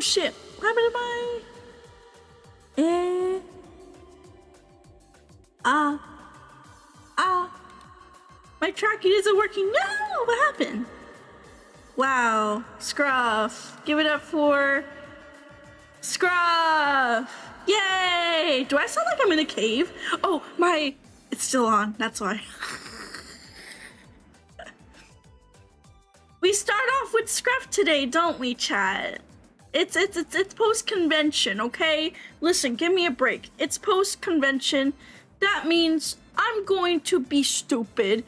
shit. What happened to my... My tracking isn't working. No! What happened? Wow. Scruff. Give it up for... Scruff! Yay! Do I sound like I'm in a cave? Oh, my... It's still on. That's why. We start off with Scruff today, don't we, chat? It's post-convention, okay? Listen, give me a break. It's post-convention. That means I'm going to be stupid.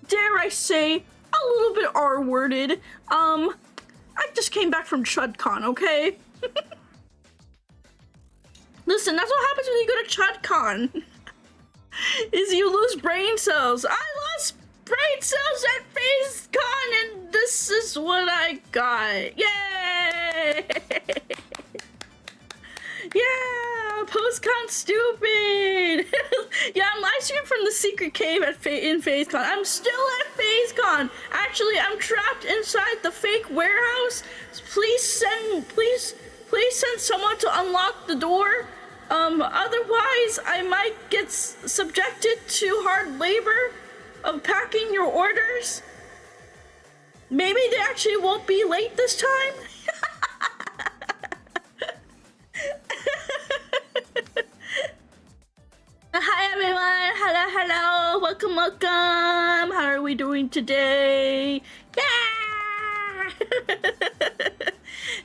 Dare I say, a little bit R-worded. I just came back from ChudCon, okay? Listen, that's what happens when you go to ChudCon. Is you lose brain cells. I lost brain cells at PhaseCon, and this is what I got. Yay! Yeah, PostCon stupid. Yeah, I'm live streaming from the secret cave at in PhaseCon. I'm still at PhaseCon. Actually, I'm trapped inside the fake warehouse. Please send someone to unlock the door. Otherwise, I might get subjected to hard labor of packing your orders. Maybe they actually won't be late this time. Hi everyone, hello, welcome. How are we doing today? Yeah!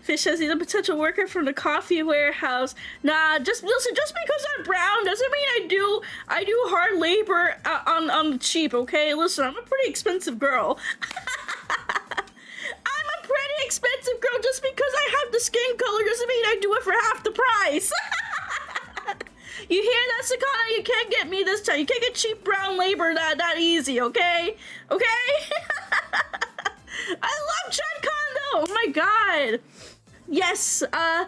Fish says he's a potential worker from the coffee warehouse. Nah, just because I'm brown doesn't mean I do hard labor on the cheap, okay? Listen, I'm a pretty expensive girl. I'm a pretty expensive girl. Just because I have the skin color doesn't mean I do it for half the price. You hear that, Sakana? You can't get me this time. You can't get cheap brown labor that easy, okay? Okay? I love ChudCon though! Oh my god! Yes, so hi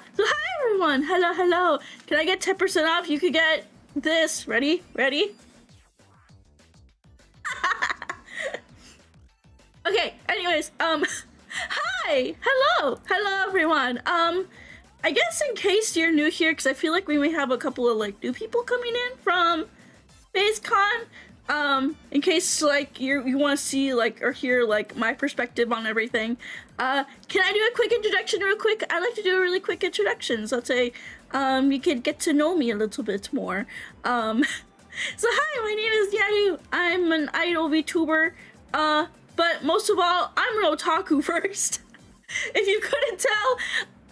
everyone! Hello. Can I get 10% off? You could get this. Ready? Okay, anyways, hi! Hello everyone. I guess in case you're new here, because I feel like we may have a couple of like new people coming in from PhaseCon. In case like you want to see like or hear like my perspective on everything. Can I do a quick introduction real quick? I like to do really quick introductions. Let's say you could get to know me a little bit more. So hi, my name is Nyaru. I'm an idol VTuber. But most of all, I'm an otaku first. If you couldn't tell,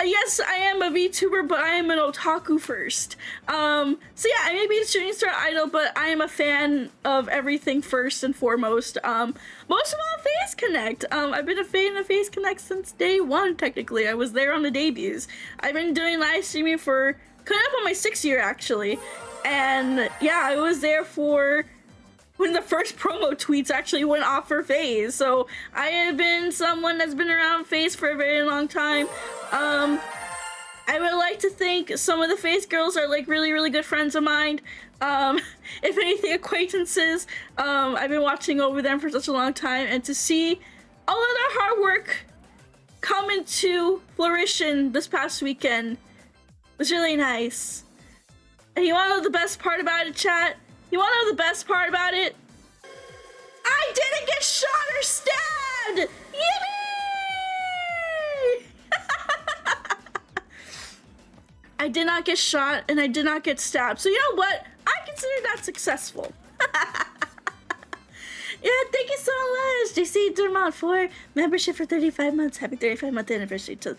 yes, I am a VTuber, but I am an otaku first. So yeah, I may be a shooting star idol, but I am a fan of everything first and foremost. Most of all, Phase Connect. I've been a fan of Phase Connect since day one, technically. I was there on the debuts. I've been doing live streaming for, coming up on my 6th year, actually. And yeah, I was there for when the first promo tweets actually went off for Phase. So I have been someone that's been around Phase for a very long time. I would like to think some of the Phase girls are like really good friends of mine. If anything, acquaintances. I've been watching over them for such a long time, and to see all of their hard work come into fruition this past weekend was really nice. And you wanna know the best part about it, chat? You wanna know the best part about it? I didn't get shot or stabbed! Yippee! I did not get shot and I did not get stabbed. So you know what? I consider that successful. Yeah, thank you so much, JC Dermont, for membership for 35 months. Happy 35-month anniversary to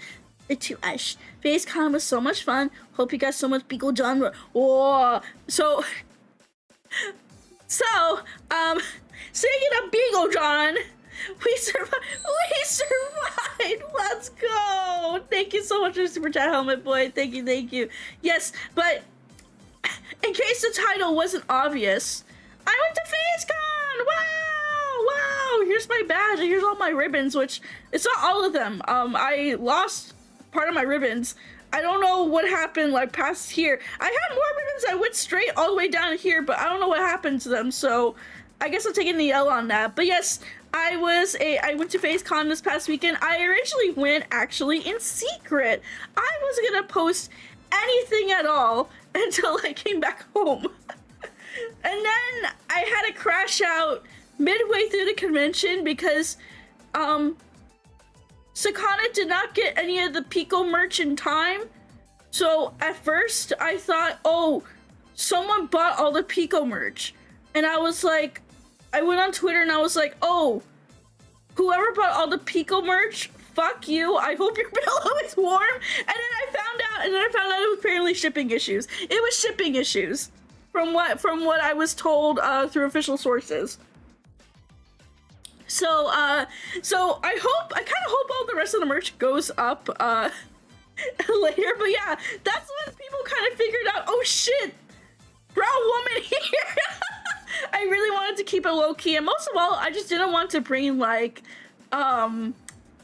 us. PhaseCon was so much fun. Hope you got so much Beagle genre. Oh, so speaking of Beagle John, we survived. Let's go. Thank you so much for Super Chat Helmet Boy. Thank you. Yes, but in case the title wasn't obvious, I went to PhaseCon. Wow. Here's my badge. Here's all my ribbons, which it's not all of them. I lost part of my ribbons. I don't know what happened like past here. I had more ribbons. I went straight all the way down here, but I don't know what happened to them. So I guess I'm taking the L on that. But yes, I went to PhaseCon this past weekend. I originally went actually in secret. I wasn't gonna post anything at all until I came back home. And then I had to crash out midway through the convention because Sakana did not get any of the Pico merch in time. So at first I thought, oh, someone bought all the Pico merch. And I was like, I went on Twitter and I was like, oh, whoever bought all the Pico merch, fuck you. I hope your pillow is warm. And then I found out it was apparently shipping issues. It was shipping issues from what I was told through official sources. So I kind of hope all the rest of the merch goes up later. But yeah, that's when people kind of figured out, oh shit, brown woman here. I really wanted to keep it low key, and most of all, I just didn't want to bring like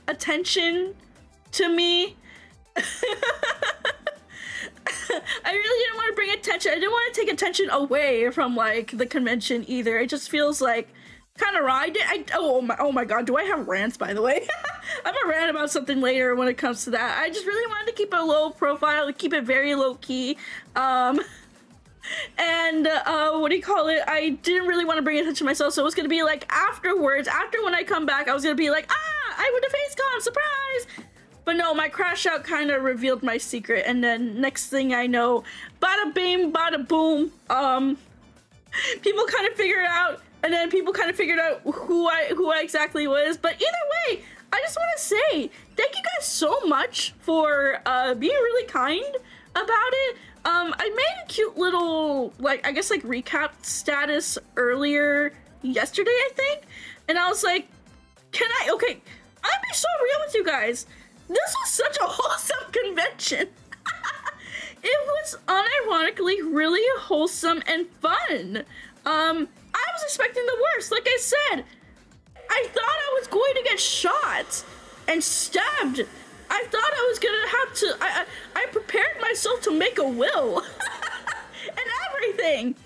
attention to me. I really didn't want to bring attention. I didn't want to take attention away from like the convention either. It just feels like kind of raw. Oh my god, do I have rants, by the way? I'm gonna rant about something later when it comes to that. I just really wanted to keep it low profile, to keep it very low key. And what do you call it? I didn't really want to bring attention to myself, so it was gonna be like afterwards, after when I come back, I was gonna be like, I went to PhaseCon, surprise! But no, my crash out kind of revealed my secret, and then next thing I know, bada bing, bada boom, people kind of figured out, and then people kind of figured out who I exactly was. But either way, I just want to say thank you guys so much for being really kind about it. I made a cute little, like, I guess, like, recap status earlier yesterday, I think, and I was like, okay, I'll be so real with you guys. This was such a wholesome convention. It was unironically really wholesome and fun. I was expecting the worst. Like I said, I thought I was going to get shot and stabbed. I thought I was gonna have to, I prepared myself to make a will and everything.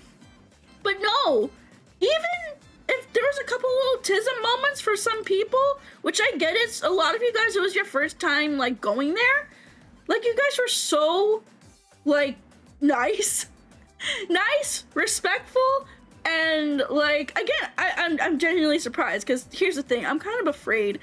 But no, even if there was a couple little tism moments for some people, which I get it, a lot of you guys, it was your first time like going there. Like, you guys were so like nice, respectful, and like, again, I'm genuinely surprised, because here's the thing, I'm kind of afraid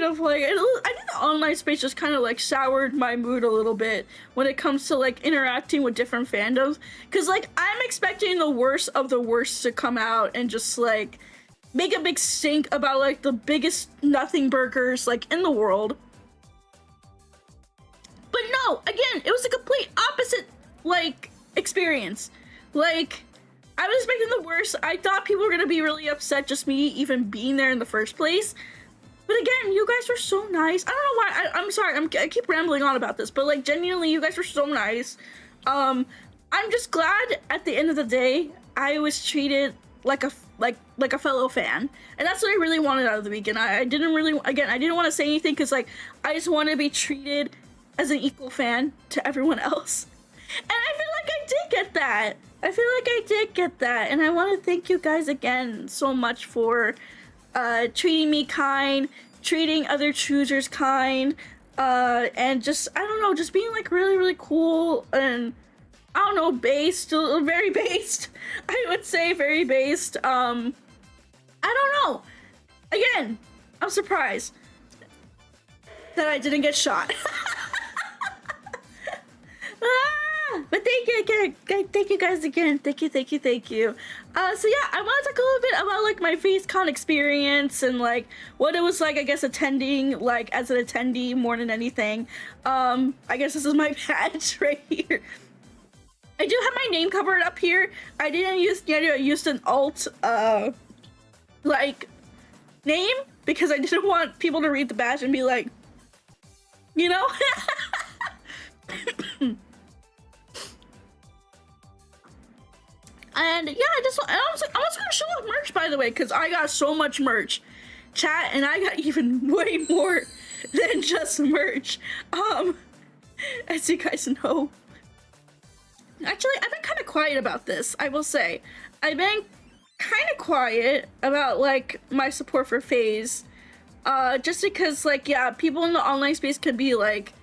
of like, I think the online space just kind of like soured my mood a little bit when it comes to like interacting with different fandoms, because like I'm expecting the worst of the worst to come out and just like make a big stink about like the biggest nothing burgers like in the world. But no, again, it was a complete opposite like experience. Like, I was expecting the worst. I thought people were gonna be really upset just me even being there in the first place. But again, you guys were so nice. I don't know why. I'm sorry. I keep rambling on about this, but like genuinely, you guys were so nice. I'm just glad at the end of the day I was treated like a fellow fan, and that's what I really wanted out of the weekend. I didn't want to say anything because like I just want to be treated as an equal fan to everyone else, and I feel like I did get that. And I want to thank you guys again so much for treating me kind, treating other choosers kind, and just, I don't know, just being like really, really cool, and I don't know, very based. I would say very based. I don't know. Again, I'm surprised that I didn't get shot. But thank you guys again. Thank you. So yeah, I want to talk a little bit about like my PhaseCon experience and like what it was like, I guess, attending like as an attendee more than anything. I guess this is my badge right here. I do have my name covered up here. I didn't use Nyaru, I used an alt like name because I didn't want people to read the badge and be like, you know. And yeah, I was gonna show off merch, by the way, because I got so much merch, chat, and I got even way more than just merch. As you guys know, actually, I've been kind of quiet about this. I will say, I've been kind of quiet about like my support for Phase, just because like yeah, people in the online space can be like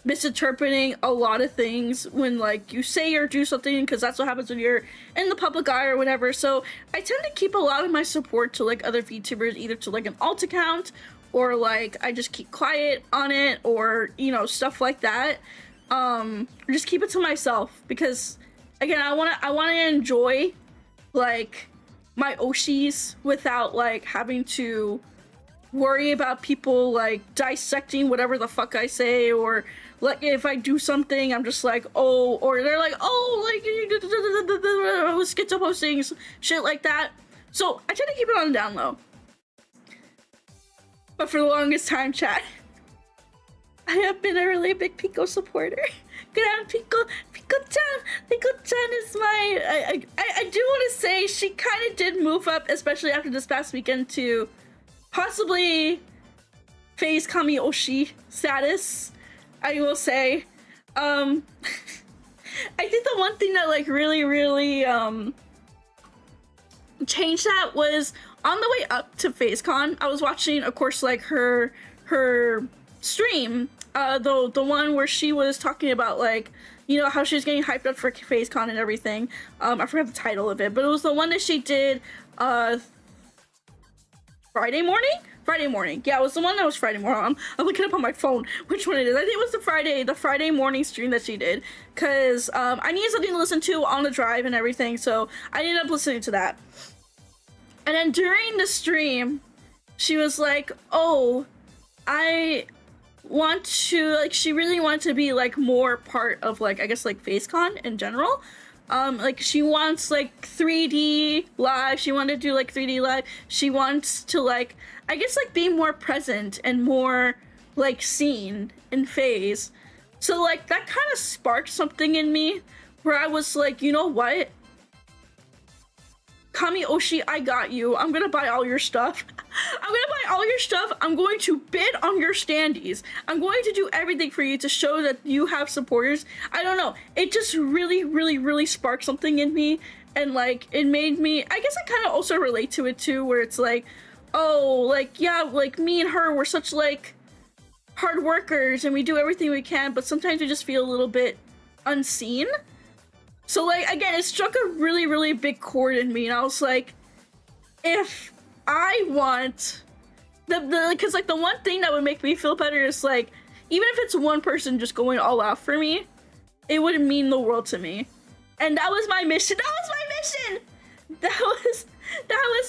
misinterpreting a lot of things when like you say or do something, because that's what happens when you're in the public eye or whatever. So I tend to keep a lot of my support to like other VTubers, either to like an alt account or like I just keep quiet on it, or you know, stuff like that. Or just keep it to myself, because again, I want to enjoy like my oshis without like having to worry about people like dissecting whatever the fuck I say, or like if I do something I'm just like, oh, or they're like, oh, like schizo postings, shit like that. So I tend to keep it on the down low. But for the longest time, chat, I have been a really big Pico supporter. Gran Pico, Pico-chan. Pico-chan is my, I do want to say she kind of did move up, especially after this past weekend, to possibly phase Kami Oshi status, I will say. I think the one thing that like really changed that was on the way up to PhaseCon. I was watching, of course, like her stream, the one where she was talking about like, you know, how she was getting hyped up for PhaseCon and everything. I forgot the title of it, but it was the one that she did Friday morning. Yeah, it was the one that was Friday morning. I'm looking up on my phone which one it is. I think it was the Friday morning stream that she did, because I needed something to listen to on the drive and everything, so I ended up listening to that. And then during the stream, she was like, oh, I want to, like, she really wanted to be like more part of like, I guess like PhaseCon in general. Like she wants like 3D live, she wanted to do like 3D live, she wants to like, I guess like be more present and more like seen in Phase. So like that kind of sparked something in me where I was like, you know what? Kami Oshi, I got you. I'm gonna buy all your stuff. I'm gonna buy all your stuff. I'm going to bid on your standees. I'm going to do everything for you to show that you have supporters. I don't know. It just really sparked something in me. And like, it made me, I guess I kind of also relate to it too, where it's like, oh, like, yeah, like me and her, we're such like hard workers and we do everything we can, but sometimes we just feel a little bit unseen. So like, again, it struck a really big chord in me, and I was like, if I want because like the one thing that would make me feel better is like, even if it's one person just going all out for me, it would mean the world to me. And that was my mission. That was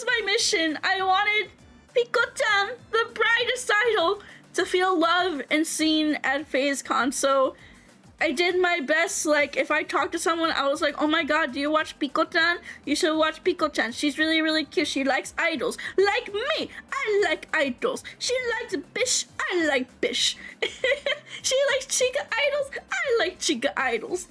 my mission. I wanted Pico-chan, the brightest idol, to feel love and seen at PhaseCon. So I did my best. Like, if I talked to someone, I was like, oh my god, do you watch Pico-chan? You should watch Pico-chan. She's really cute. She likes idols. Like me, I like idols. She likes bish, I like bish. She likes chica idols, I like chica idols.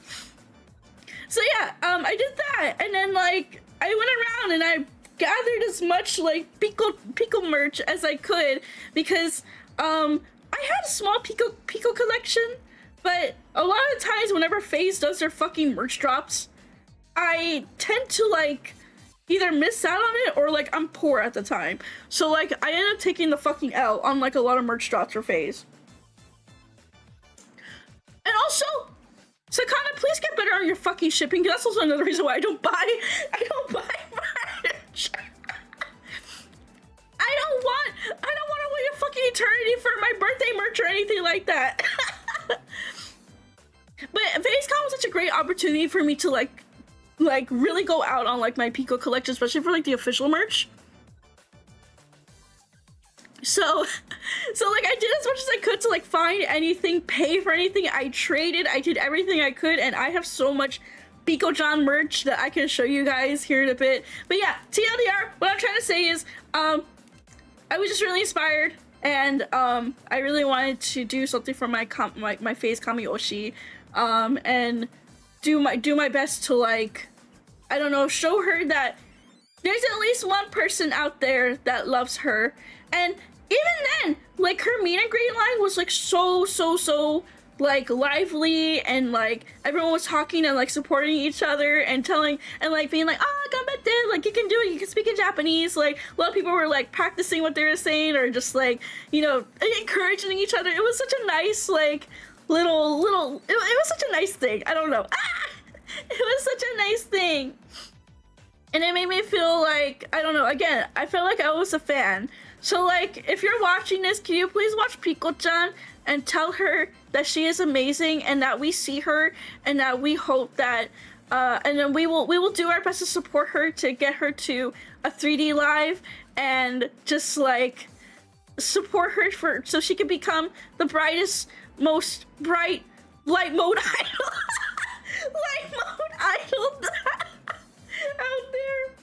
So yeah, I did that. And then like, I went around and I gathered as much like Pico merch as I could, because I had a small Pico collection. But a lot of times whenever Phase does their fucking merch drops, I tend to like either miss out on it or like I'm poor at the time. So like I ended up taking the fucking L on like a lot of merch drops for Phase. And also, Sakana, please get better on your fucking shipping, because that's also another reason why I don't buy merch. I don't want to wait a fucking eternity for my birthday merch or anything like that. But PhaseCon was such a great opportunity for me to like really go out on like my Pico collection, especially for like the official merch. So like I did as much as I could to like find anything, pay for anything. I traded, I did everything I could, and I have so much Pico-chan merch that I can show you guys here in a bit. But yeah, TLDR, what I'm trying to say is I was just really inspired, and I really wanted to do something for my Phase Kami Oshi, and do my best to like, I don't know, show her that there's at least one person out there that loves her. And even then, like, her meet and greet line was like so like lively, and like everyone was talking and like supporting each other and telling and like being like, oh, ganbatte, like you can do it, you can speak in Japanese. Like a lot of people were like practicing what they were saying, or just like, you know, encouraging each other. It was such a nice like little it was such a nice thing. I don't know. It was such a nice thing. And it made me feel like, I don't know, again, I felt like I was a fan. So like, if you're watching this, can you please watch Piko-chan and tell her that she is amazing, and that we see her, and that we hope that, and then we will do our best to support her to get her to a 3D live, and just like support her so she can become the brightest, most bright light mode idol, light mode idol out there.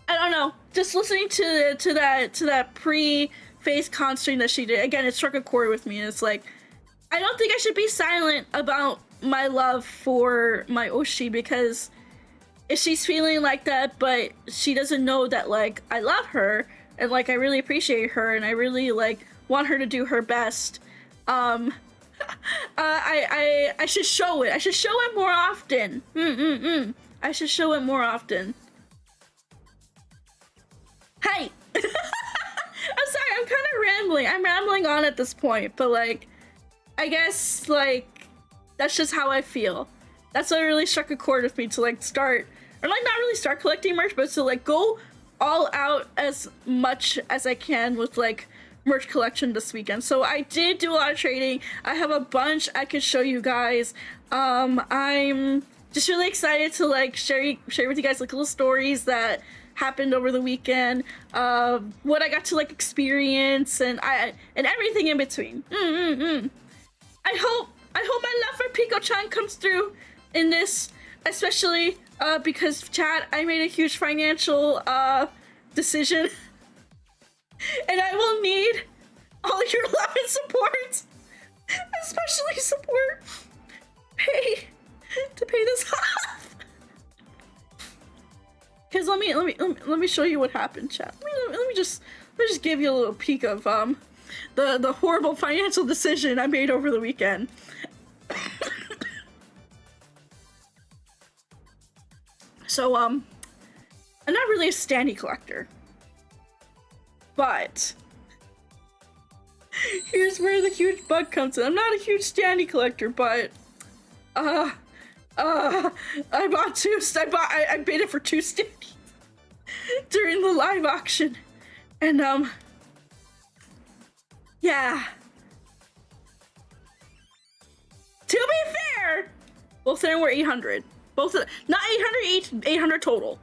I don't know. Just listening to that pre-PhaseCon stream that she did, again, it struck a chord with me. And it's like, I don't think I should be silent about my love for my 𝗠ście, because if she's feeling like that, but she doesn't know that like I love her and like I really appreciate her and I really like want her to do her best, I should show it. I should show it more often. I should show it more often. Hey! I'm sorry, I'm kind of rambling. I'm rambling on at this point, but like, I guess like, that's just how I feel. That's what really struck a chord with me, to like start, or like not really start collecting merch, but to like go all out as much as I can with like merch collection this weekend. So I did do a lot of trading. I have a bunch I could show you guys. I'm just really excited to like share with you guys like little stories that happened over the weekend, what I got to like experience, and everything in between. I hope my love for Piko-chan comes through in this, especially because, chat, I made a huge financial decision, and I will need all your love and support, especially support to pay this off. Because let me show you what happened, chat. Let me just give you a little peek of the horrible financial decision I made over the weekend. So I'm not really a standee collector, but here's where the huge bug comes in. I'm not a huge standee collector, but I bought two. I bid it for two standees during the live auction, and yeah. To be fair, both of them were 800. Both of them, not 800 each, 800 total.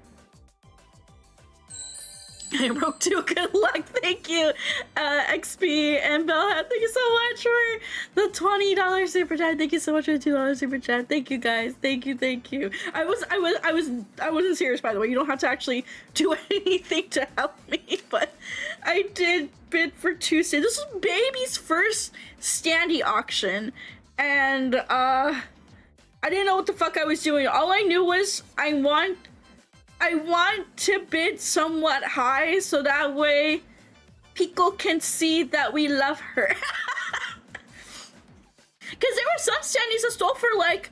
I broke two. Good luck. Thank you, XP and Bella. Thank you so much for the $20 super chat. Thank you so much for the $2 super chat. Thank you guys. Thank you. I wasn't serious, by the way. You don't have to actually do anything to help me, but I did bid for two standees. This was baby's first standee auction, and I didn't know what the fuck I was doing. All I knew was I want to bid somewhat high so that way Piko can see that we love her. Because there were some standees that sold for like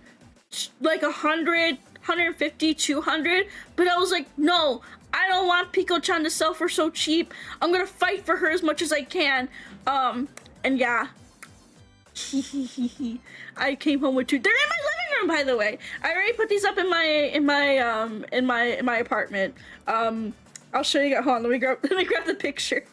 100, 150, 200, but I was like, no, I don't want Piko-chan to sell for so cheap. I'm gonna fight for her as much as I can. And yeah. I came home with two. They're in my living room, by the way. I already put these up in my apartment. I'll show you guys. Hold on, let me grab the picture.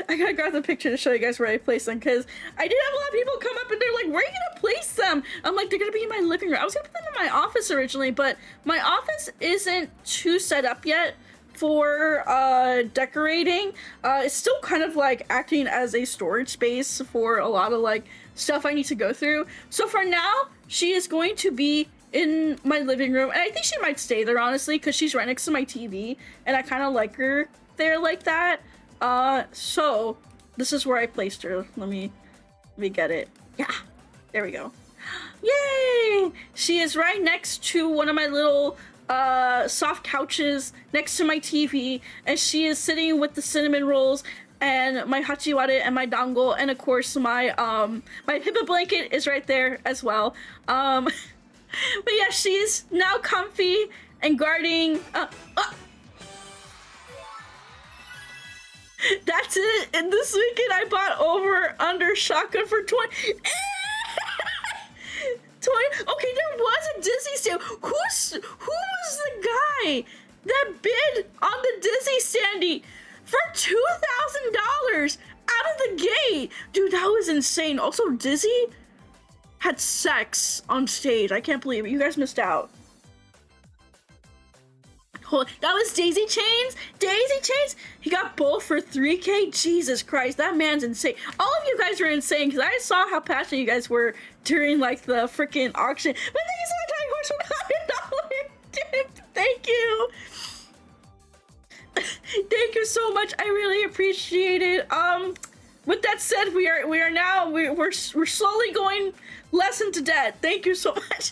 I gotta grab the picture to show you guys where I placed them, because I did have a lot of people come up and they're like, where are you gonna place them? I'm like, they're gonna be in my living room. I was gonna put them in my office originally, but my office isn't too set up yet for decorating. It's still kind of like acting as a storage space for a lot of like stuff I need to go through. So for now, she is going to be in my living room, and I think she might stay there, honestly, because she's right next to my TV, and I kind of like her there like that. So this is where I placed her. Let me get it. Yeah, there we go. Yay! She is right next to one of my little soft couches next to my TV, and she is sitting with the cinnamon rolls and my 𝗕𝗁𝗺𝗺 and my dongle, and of course my my pippa blanket is right there as well. But yeah, she's now comfy and guarding. That's it. And this weekend I bought over under shotgun for 20. 20. Okay, there was a Disney stand. Who was the guy that bid on the Disney standee for $2,000 out of the gate? Dude, that was insane. Also, Disney had sex on stage. I can't believe it. You guys missed out. That was Daisy Chains? Daisy Chains? He got both for $3K? Jesus Christ, that man's insane. All of you guys were insane because I saw how passionate you guys were during like the freaking auction. But thank you so much, Tiger Horse, for $100. Thank you. Thank you so much. I really appreciate it. With that said, we're slowly going less into debt. Thank you so much.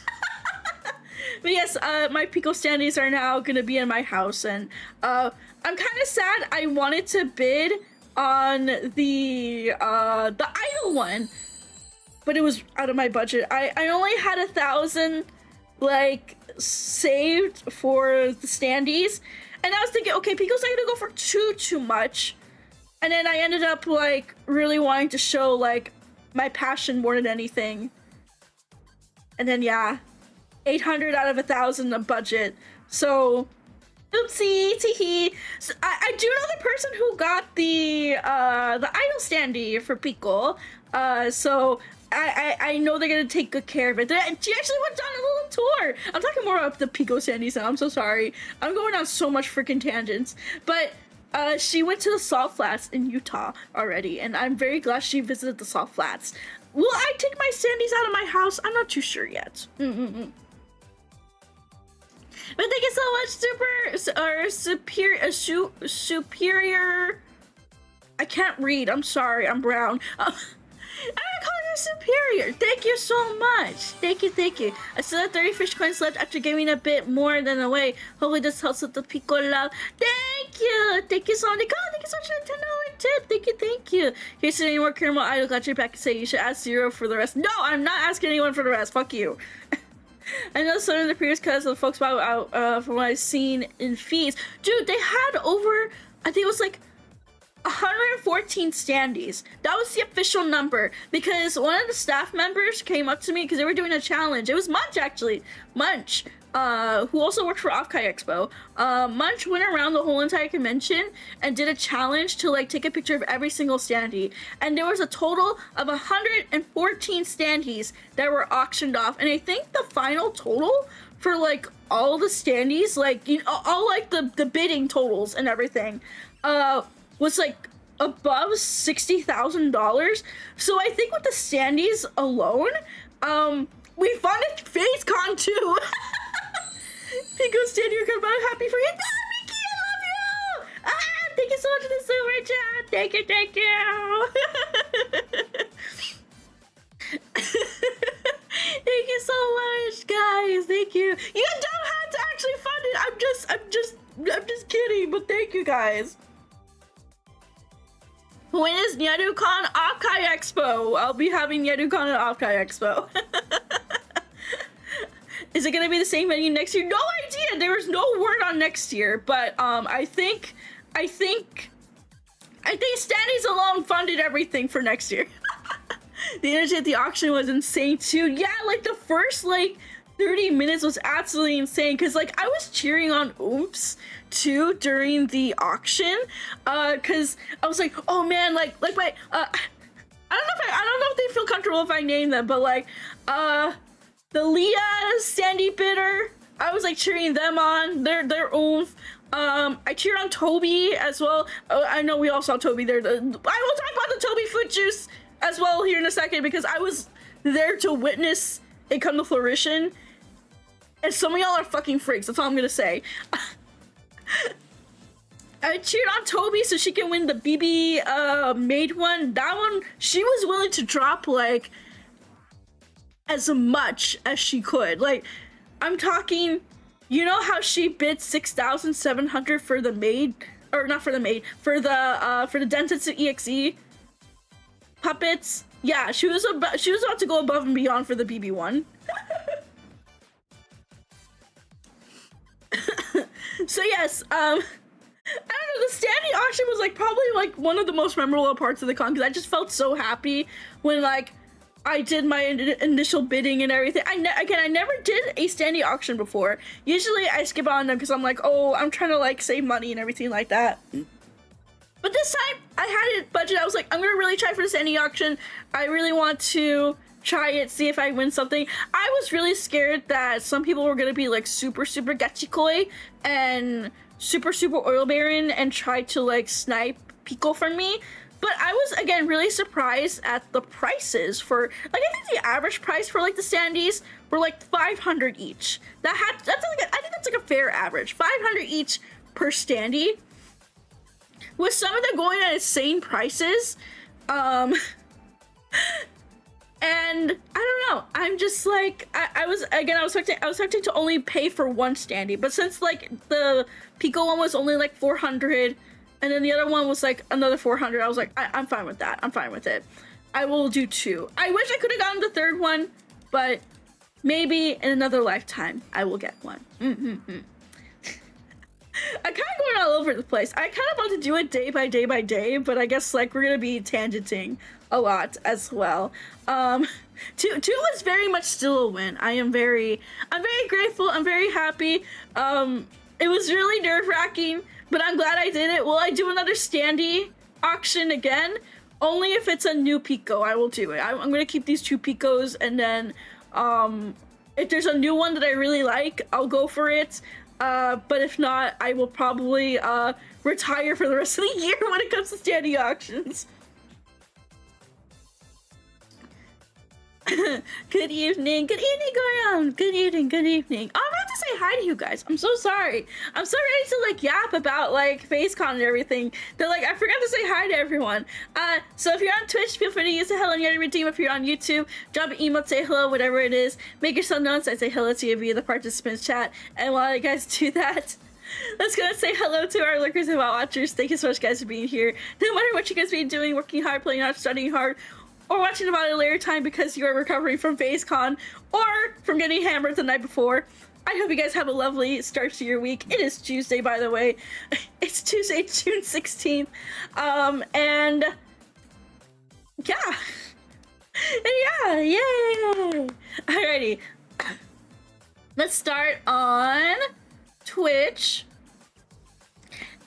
But yes, my Pico standees are now gonna be in my house, and I'm kind of sad. I wanted to bid on the idol one, but it was out of my budget. I only had 1,000 like saved for the standees, and I was thinking, okay, Pico's not gonna go for too much, and then I ended up like really wanting to show like my passion more than anything, and then yeah. 800 out of 1,000 a budget. So, oopsie, teehee. So, I do know the person who got the idol standee for Pico. So I know they're gonna take good care of it. She actually went on a little tour. I'm talking more about the Pico standees now. I'm so sorry. I'm going on so much freaking tangents. But she went to the Salt Flats in Utah already, and I'm very glad she visited the Salt Flats. Will I take my standees out of my house? I'm not too sure yet. But thank you so much, superior. I can't read. I'm sorry. I'm brown. I'm gonna call you superior. Thank you so much. Thank you. I still have 30 fish coins left after giving a bit more than away. Hopefully this helps with the Pico love. Thank you so much. Oh, thank you so much for the $10 tip. Thank you. Here's any more Caramel Idol got your back and say you should ask Zero for the rest. No, I'm not asking anyone for the rest. Fuck you. I know some of the previous cuts of the folks out from what I've seen in feeds. Dude, they had over, I think it was like 114 standees. That was the official number because one of the staff members came up to me because they were doing a challenge. It was Munch actually. Munch, who also worked for 𝗕𝗁𝗺 Expo. Munch went around the whole entire convention and did a challenge to like take a picture of every single standee. And there was a total of 114 standees that were auctioned off. And I think the final total for like all the standees, like all like the bidding totals and everything, was like above $60,000. So I think with the standees alone, we funded FazeCon too. Pico standee, you're good, I'm happy for you. Ah, Mickey, I love you. Thank you so much for the super chat. Thank you. Thank you so much, guys. Thank you. You don't have to actually fund it. I'm just kidding. But thank you, guys. When is 𝗕𝗁𝗺 𝗕𝗁𝗺 Expo? I'll be having 𝗕𝗁𝗺 𝗕𝗁𝗺 Expo. Is it gonna be the same venue next year? No idea. There was no word on next year, but I think standees alone funded everything for next year. The energy at the auction was insane too. Yeah, like the first like 30 minutes was absolutely insane because like I was cheering on Oops too during the auction because I was like, oh man, like my I don't know if they feel comfortable if I name them, but like the Leah standee bidder, I was like cheering them on. They're oomph. I cheered on Toby as well. I know we all saw Toby there. I will talk about the Toby foot juice as well here in a second because I was there to witness it come to fruition. And some of y'all are fucking freaks. That's all I'm gonna say. I cheered on Toby so she can win the BB made one. That one, she was willing to drop like as much as she could. Like, I'm talking, you know how she bid 6,700 for the maid or not for the maid, for the Densetsu EXE puppets. Yeah, she was about to go above and beyond for the BB one. So yes, I don't know, the standing auction was like probably like one of the most memorable parts of the con, because I just felt so happy when like I did my initial bidding and everything. I never did a standing auction before. Usually I skip on them because I'm like, oh, I'm trying to like save money and everything like that. But this time I had it budget. I was like, I'm gonna really try for the standing auction. I really want to try it, see if I win something. I was really scared that some people were gonna be like super gachikoi and super oil baron and try to like snipe Pico from me. But I was, again, really surprised at the prices for, like, I think the average price for, like, the standees were, like, 500 each. That's like, I think that's, like, a fair average. 500 each per standee. With some of them going at insane prices. And, I don't know. I'm just, like, I was expecting to only pay for one standee. But since, like, the Pico one was only, like, 400... and then the other one was like another 400. I was like, I'm fine with that. I'm fine with it. I will do 2. I wish I could have gotten the 3rd one, but maybe in another lifetime, I will get one. I'm kind of going all over the place. I kind of want to do it day by day, but I guess like we're going to be tangenting a lot as well. 2 was very much still a win. I'm very grateful. I'm very happy. It was really nerve-wracking, but I'm glad I did it. Will I do another standee auction again? Only if it's a new Pico, I will do it. I'm going to keep these 2 Picos, and then if there's a new one that I really like, I'll go for it. But if not, I will probably retire for the rest of the year when it comes to standee auctions. Good evening, Goran. Good evening. Oh, I'm about to say hi to you guys. I'm so sorry. I'm so ready to like yap about like PhaseCon and everything that like I forgot to say hi to everyone. So if you're on Twitch, feel free to use the hello Nyaru redeem. If you're on YouTube, drop an emote, say hello, whatever it is. Make yourself known, so I say hello to you via the participants chat. And while you guys do that, let's go and say hello to our lurkers and watchers. Thank you so much, guys, for being here. No matter what you guys be doing, working hard, playing hard, studying hard, or watching about a later time because you are recovering from PhaseCon or from getting hammered the night before, I hope you guys have a lovely start to your week. It is Tuesday, by the way. It's Tuesday, June 16th. And yeah. Yay! Alrighty. Let's start on Twitch.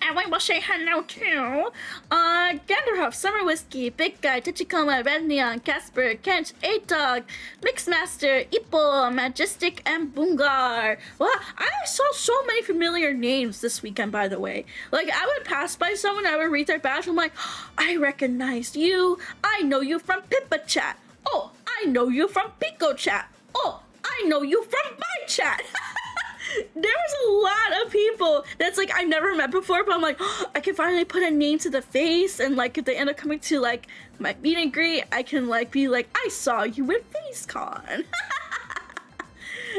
And we will say hello to Ganderhoff, Summer Whiskey, Big Guy, Tachikoma, Red Neon, Casper, Kench, 8Dog, Mixmaster, Ippo, Majestic, and Bungar. Wow, I saw so many familiar names this weekend, by the way. Like, I would pass by someone, I would read their badge, I'm like, oh, I recognize you. I know you from Pippa Chat. Oh, I know you from Pico Chat. Oh, I know you from my chat. There was a lot of people that's like I've never met before, but I'm like, oh, I can finally put a name to the face, and like if they end up coming to like my meet and greet, I can like be like, I saw you at PhaseCon.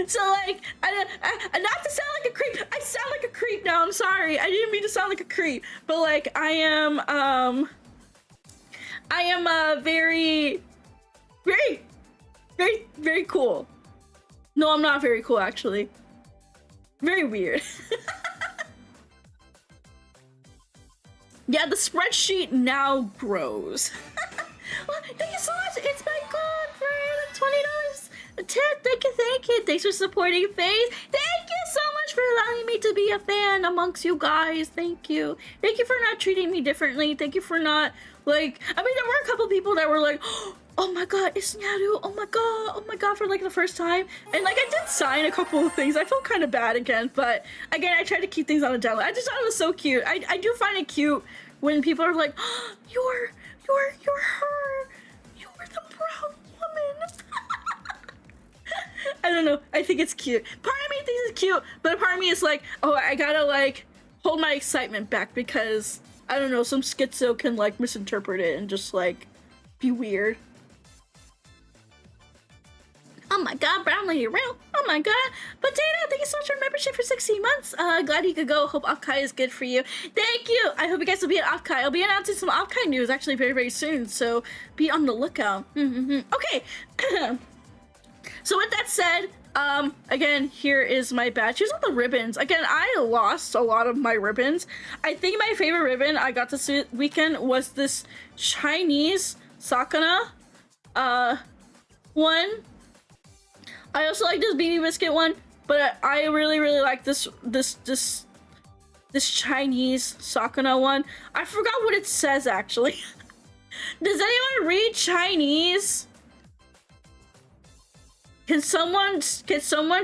So like, I not to sound like a creep, I sound like a creep now. I'm sorry, I didn't mean to sound like a creep, but like I am very cool. No, I'm not very cool actually. Very weird. Yeah, the spreadsheet now grows. Well, thank you so much. It's my god for the $20 tip. Thank you. Thanks for supporting Faith. Thank you so much for allowing me to be a fan amongst you guys. Thank you. Thank you for not treating me differently. Thank you for not like. I mean, there were a couple people that were like, oh my god, it's Nyaru, oh my god, for like the first time. And like I did sign a couple of things. I felt kind of bad again, but again, I tried to keep things on the down low. I just thought it was so cute. I do find it cute when people are like, oh, you're her. You're the brown woman. I don't know. I think it's cute. Part of me thinks it's cute, but a part of me is like, oh, I gotta like hold my excitement back because I don't know, some schizo can like misinterpret it and just like be weird. Oh my god, brown lady real. Oh my god. Potato, thank you so much for membership for 16 months. Glad you could go. Hope 𝗕𝗁 is good for you. Thank you. I hope you guys will be at 𝗕𝗁. I'll be announcing some 𝗕𝗁 news actually very, very soon. So be on the lookout. Okay. So with that said, again, here is my badge. Here's all the ribbons. Again, I lost a lot of my ribbons. I think my favorite ribbon I got this weekend was this Chinese sakana one. I also like this BB biscuit one, but I really like this Chinese sakana one. I forgot what it says actually. Does anyone read Chinese? Can someone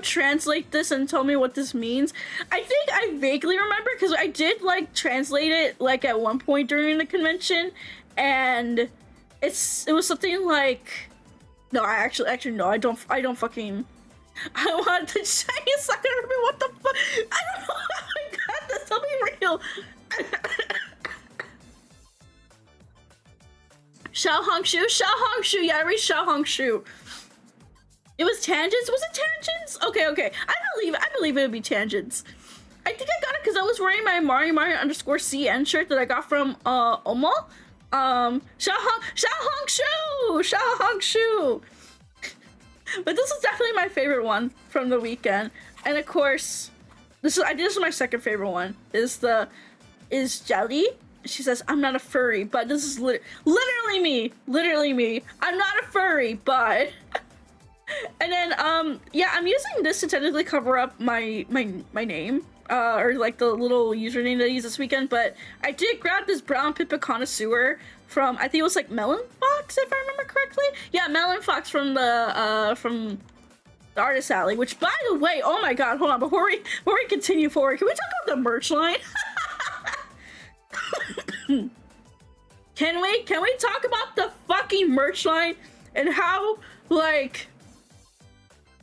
translate this and tell me what this means? I think I vaguely remember because I did like translate it like at one point during the convention, and it was something like, no, I actually no, I don't fucking, I want the Chinese sakana ribbon. What the fuck? I don't know how I got this. Tell me real. 𝗨Hongshu, yeah, I read 𝗨Hongshu. It was tangents. Was it tangents? Okay. I believe it would be tangents. I think I got it because I was wearing my Mario_CN shirt that I got from Omo. 𝗨Hongshu. But this is definitely my favorite one from the weekend. And of course, this is my second favorite one. Is Jelly. She says, I'm not a furry, but this is literally me. I'm not a furry, but. And then yeah, I'm using this to technically cover up my name, or like the little username that I used this weekend, but I did grab this brown Pippa connoisseur from, I think it was like Melon Fox, if I remember correctly. Yeah, Melon Fox from the Artist Alley, which by the way, oh my god, hold on, before we continue forward, can we talk about the merch line? Can we talk about the fucking merch line and how, like,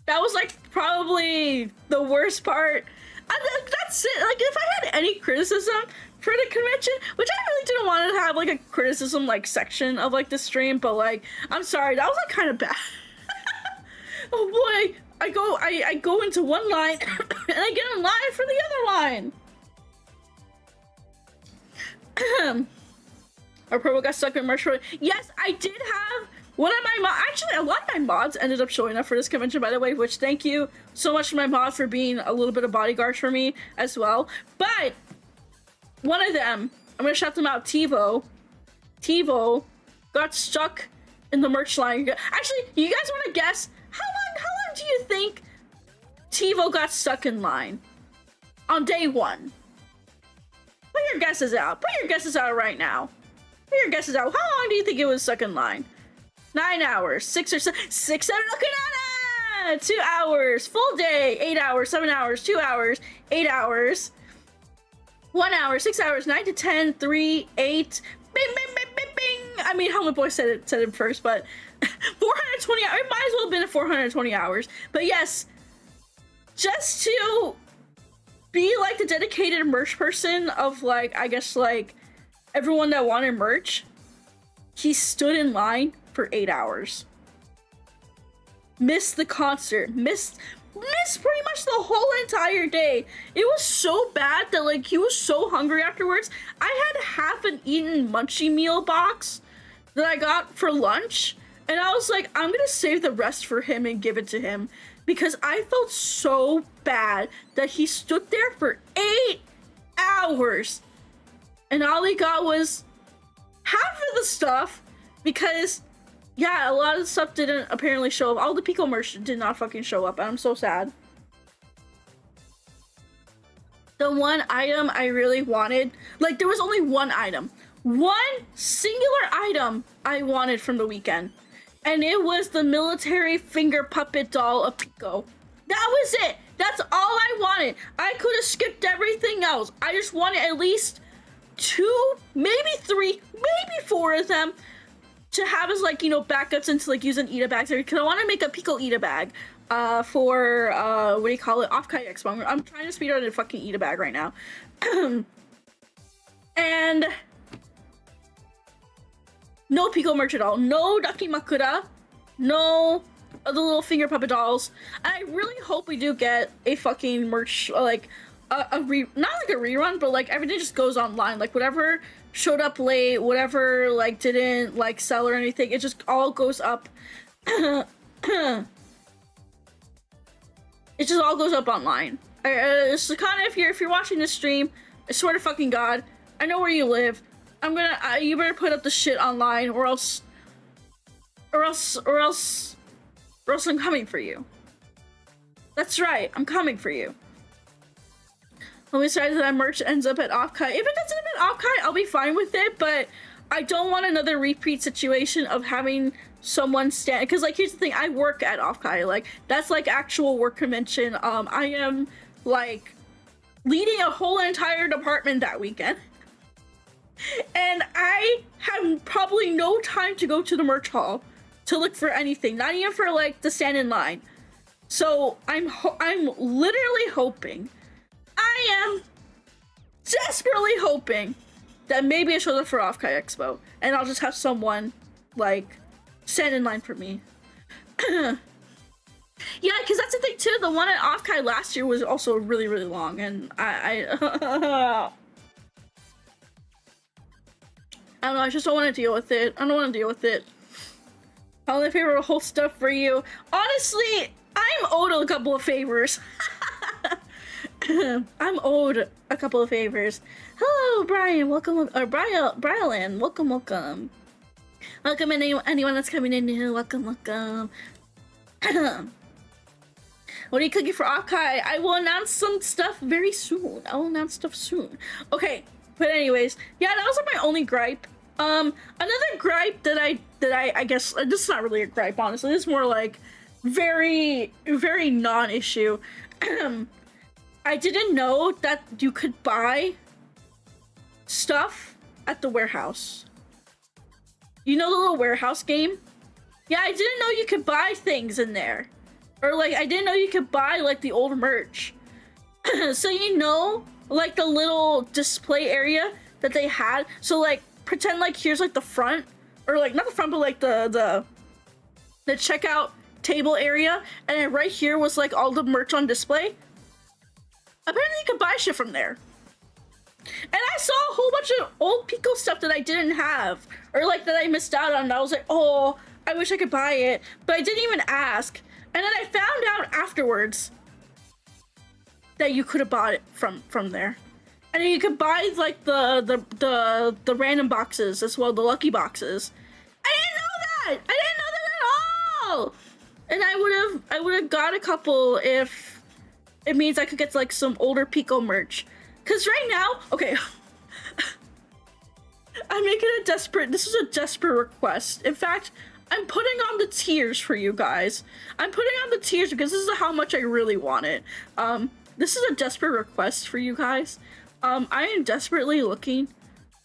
that was like probably the worst part. That's it. Like, if I had any criticism for the convention, which I really didn't want to have like a criticism like section of like the stream, but like, I'm sorry, that was like kind of bad. Oh boy, I go into one line and I get in line for the other line. Our purple got stuck in merch. Yes, I did have one of my actually, a lot of my mods ended up showing up for this convention, by the way, which thank you so much to my mods for being a little bit of bodyguards for me as well. But one of them, I'm gonna shout them out, 𝗕𝗿 got stuck in the merch line. Actually, you guys want to guess how long do you think 𝗕𝗿 got stuck in line on day one? Put your guesses out. Put your guesses out right now. Put your guesses out. How long do you think it was stuck in line? 9 hours, 6 or 7, 6, 7, looking at it! 2 hours, full day, 8 hours, 7 hours, 2 hours, 8 hours, 1 hour, 6 hours, 9 to 10, 3, 8, bing, bing, bing, bing, bing. I mean, Helmet Boy said it first, but 420 hours, it might as well have been 420 hours. But yes, just to be like the dedicated merch person of like, I guess like everyone that wanted merch, he stood in line for 8 hours. Missed the concert. Missed pretty much the whole entire day. It was so bad that like he was so hungry afterwards. I had half an eaten munchie meal box that I got for lunch, and I was like, I'm gonna save the rest for him and give it to him because I felt so bad that he stood there for 8 hours and all he got was half of the stuff because yeah, a lot of the stuff didn't apparently show up. All the Pico merch did not fucking show up, and I'm so sad. The one item I really wanted, like there was only one item. One singular item I wanted from the weekend. And it was the military finger puppet doll of Pico. That was it. That's all I wanted. I could have skipped everything else. I just wanted at least 2, maybe 3, maybe 4 of them to have as like, you know, backups and to like use an Ida bags, because I want to make a Pico Ida bag for what do you call it, Off-Kite Expo. I'm trying to speed out a fucking Ida bag right now. And no Pico merch at all. No Dakimakura, no the little finger puppet dolls. I really hope we do get a fucking merch, like not like a rerun, but like everything just goes online. Like whatever showed up late, whatever like didn't like sell or anything, it just all goes up. It just all goes up online. So kind of if you're watching this stream, I swear to fucking God, I know where you live. I'm gonna you better put up the shit online, or else I'm coming for you. That's right, I'm coming for you. Let me say that merch ends up at Offkite. If it ends up at Offkite, I'll be fine with it, but I don't want another repeat situation of having someone stand, because like here's the thing, I work at Offkite, like that's like actual work convention. I am like leading a whole entire department that weekend. And I have probably no time to go to the merch hall to look for anything, not even for like the stand in line. So I'm literally hoping, I am desperately hoping that maybe it shows up for Offkite Expo and I'll just have someone like stand in line for me. Yeah, because that's the thing too, the one at Offkite last year was also really, really long, and I don't know, I just don't want to deal with it. I don't want to deal with it. I only favor whole stuff for you. Honestly, I'm owed a couple of favors. I'm owed a couple of favors. Hello, Brian. Welcome. Or Brian. Welcome, welcome. Welcome, anyone that's coming in new. Welcome, welcome. What are you cooking for Offkite? I will announce some stuff very soon. I will announce stuff soon. Okay. But anyways, yeah, that was my only gripe. Another gripe that I guess, this is not really a gripe, honestly. It's more like very, very non-issue. I didn't know that you could buy stuff at the warehouse. You know the little warehouse game? Yeah, I didn't know you could buy things in there. Or like, I didn't know you could buy like the old merch. So you know, like the little display area that they had. So like pretend like here's like the front, or like not the front, but like the checkout table area, and then right here was like all the merch on display. Apparently you could buy shit from there. And I saw a whole bunch of old Pico stuff that I didn't have, or like that I missed out on, and I was like, oh, I wish I could buy it, but I didn't even ask. And then I found out afterwards that you could have bought it from there. And you could buy like the random boxes as well, the lucky boxes. I didn't know that! I didn't know that at all! And I would have got a couple if it means I could get like some older Pico merch. Cause right now, okay, I'm making this is a desperate request. In fact, I'm putting on the tiers for you guys. I'm putting on the tiers because this is how much I really want it. This is a desperate request for you guys. I am desperately looking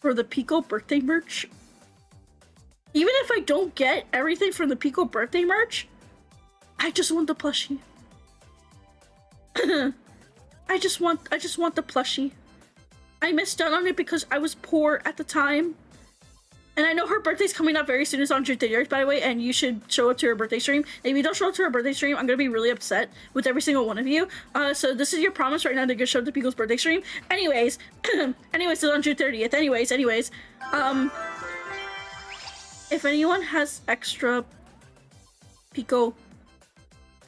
for the Pico birthday merch. Even if I don't get everything from the Pico birthday merch, I just want the plushie. I just want the plushie. I missed out on it because I was poor at the time. And I know her birthday's coming up very soon. It's on June 30th, by the way, and you should show up to her birthday stream. And if you don't show up to her birthday stream, I'm gonna be really upset with every single one of you. So this is your promise right now to go show up to Pico's birthday stream. Anyways, it's on June 30th. Anyways, if anyone has extra Pico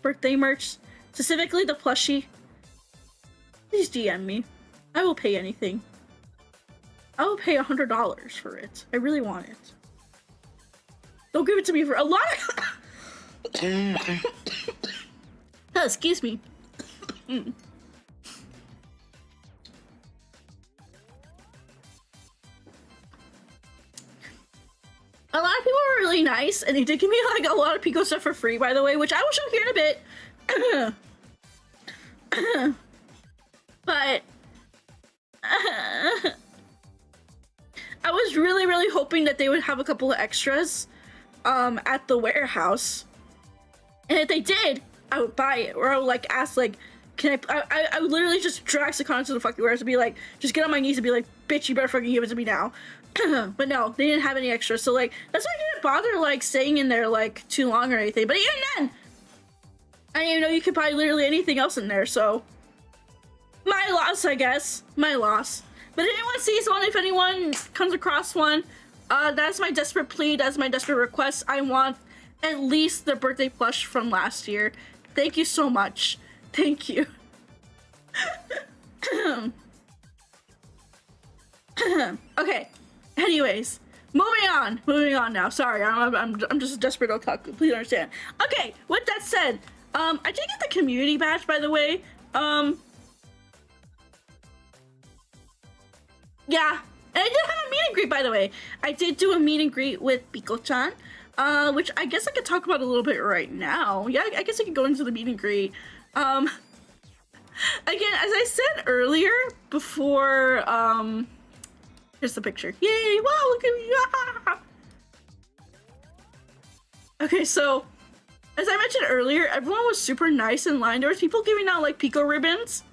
birthday merch, specifically the plushie, please DM me. I will pay anything. I will pay $100 for it. I really want it. Don't give it to me for a lot of... Oh, excuse me. A lot of people were really nice, and they did give me like a lot of Pico stuff for free, by the way, which I will show here in a bit. But I was really, really hoping that they would have a couple of extras at the warehouse. And if they did, I would buy it. Or I would like ask like, can I would literally just drag Sakana to the fucking warehouse and be like, just get on my knees and be like, bitch, you better fucking give it to me now. But no, they didn't have any extras. So like, that's why I didn't bother like staying in there like too long or anything. But even then, I didn't even know you could buy literally anything else in there, so my loss, I guess. My loss. But if anyone sees one, if anyone comes across one, that's my desperate plea, that's my desperate request. I want at least the birthday plush from last year. Thank you so much. Thank you. Okay, anyways, moving on now. Sorry, I'm just a desperate otaku, please understand. Okay, with that said, I did get the community badge, by the way. Yeah, and I did have a meet and greet, by the way. I did do a meet and greet with Piko-chan, which I guess I could talk about a little bit right now. Yeah, I guess I could go into the meet and greet. Again, as I said earlier, before, here's the picture. Yay, wow, look at me. Ah! Okay, so, as I mentioned earlier, everyone was super nice in line. There was people giving out, like, Pico ribbons.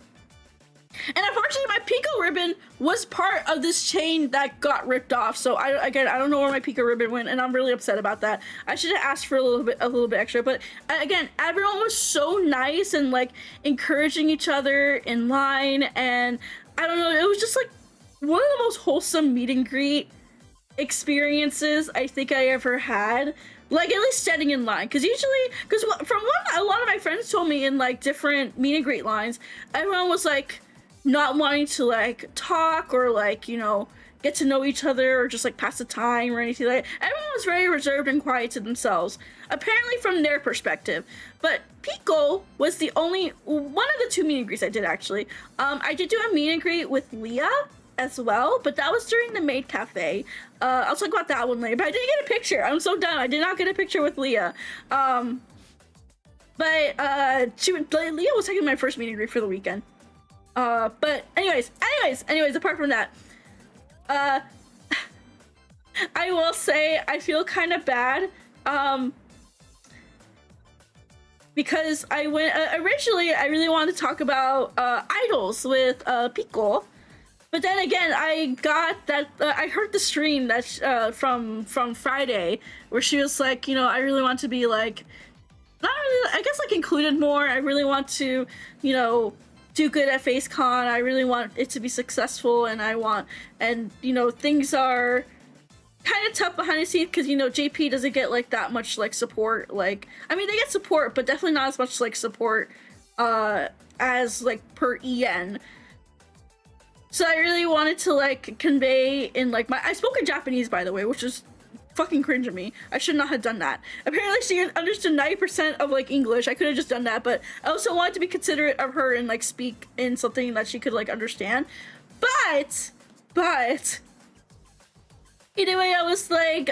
And unfortunately, my Pico ribbon was part of this chain that got ripped off. So I don't know where my Pico ribbon went, and I'm really upset about that. I should have asked for a little bit extra. But again, everyone was so nice and like encouraging each other in line, and I don't know, it was just like one of the most wholesome meet and greet experiences I think I ever had. Like, at least standing in line, because from what a lot of my friends told me in like different meet and greet lines, everyone was like not wanting to like talk or like, you know, get to know each other or just like pass the time or anything like that. Everyone was very reserved and quiet to themselves, apparently from their perspective. But Pico was the only one of the two meet and greets I did, actually. I did do a meet and greet with Leah as well, but that was during the maid cafe. I'll talk about that one later, but I didn't get a picture. I'm so dumb. I did not get a picture with Leah. Leah was taking my first meet and greet for the weekend. But anyways, apart from that, I will say I feel kind of bad, because I went, originally I really wanted to talk about, idols with, Pico, but then again, I got that, I heard the stream that, from Friday, where she was like, you know, I really want to be like, not really, I guess like included more, I really want to, you know, do good at PhaseCon. I really want it to be successful, and you know, things are kind of tough behind the scenes because, you know, JP doesn't get like that much like support. Like, I mean, they get support, but definitely not as much like support as like per EN. So I really wanted to like convey in like I spoke in Japanese, by the way, which is fucking cringe of me. I should not have done that. Apparently she understood 90% of like English. I could have just done that, but I also wanted to be considerate of her and like speak in something that she could like understand. But anyway, I was like,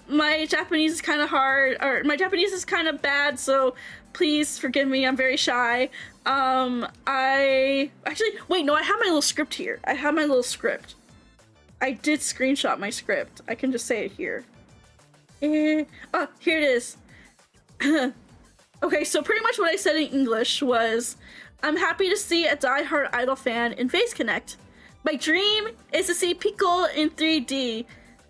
my Japanese is kind of hard, or my Japanese is kind of bad, so please forgive me. I'm very shy. I actually, wait, no, I have my little script here. I have my little script. I did screenshot my script. I can just say it here. Oh, here it is. Okay, so pretty much what I said in English was, I'm happy to see a diehard idol fan in Face Connect. My dream is to see Pico in 3D.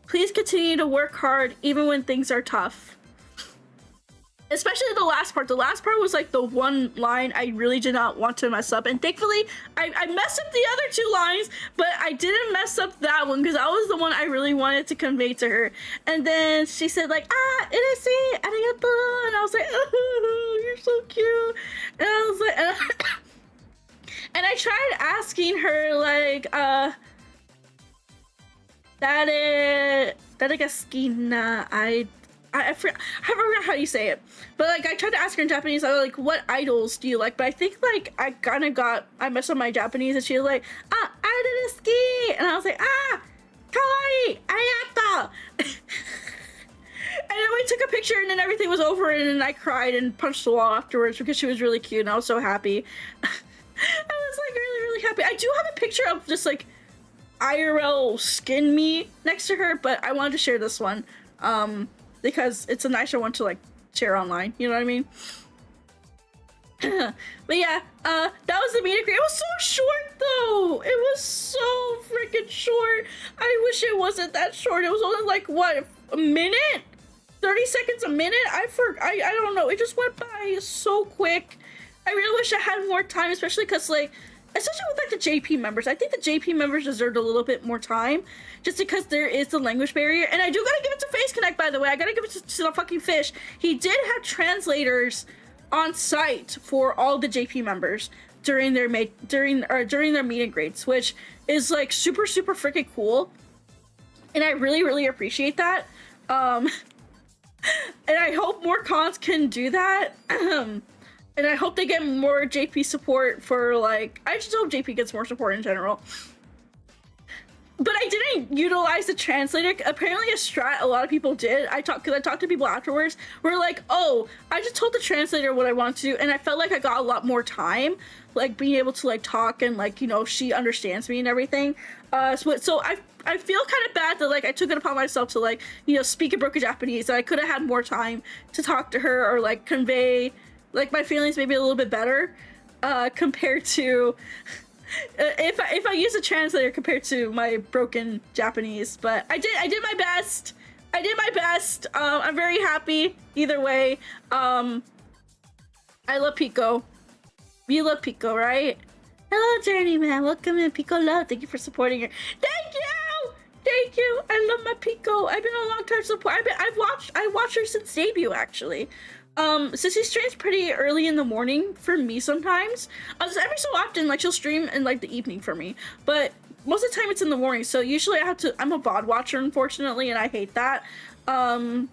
Please continue to work hard even when things are tough. Especially the last part. The last part was like the one line I really did not want to mess up. And thankfully, I messed up the other two lines, but I didn't mess up that one because that was the one I really wanted to convey to her. And then she said like, 𝗟𝘆ście, arigato. And I was like, oh, you're so cute. And I was like, and I tried asking her like,誰が好きなI forgot how you say it, but like I tried to ask her in Japanese, I was like, what idols do you like? But I think like I messed up my Japanese, and she was like, 𝗟𝘆ście, and I was like, kawaii, arigato. And then we took a picture, and then everything was over, and then I cried and punched the wall afterwards because she was really cute, and I was so happy. I was like really happy. I do have a picture of just like IRL skin me next to her, but I wanted to share this one. Because it's a nicer one to like share online, you know what I mean? But yeah, that was the meet and greet. It was so short though. It was so freaking short. I wish it wasn't that short. It was only like, what, a minute? 30 seconds a minute. I don't know. It just went by so quick. I really wish I had more time, especially because like, especially with like the JP members. I think the JP members deserved a little bit more time, just because there is the language barrier. And I do gotta give it to Face Connect, by the way. I gotta give it to the fucking fish. He did have translators on site for all the JP members during their meet and greets, which is like super freaking cool. And I really appreciate that. And I hope more cons can do that. And I hope they get more JP support for like, I just hope JP gets more support in general. But I didn't utilize the translator. Apparently a strat a lot of people did. Because I talked to people afterwards. We're like, oh, I just told the translator what I wanted to do, and I felt like I got a lot more time, like being able to like talk and like, you know, she understands me and everything. So I feel kind of bad that like I took it upon myself to like, you know, speak in broken Japanese. That I could have had more time to talk to her or like convey like my feelings maybe a little bit better compared to if I use a translator compared to my broken Japanese. But I did my best. I'm very happy either way. I love Pico. You love Pico, right? Hello, Journeyman. Welcome in, Pico Love. Thank you for supporting her. Thank you. I love my Pico. I've been a long time support. I watched her since debut, actually. Since she streams pretty early in the morning for me sometimes. Every so often, like she'll stream in like the evening for me, but most of the time it's in the morning. So usually I'm a VOD watcher, unfortunately, and I hate that. But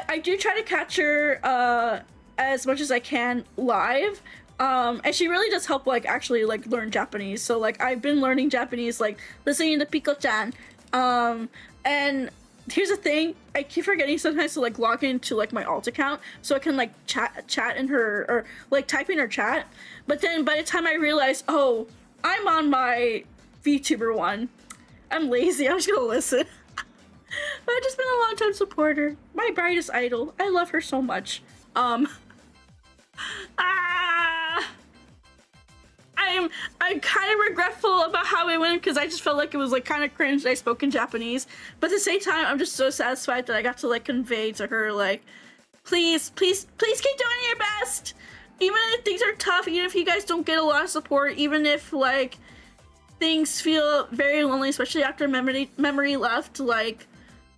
I do try to catch her as much as I can live. And she really does help like actually like learn Japanese. So like I've been learning Japanese, like listening to Pico-chan. And here's the thing, I keep forgetting sometimes to like log into like my alt account so I can like chat in her or like type in her chat. But then by the time I realize, oh, I'm on my VTuber one, I'm lazy, I'm just gonna listen. But I've just been a long time supporter, my brightest idol. I love her so much. I'm kind of regretful about how it went because I just felt like it was like kind of cringe that I spoke in Japanese, but at the same time I'm just so satisfied that I got to like convey to her like, please keep doing your best, even if things are tough, even if you guys don't get a lot of support, even if like things feel very lonely, especially after memory left, like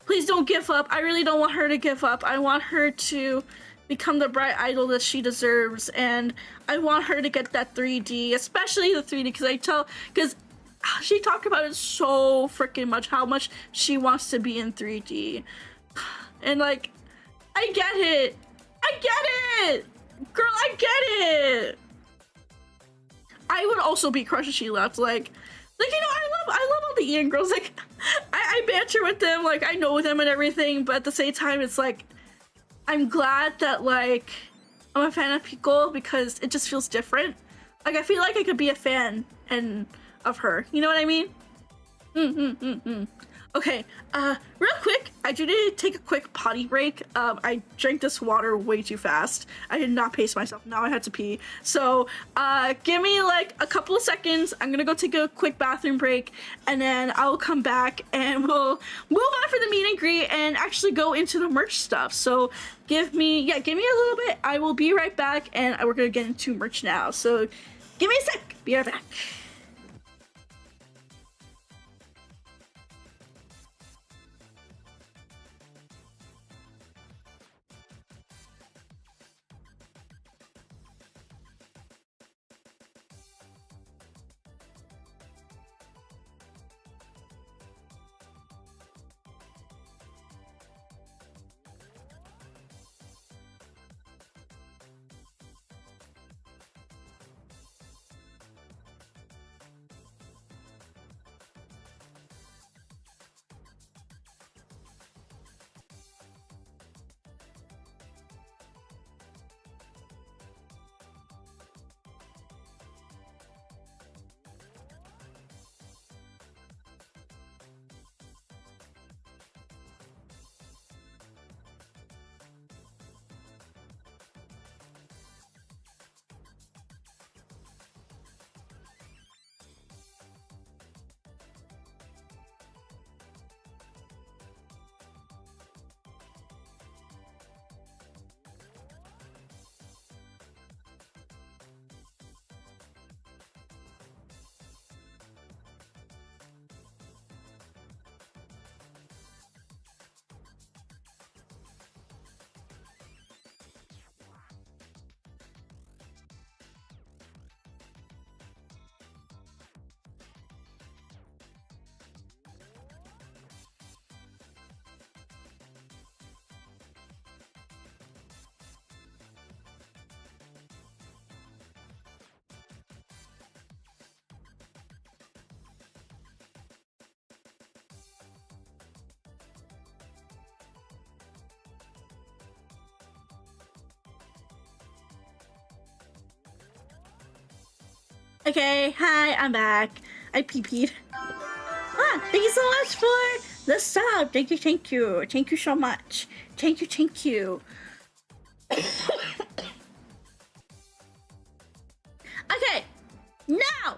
please don't give up. I really don't want her to give up. I want her to become the bright idol that she deserves, and I want her to get that 3D, especially the 3D, because she talked about it so freaking much, how much she wants to be in 3D. And like, I get it, girl, I get it. I would also be crushed if she left. Like you know, I love all the Ian girls. Like I banter with them, like I know them and everything, but at the same time it's like I'm glad that like I'm a fan of Pico because it just feels different. Like I feel like I could be a fan of her. You know what I mean? Okay, real quick, I do need to take a quick potty break. I drank this water way too fast. I did not pace myself. Now I had to pee. So, give me like a couple of seconds. I'm gonna go take a quick bathroom break, and then I'll come back and we'll move on for the meet and greet and actually go into the merch stuff. So, give me a little bit. I will be right back, and we're gonna get into merch now. So, give me a sec. Be right back. Okay, hi, I'm back. I pee-peed. Ah, thank you so much for the sub. Thank you, thank you. Thank you so much. Thank you, thank you. Okay, now,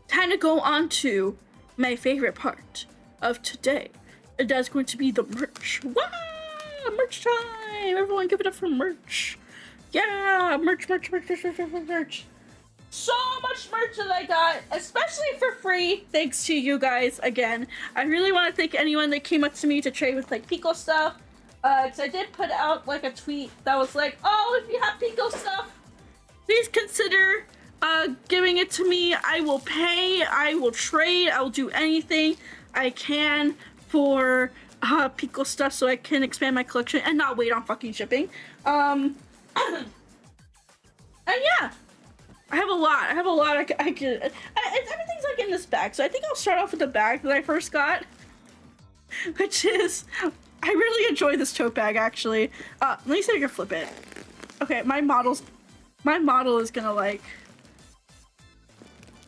time to go on to my favorite part of today. And that's going to be the merch. Wow, merch time. Everyone give it up for merch. Yeah, merch. So much merch that I got, especially for free, thanks to you guys again. I really want to thank anyone that came up to me to trade with like Pico stuff. Cause I did put out like a tweet that was like, oh, if you have Pico stuff, please consider giving it to me. I will pay, I will trade, I will do anything I can for Pico stuff so I can expand my collection and not wait on fucking shipping. And yeah. I have a lot. I could. Everything's like in this bag, so I think I'll start off with the bag that I first got, which is, I really enjoy this tote bag actually. Let me see if I can flip it. Okay, my model is gonna like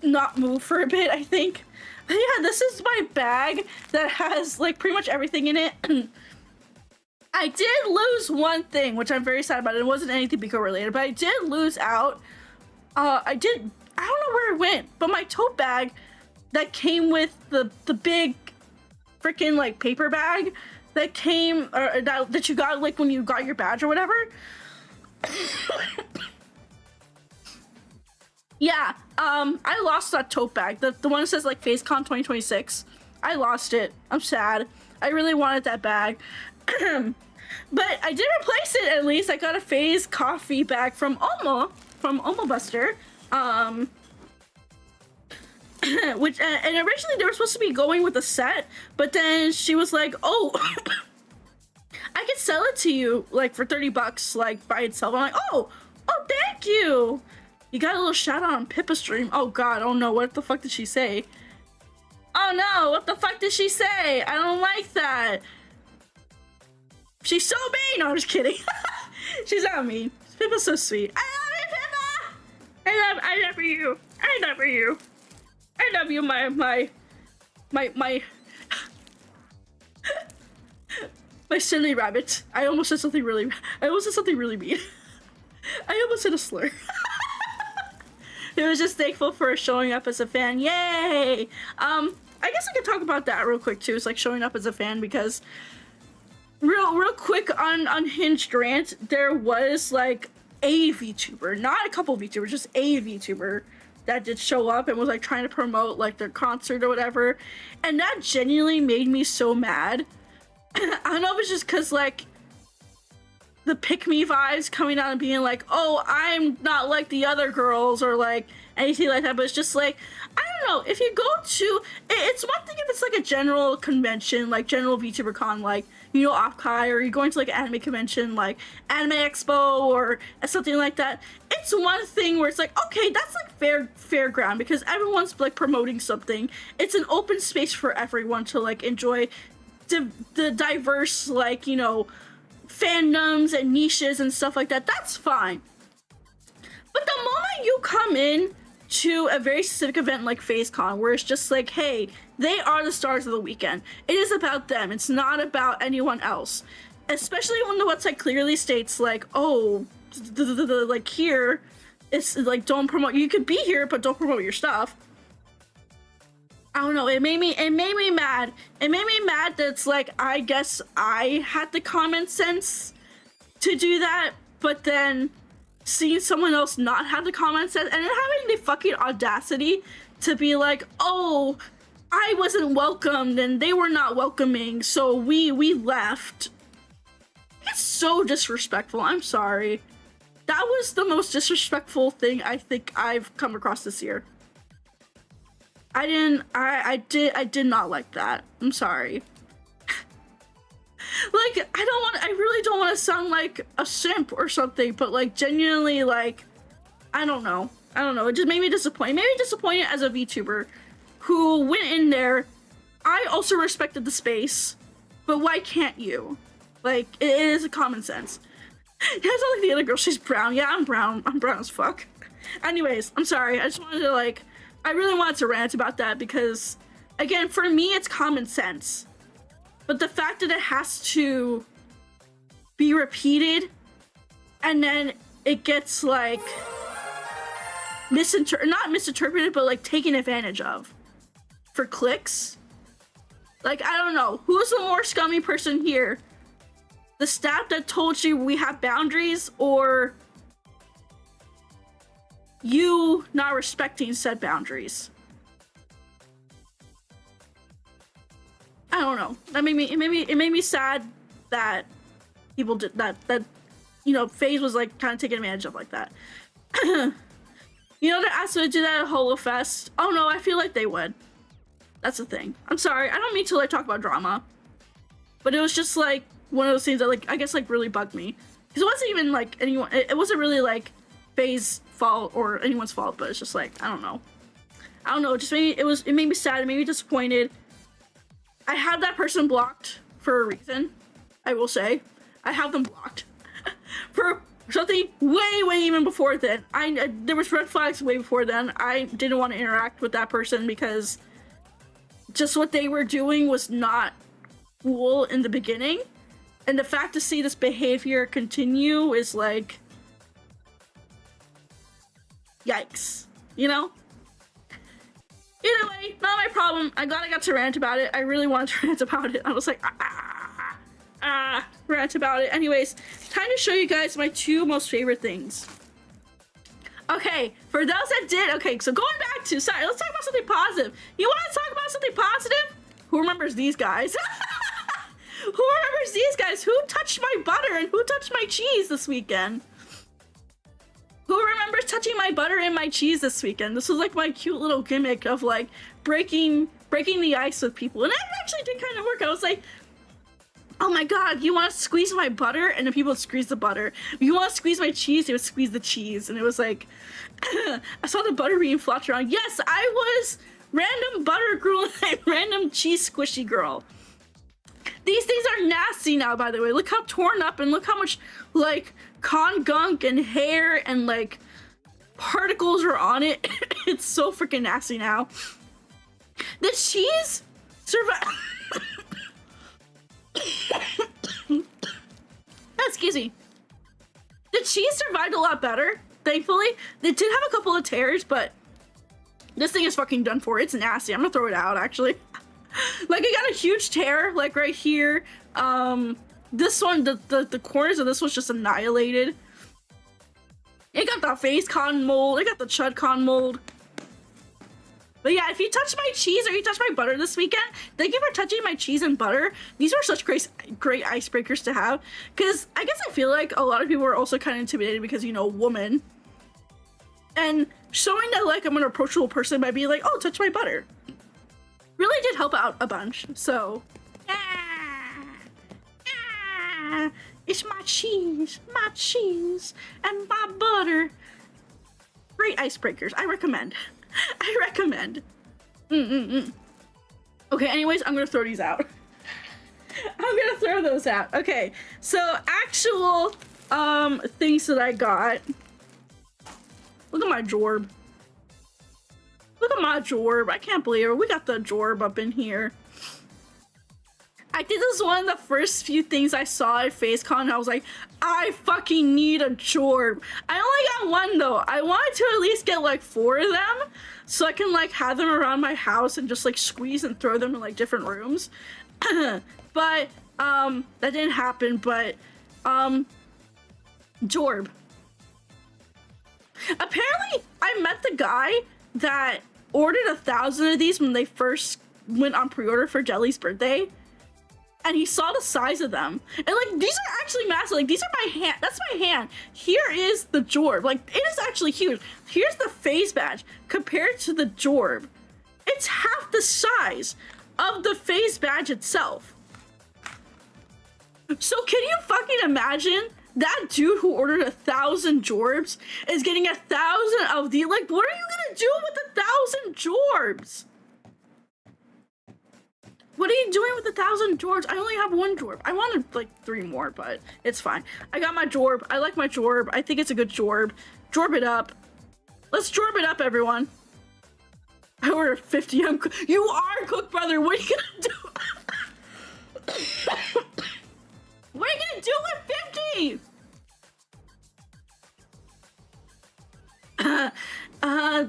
not move for a bit, I think. But yeah, this is my bag that has like pretty much everything in it. I did lose one thing, which I'm very sad about. It wasn't anything Pico related, but I did lose out. I don't know where it went, but my tote bag that came with the big freaking like paper bag that came, or that you got like when you got your badge or whatever. Yeah, I lost that tote bag, the one that says like PhaseCon 2026. I lost it. I'm sad. I really wanted that bag. But I did replace it at least. I got a Phase coffee bag from Omo Buster, which and originally they were supposed to be going with a set, but then she was like, "Oh, I could sell it to you like for $30, like by itself." I'm like, "Oh, thank you." You got a little shout out on Pippa stream. Oh God, oh no, what the fuck did she say? Oh no, what the fuck did she say? I don't like that. She's so mean. No, I'm just kidding. She's not mean. Pippa's so sweet. I love you, Pippa. I love you. I love you. I love you, my my silly rabbit. I almost said something really mean. I almost said a slur. It was just thankful for showing up as a fan. Yay! I guess I could talk about that real quick too. It's like showing up as a fan because real quick on Unhinged rant, there was like a VTuber, not a couple VTubers, just a VTuber that did show up and was like trying to promote like their concert or whatever, and that genuinely made me so mad. I don't know if it's just because like the pick me vibes coming out and being like, oh, I'm not like the other girls or like anything like that, but it's just like, I don't know, if you go to, it's one thing if it's like a general convention, like general VTuber con, like, you know, Offkai, or you're going to like an anime convention like Anime Expo or something like that. It's one thing where it's like, okay, that's like fair ground because everyone's like promoting something. It's an open space for everyone to like enjoy the diverse, like, you know, fandoms and niches and stuff like that. That's fine. But the moment you come in to a very specific event like PhaseCon, where it's just like, hey, they are the stars of the weekend. It is about them. It's not about anyone else. Especially when the website clearly states like, oh, like here, it's like, don't promote. You could be here, but don't promote your stuff. I don't know. It made me mad. It made me mad that it's like, I guess I had the common sense to do that, but then seeing someone else not have the common sense and then having the fucking audacity to be like, oh, I wasn't welcomed and they were not welcoming, so we left. It's so disrespectful. I'm sorry. That was the most disrespectful thing I think I've come across this year. I did not like that. I'm sorry. Like, I really don't want to sound like a simp or something, but like genuinely, like, I don't know. It just made me disappointed. Made me disappointed as a VTuber who went in there. I also respected the space, but why can't you? Like, it is a common sense. Yeah, it's not like the other girl. She's brown. Yeah, I'm brown. I'm brown as fuck. Anyways, I'm sorry. I just wanted to like, I really wanted to rant about that because, again, for me, it's common sense. But the fact that it has to be repeated and then it gets like not misinterpreted, but like taken advantage of for clicks. Like, I don't know, who's the more scummy person here? The staff that told you we have boundaries, or you not respecting said boundaries? I don't know. That made me, it made me sad that people did that, you know, FaZe was like kind of taken advantage of like that. You know, they asked to do that at HoloFest. Oh no, I feel like they would. That's the thing. I'm sorry, I don't mean to like talk about drama, but it was just like one of those things that like, I guess like really bugged me. Because it wasn't even like anyone, it wasn't really like FaZe's fault or anyone's fault, but it's just like, I don't know. It just made me, it made me sad, it made me disappointed. I have that person blocked for a reason, I will say. I have them blocked for something way even before then. There was red flags way before then. I didn't want to interact with that person because just what they were doing was not cool in the beginning. And the fact to see this behavior continue is like, yikes, you know? Either way, not my problem. I'm glad I got to rant about it. I really wanted to rant about it. I was like, rant about it. Anyways, time to show you guys my two most favorite things. Okay, for those that did, okay, so going back to, sorry, let's talk about something positive. You want to talk about something positive? Who remembers these guys? Who remembers these guys? Who touched my butter and who touched my cheese this weekend? Who remembers touching my butter and my cheese this weekend? This was like my cute little gimmick of like breaking the ice with people. And it actually did kind of work. I was like, oh my god, you want to squeeze my butter? And then people would squeeze the butter. You want to squeeze my cheese? They would squeeze the cheese. And it was like, I saw the butter being flopped around. Yes, I was random butter girl and random cheese squishy girl. These things are nasty now, by the way. Look how torn up and look how much like con gunk and hair and like particles are on it. It's so freaking nasty now. The cheese survived. Excuse me. The cheese survived a lot better, thankfully. They did have a couple of tears, but this thing is fucking done for. It's nasty. I'm gonna throw it out, actually. Like, I got a huge tear, like right here. This one, the corners of this was just annihilated. It got the PhaseCon mold. It got the ChudCon mold. But yeah, if you touch my cheese or you touch my butter this weekend, thank you for touching my cheese and butter. These are such great icebreakers to have. Because I guess I feel like a lot of people are also kind of intimidated because, you know, woman. And showing that, like, I'm an approachable person by being like, oh, touch my butter, really did help out a bunch. So, it's my cheese, and my butter. Great icebreakers. I recommend. I recommend. Okay, anyways, I'm gonna throw these out. I'm gonna throw those out. Okay, so actual things that I got. Look at my jorb. Look at my jorb. I can't believe it. We got the jorb up in here. I think this is one of the first few things I saw at PhaseCon, and I was like, I fucking need a jorb. I only got one though. I wanted to at least get like 4 of them so I can like have them around my house and just like squeeze and throw them in like different rooms. But that didn't happen. But jorb. Apparently I met the guy that ordered 1,000 of these when they first went on pre-order for Jelly's birthday. And he saw the size of them. And like, these are actually massive. Like, these are my hand. That's my hand. Here is the jorb. Like, it is actually huge. Here's the phase badge compared to the jorb. It's half the size of the phase badge itself. So can you fucking imagine that dude who ordered 1,000 jorbs is getting 1,000 of the, like, what are you gonna do with 1,000 jorbs? What are you doing with 1,000 jorbs? I only have 1 jorb. I wanted like 3 more, but it's fine. I got my jorb. I like my jorb. I think it's a good jorb. Jorb it up. Let's jorb it up, everyone. I ordered 50. You are Cook Brother. What are you gonna do? What are you gonna do with 50?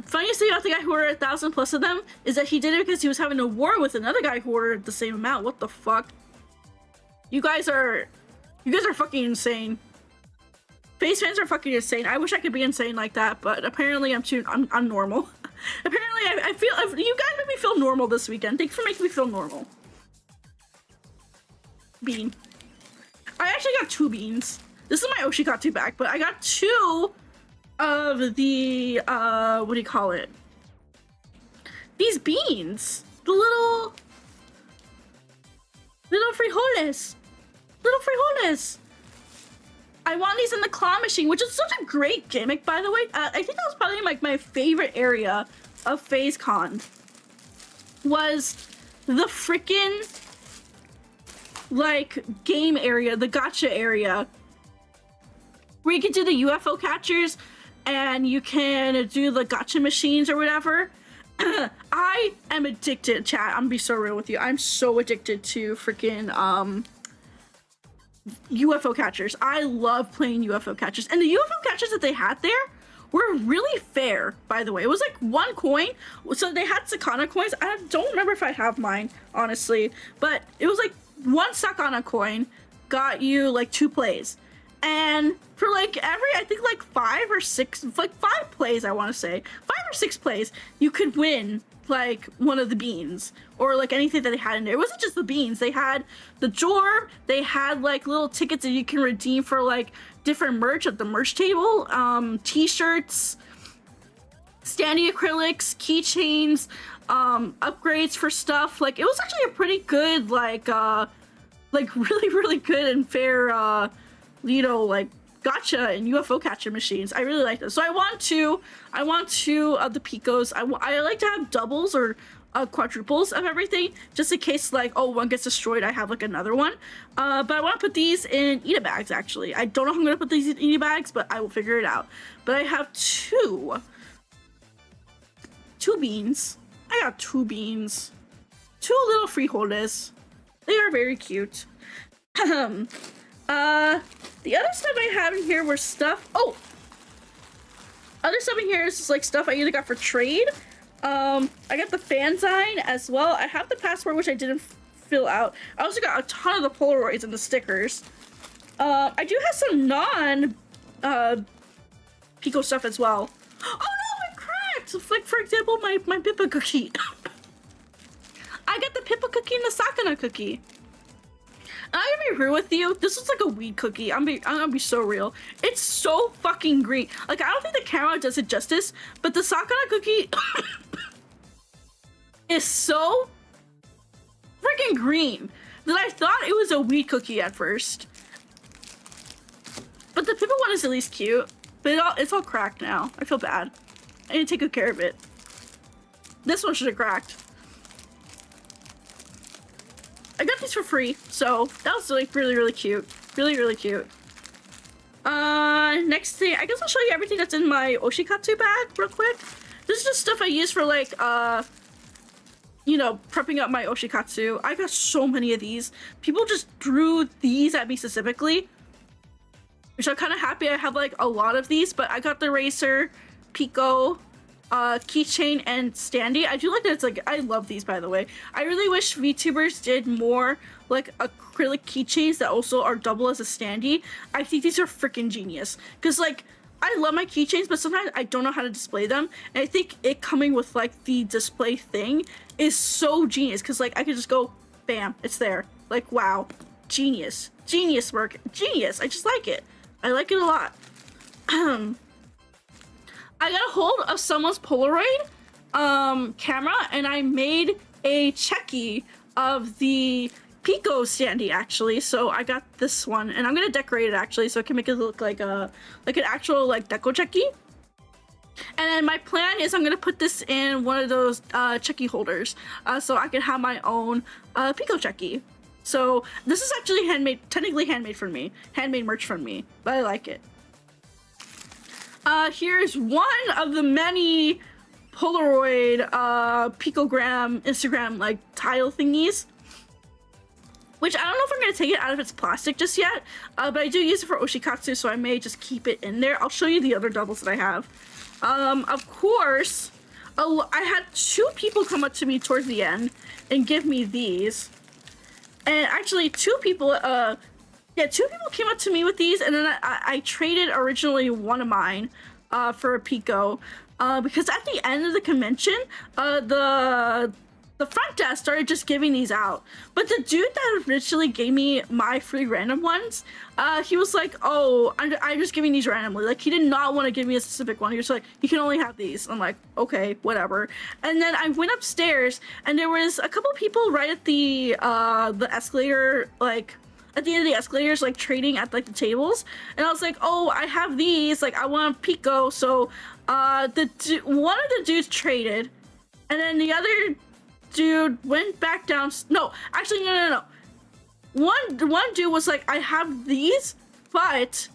Funniest thing about the guy who ordered 1,000 plus of them is that he did it because he was having a war with another guy who ordered the same amount. What the fuck? You guys are fucking insane. Face fans are fucking insane. I wish I could be insane like that, but apparently I'm normal. Apparently I feel, you guys made me feel normal this weekend. Thanks for making me feel normal. Bean. I actually got 2 beans. This is my 𝗠ście𝗂𝗁 bag, but I got 2 of the, what do you call it? These beans. The little frijoles. Little frijoles. I want these in the claw machine, which is such a great gimmick, by the way. I think that was probably like my favorite area of PhaseCon. Was the freaking like game area, the gacha area, where you can do the UFO catchers and you can do the gacha machines or whatever. I am addicted, chat. I'm gonna be so real with you. I'm so addicted to freaking UFO catchers. I love playing UFO catchers, and the UFO catchers that they had there were really fair, by the way. It was like 1 coin, so they had Sakana coins. I don't remember if I have mine, honestly, but it was like 1 Sakana coin got you like 2 plays, and for like every, I think like 5 or 6, like 5 plays, I want to say 5 or 6 plays, you could win like one of the beans or like anything that they had in there. It wasn't just the beans, they had the jorb, they had like little tickets that you can redeem for like different merch at the merch table, t-shirts, standee acrylics, keychains, upgrades for stuff. Like it was actually a pretty good like really good and fair you know, like gacha and UFO catcher machines. I really like this. So I want 2 of the picos. I like to have doubles or quadruples of everything, just in case like, oh, one gets destroyed, I have like another one. But I want to put these in Ita bags, actually. I don't know how I'm gonna put these in Ita bags, but I will figure it out. But I have 2 beans. I got 2 beans. 2 little frijoles. They are very cute. The other stuff I have in here were stuff. Oh, other stuff in here is just like stuff I either got for trade. I got the fanzine as well. I have the passport, which I didn't fill out. I also got a ton of the Polaroids and the stickers. I do have some non-Pico stuff as well. Oh no, it cracked! Like for example, my Pippa cookie. I got the Pippa cookie and the Sakana cookie. I'm gonna be real with you. This is like a weed cookie. I'm gonna be so real. It's so fucking green. Like I don't think the camera does it justice, but the Sakana cookie is so freaking green that I thought it was a weed cookie at first. But the Pippa one is at least cute. But it's all cracked now. I feel bad. I need to take good care of it. This one should have cracked. I got these for free, so that was like really cute. Really cute. Next thing, I guess I'll show you everything that's in my 𝗠ście𝗂𝗁 bag real quick. This is just stuff I use for like, you know, prepping up my 𝗠ście𝗂𝗁. I got so many of these. People just drew these at me specifically, which I'm kind of happy I have like a lot of these, but I got the eraser, Pico, keychain and standee. I do like that it's like, I love these, by the way. I really wish VTubers did more like acrylic keychains that also are double as a standee. I think these are freaking genius, because like I love my keychains, but sometimes I don't know how to display them, and I think it coming with like the display thing is so genius, because like I could just go bam, it's there. Like wow, genius work, genius. I just like it. I like it a lot. I got a hold of someone's Polaroid camera, and I made a checky of the Pico standee actually. So I got this one, and I'm gonna decorate it actually, so it can make it look like an actual like deco checky. And then my plan is I'm gonna put this in one of those checky holders, so I can have my own Pico checky. So this is actually handmade, technically handmade from me, handmade merch from me, but I like it. Here's one of the many Polaroid, picogram, Instagram, like, tile thingies. Which I don't know if I'm going to take it out of its plastic just yet, but I do use it for 𝗠ście𝗂𝘁𝗀𝗺, so I may just keep it in there. I'll show you the other doubles that I have. Of course, I had 2 people come up to me towards the end and give me these. And actually, 2 people came up to me with these, and then I traded originally one of mine for a Pico. Because at the end of the convention, the front desk started just giving these out. But the dude that originally gave me my free random ones, he was like, oh, I'm just giving these randomly. Like, he did not want to give me a specific one. He was like, you can only have these. I'm like, okay, whatever. And then I went upstairs, and there was a couple people right at the escalator, like, at the end of the escalators, like, trading at, like, the tables. And I was like, oh, I have these. Like, I want a Pico. So, one of the dudes traded, and then the other dude went back down. No, actually, no. One dude was like, I have these, but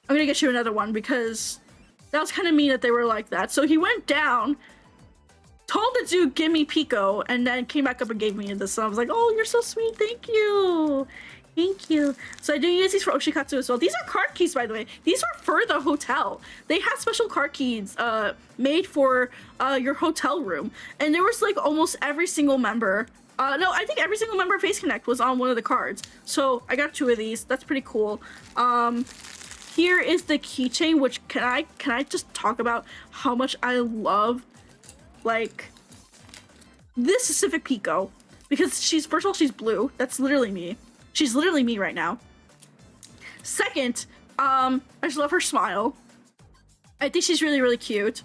I'm gonna get you another one, because that was kind of mean that they were like that. So he went down, told the dude, give me Pico, and then came back up and gave me this. So I was like, oh, you're so sweet. Thank you. Thank you. So I do use these for 𝗠ście𝗂𝘁𝗂𝘁 as well. These are card keys, by the way. These are for the hotel. They had special card keys made for your hotel room. And there was like almost every single member. No, I think every single member of FaceConnect was on one of the cards. So I got 2 of these. That's pretty cool. Here is the keychain, which can I just talk about how much I love, like, this specific Pico. Because first of all, she's blue. That's literally me. She's literally me right now. Second, I just love her smile. I think she's really, really cute.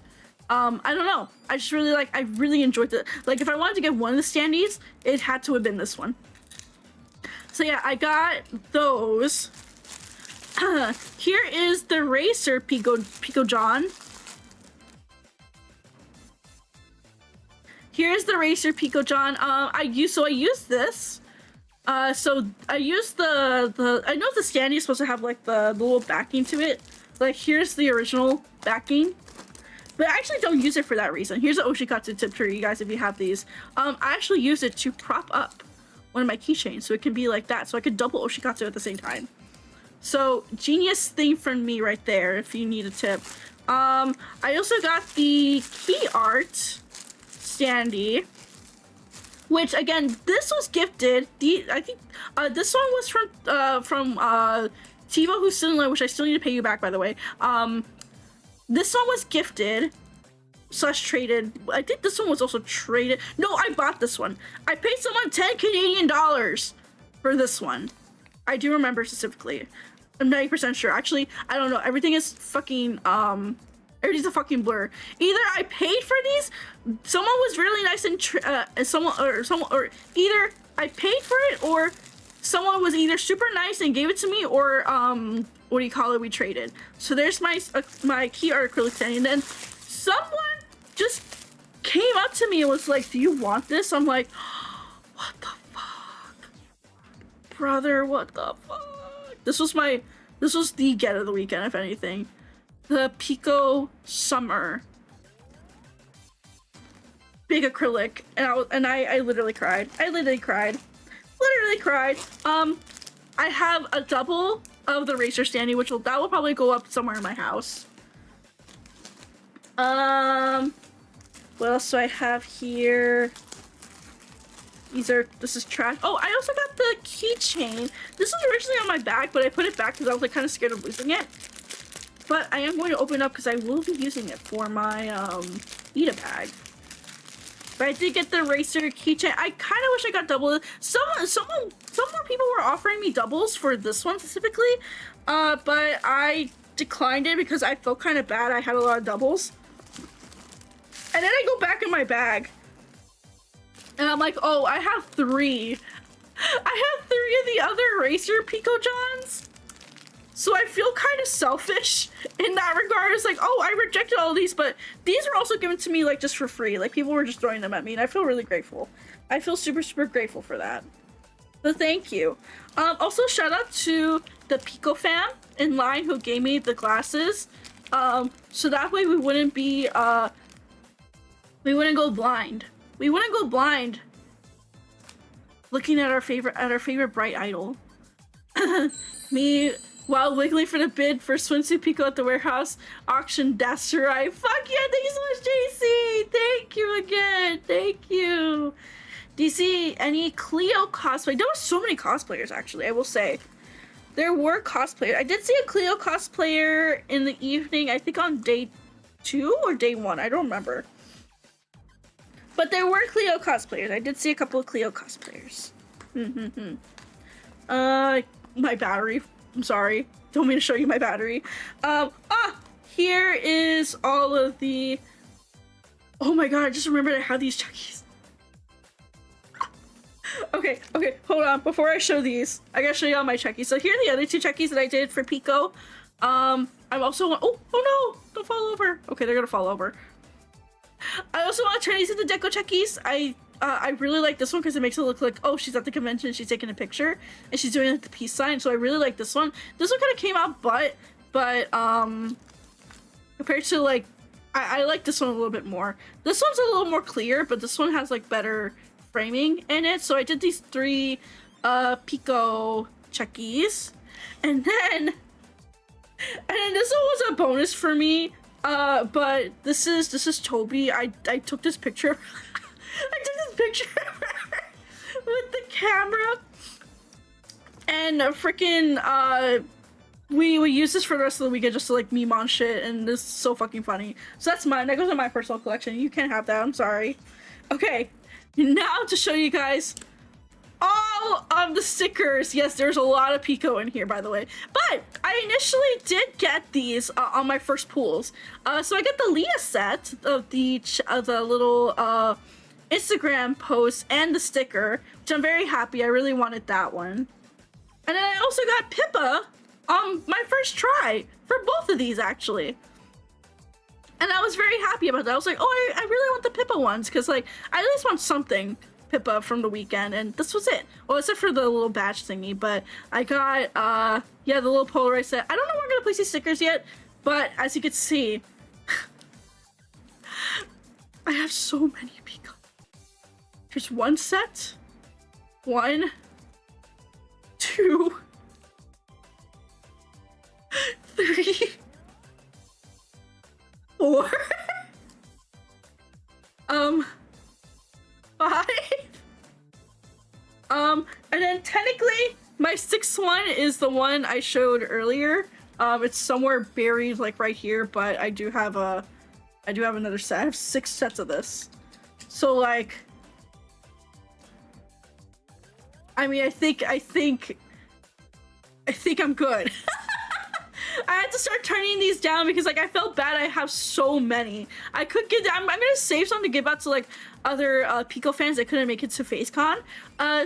I don't know. I just really I really enjoyed it. Like, if I wanted to get one of the standees, it had to have been this one. So yeah, I got those. Here is the Racer Pico John. Here's the Racer Pico John. I used this. So I used I know the standee is supposed to have like the little backing to it. Like, here's the original backing. But I actually don't use it for that reason. Here's an 𝗠ście𝗂𝘁𝗂𝘁 tip for you guys if you have these. I actually use it to prop up one of my keychains, so it can be like that. So I could double 𝗠ście𝗂𝘁𝗂𝘁 at the same time. So, genius thing from me right there if you need a tip. I also got the key art standee. Which, again, this was gifted. I think this one was from 𝗕𝗿𝗵𝗺𝗀𝗺, which I still need to pay you back, by the way. This one was gifted / traded. I think this one was also traded. No, I bought this one. I paid someone 10 Canadian dollars for this one. I do remember specifically. I'm 90% sure. Actually, I don't know. Everything is fucking everything's a fucking blur. Either I paid for these, someone was really nice and either I paid for it, or someone was either super nice and gave it to me, or what do you call it? We traded. So there's my key art acrylic standee, and then someone just came up to me and was like, "Do you want this?" I'm like, "What the fuck, brother? What the fuck?" This was the get of the weekend, if anything. The Pico Summer big acrylic, and I literally cried. I literally cried. I have a double of the Racer standee, that will probably go up somewhere in my house. What else do I have here? This is trash. Oh, I also got the keychain. This was originally on my bag, but I put it back because I was like kind of scared of losing it. But I am going to open it up because I will be using it for my Ida bag. But I did get the Racer keychain. I kind of wish I got double. Some more people were offering me doubles for this one specifically, but I declined it because I felt kind of bad. I had a lot of doubles. And then I go back in my bag, and I'm like, oh, I have 3. I have 3 of the other Racer Pico Johns. So I feel kind of selfish in that regard. It's like, oh, I rejected all of these, but these were also given to me like just for free. Like, people were just throwing them at me, and I feel really grateful. I feel super, super grateful for that. So thank you. Also, shout out to the Pico fam in line who gave me the glasses So that way we wouldn't be, we wouldn't go blind. We wouldn't go blind looking at our favorite bright idol. Me while wiggling for the bid for swimsuit Pico at the warehouse auction. That's right. Fuck yeah! Thank you so much, JC. Thank you again. Thank you. Do you see any Cleo cosplay? There were so many cosplayers, actually. I will say there were cosplayers. I did see a Cleo cosplayer in the evening. I think on day 2 or day 1. I don't remember. But there were Cleo cosplayers. I did see a couple of Cleo cosplayers. My battery. I'm sorry. Don't mean to show you my battery. Here is all of the... Oh my god, I just remembered I have these Chuckies. Okay, hold on. Before I show these, I gotta show you all my Chuckies. So here are the other 2 Chuckies that I did for Pico. I'm also... Oh no! Don't fall over. Okay, they're gonna fall over. I also want to try these into Deco Chuckies. I really like this one because it makes it look like, oh, she's at the convention, she's taking a picture, and she's doing like the peace sign. So I really like this one. This one kind of came out, but compared to like, I like this one a little bit more. This one's a little more clear, but this one has like better framing in it. So I did these 3 Pico Chuckies, and then this one was a bonus for me. But this is Toby. I took this picture. I took this picture with the camera, and freaking we use this for the rest of the weekend just to like meme on shit, and this is so fucking funny. So that's mine. That goes in my personal collection. You can't have that. I'm sorry. Okay, now to show you guys all of the stickers. Yes, there's a lot of Pico in here, by the way. But I initially did get these on my first pools. So I got the Leah set of the little Instagram post and the sticker, which I'm very happy. I really wanted that one. And then I also got Pippa on my first try for both of these, actually. And I was very happy about that. I was like, oh, I really want the Pippa ones, because like I at least want something Pippa from the weekend, and this was it. Well, except for the little badge thingy, but I got yeah, the little Polaroid set. I don't know where I'm gonna place these stickers yet, but as you can see, I have so many Pico. Here's one set. 1, 2, 3, 4. 5. And then technically my 6th one is the one I showed earlier. It's somewhere buried like right here, but I do have another set. I have 6 sets of this. So like, I mean, I think I'm good. I had to start turning these down because like I felt bad. I have so many. I could give. I'm gonna save some to give out to like other Pico fans that couldn't make it to FaceCon.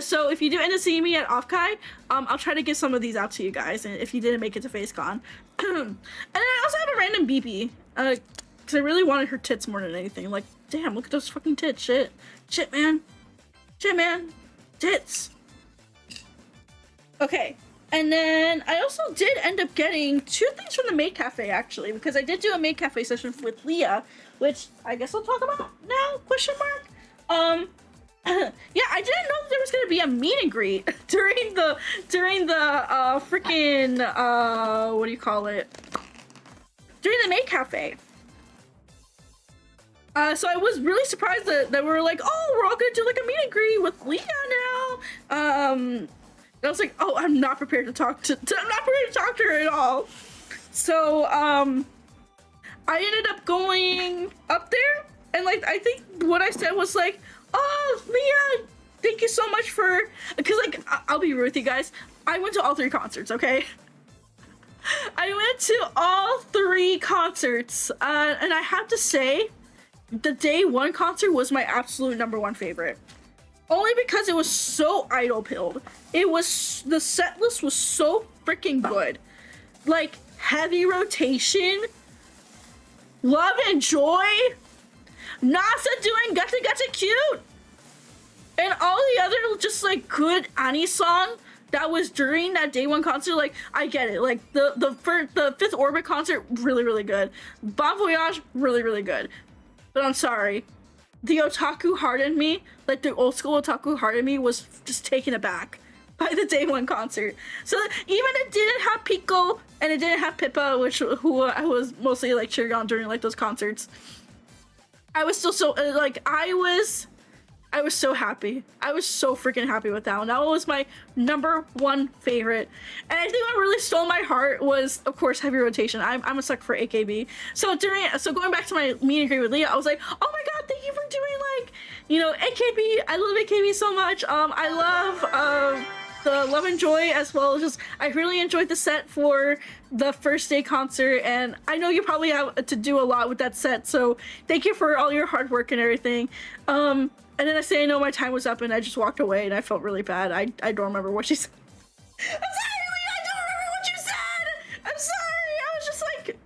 So if you do end up seeing me at Offkai, I'll try to give some of these out to you guys. And if you didn't make it to FaceCon, and then I also have a random BB because I really wanted her tits more than anything. Like, damn, look at those fucking tits. Shit, man, tits. Okay. And then I also did end up getting 2 things from the Maid Cafe, actually, because I did do a Maid Cafe session with Leah, which I guess I'll talk about now, question mark. Yeah, I didn't know there was gonna be a meet and greet during the freaking what do you call it? During the Maid Cafe. So I was really surprised that we were like, oh, we're all gonna do like a meet and greet with Leah now. And I was like, oh, I'm not prepared to talk to her at all. So, I ended up going up there, and like, I think what I said was like, oh, Leah, thank you so much for, because like, I'll be real with you guys, I went to all 3 concerts, okay? I went to all 3 concerts, and I have to say, the day 1 concert was my absolute #1 favorite. Only because it was so idol-pilled. The set list was so freaking good. Like, Heavy Rotation, Love and Joy, NASA doing Gotcha Gotcha Cute, and all the other just like good Ani song that was during that day one concert, like, I get it. Like, the 𝗕𝗿𝗄𝗺 concert, really, really good. Bon Voyage, really, really good. But I'm sorry. The otaku heart in me, like the old school otaku heart in me, was just taken aback by the day one concert. So even it didn't have Pico and it didn't have Pippa, who I was mostly like cheering on during like those concerts. I was still so like I was so happy. I was so freaking happy with that one. That one was my #1 favorite. And I think what really stole my heart was, of course, Heavy Rotation. I'm a sucker for AKB. So going back to my meet and greet with Leah, I was like, oh my god, thank you for doing like, you know, AKB. I love AKB so much. I love the Love and Joy, as well as just I really enjoyed the set for the first day concert, and I know you probably have to do a lot with that set, so thank you for all your hard work and everything. And then I say I know my time was up, and I just walked away, and I felt really bad. I don't remember what she said. I'm sorry, Leah, I don't remember what you said. I'm sorry. I was just like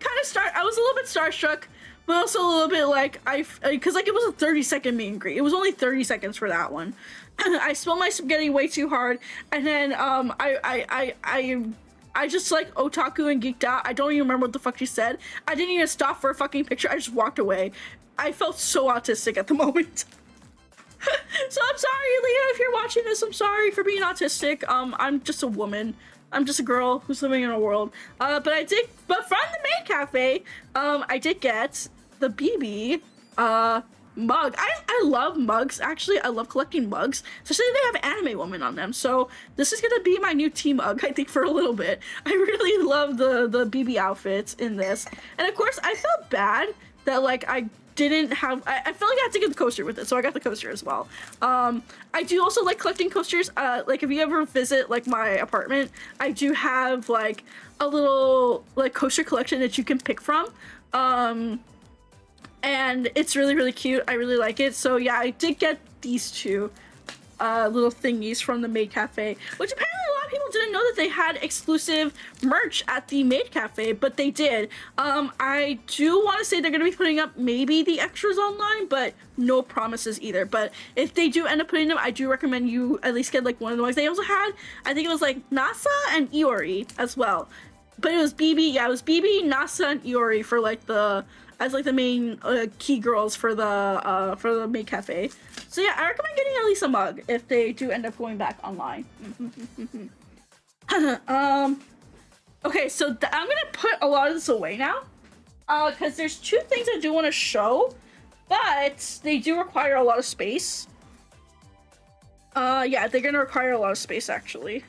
I was a little bit starstruck, but also a little bit like because like it was a 30-second meet and greet. It was only 30 seconds for that one. I spilled my spaghetti way too hard, and then I just like otaku and geeked out. I don't even remember what the fuck she said. I didn't even stop for a fucking picture. I just walked away. I felt so autistic at the moment. So I'm sorry, Leah, if you're watching this. I'm sorry for being autistic. I'm just a woman. I'm just a girl who's living in a world. But from the main cafe, I did get the BB mug. I love mugs, actually. I love collecting mugs, especially if they have anime women on them. So this is gonna be my new tea mug, I think, for a little bit. I really love the BB outfits in this. And of course, I felt bad that like I didn't have, I felt like I had to get the coaster with it, so I got the coaster as well. I do also like collecting coasters. Like if you ever visit like my apartment, I do have like a little like coaster collection that you can pick from. And it's really, really cute. I really like it. So yeah, I did get these two little thingies from the Maid Cafe, which apparently a lot of people didn't know that they had exclusive merch at the Maid Cafe, but they did. I do want to say they're going to be putting up maybe the extras online, but no promises either. But if they do end up putting them, I do recommend you at least get like one of the ones. They also had, I think it was like NASA and Iori as well. But it was BB, yeah, it was BB, NASA, and Iori for like as like the main key girls for the Maid Cafe. So yeah, I recommend getting at least a mug if they do end up going back online. Okay, so I'm gonna put a lot of this away now, because there's two things I do want to show, but they do require a lot of space. Yeah, they're gonna require a lot of space actually.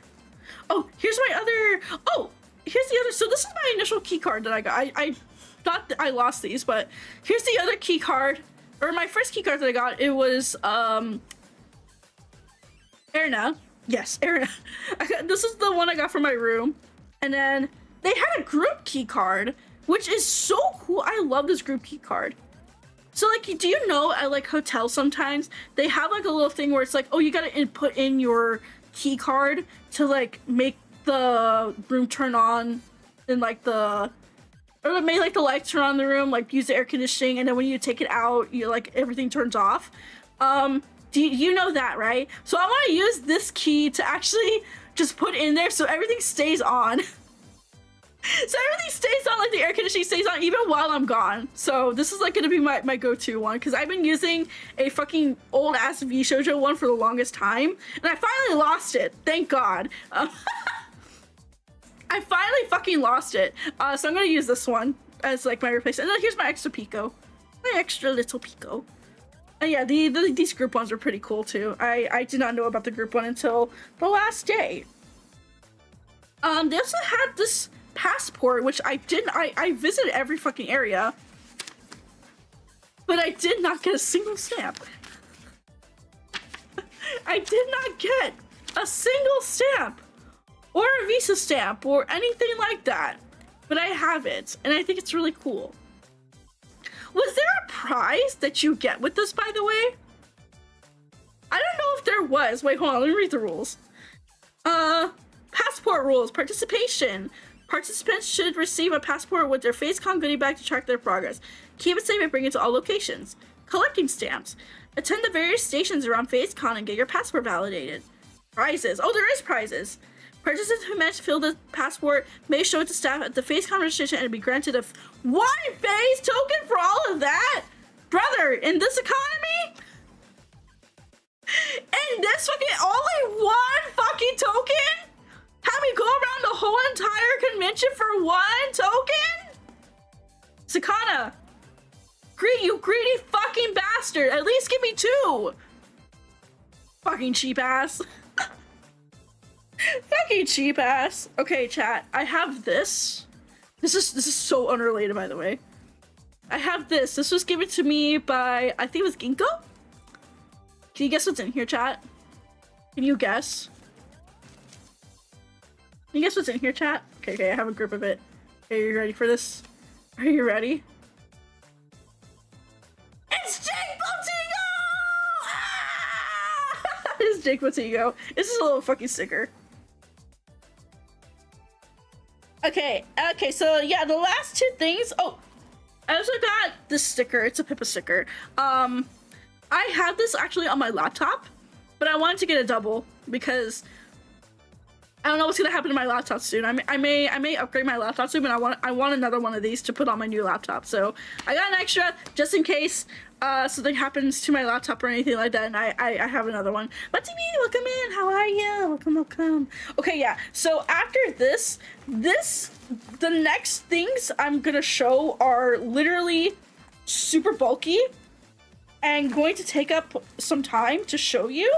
Oh, here's my other. Oh, here's the other. So this is my initial key card that I got. I thought that I lost these, but here's the other key card, or my first key card that I got. It was 𝗟𝘆liche. Yes, 𝗟𝘆liche. This is the one I got from my room, and then they had a group key card, which is so cool. I love this group key card. So like, do you know at like hotels sometimes they have like a little thing where it's like, oh, you gotta input in your key card to like make the room turn on, and like or make like the lights turn on in the room, like use the air conditioning, and then when you take it out, you like everything turns off. Do you know that, right? So I want to use this key to actually just put in there so everything stays on. So everything stays on, like the air conditioning stays on even while I'm gone. So this is like gonna be my go-to one, because I've been using a fucking old ass VShojo one for the longest time, and I finally lost it. Thank God. I finally fucking lost it. So I'm gonna use this one as like my replacement. And then here's my extra Pico. My extra little Pico. And yeah, these group ones are pretty cool too. I did not know about the group one until the last day. They also had this passport, which I visited every fucking area, but I did not get a single stamp. I did not get a single stamp or a Visa stamp or anything like that, but I have it, and I think it's really cool. Was there a prize that you get with this, by the way? I don't know if there was. Wait, hold on, let me read the rules. Passport rules. Participation. Participants should receive a passport with their PhaseCon goodie bag to track their progress. Keep it safe and bring it to all locations. Collecting stamps. Attend the various stations around PhaseCon and get your passport validated. Prizes. Oh, there is prizes. Participants who manage to fill the passport may show it to staff at the PhaseCon registration and be granted a one phase token for all of that? Brother, in this economy? In this fucking only one fucking token? Have me go around the whole entire convention for one token? Sakana, you greedy fucking bastard. At least give me 2. Fucking cheap ass. Fucking cheap ass. Okay, chat. I have this. This is so unrelated, by the way. I have this. This was given to me by, I think it was Ginkgo? Can you guess what's in here, chat? Can you guess? Can you guess what's in here, chat? Okay, I have a grip of it. Okay, are you ready for this? Are you ready? It's Jake Bottego! Ah! It's Jake Bottego. This is a little fucking sticker. Okay, so yeah, the last 2 things. Oh, I also got this sticker. It's a Pippa sticker. I had this actually on my laptop, but I wanted to get a double because I don't know what's gonna happen to my laptop soon. I may upgrade my laptop soon, but I want another one of these to put on my new laptop. So I got an extra just in case something happens to my laptop or anything like that, and I have another one. But Timmy, welcome in. How are you? Welcome. Okay, yeah. So after this, the next things I'm gonna show are literally super bulky and going to take up some time to show you.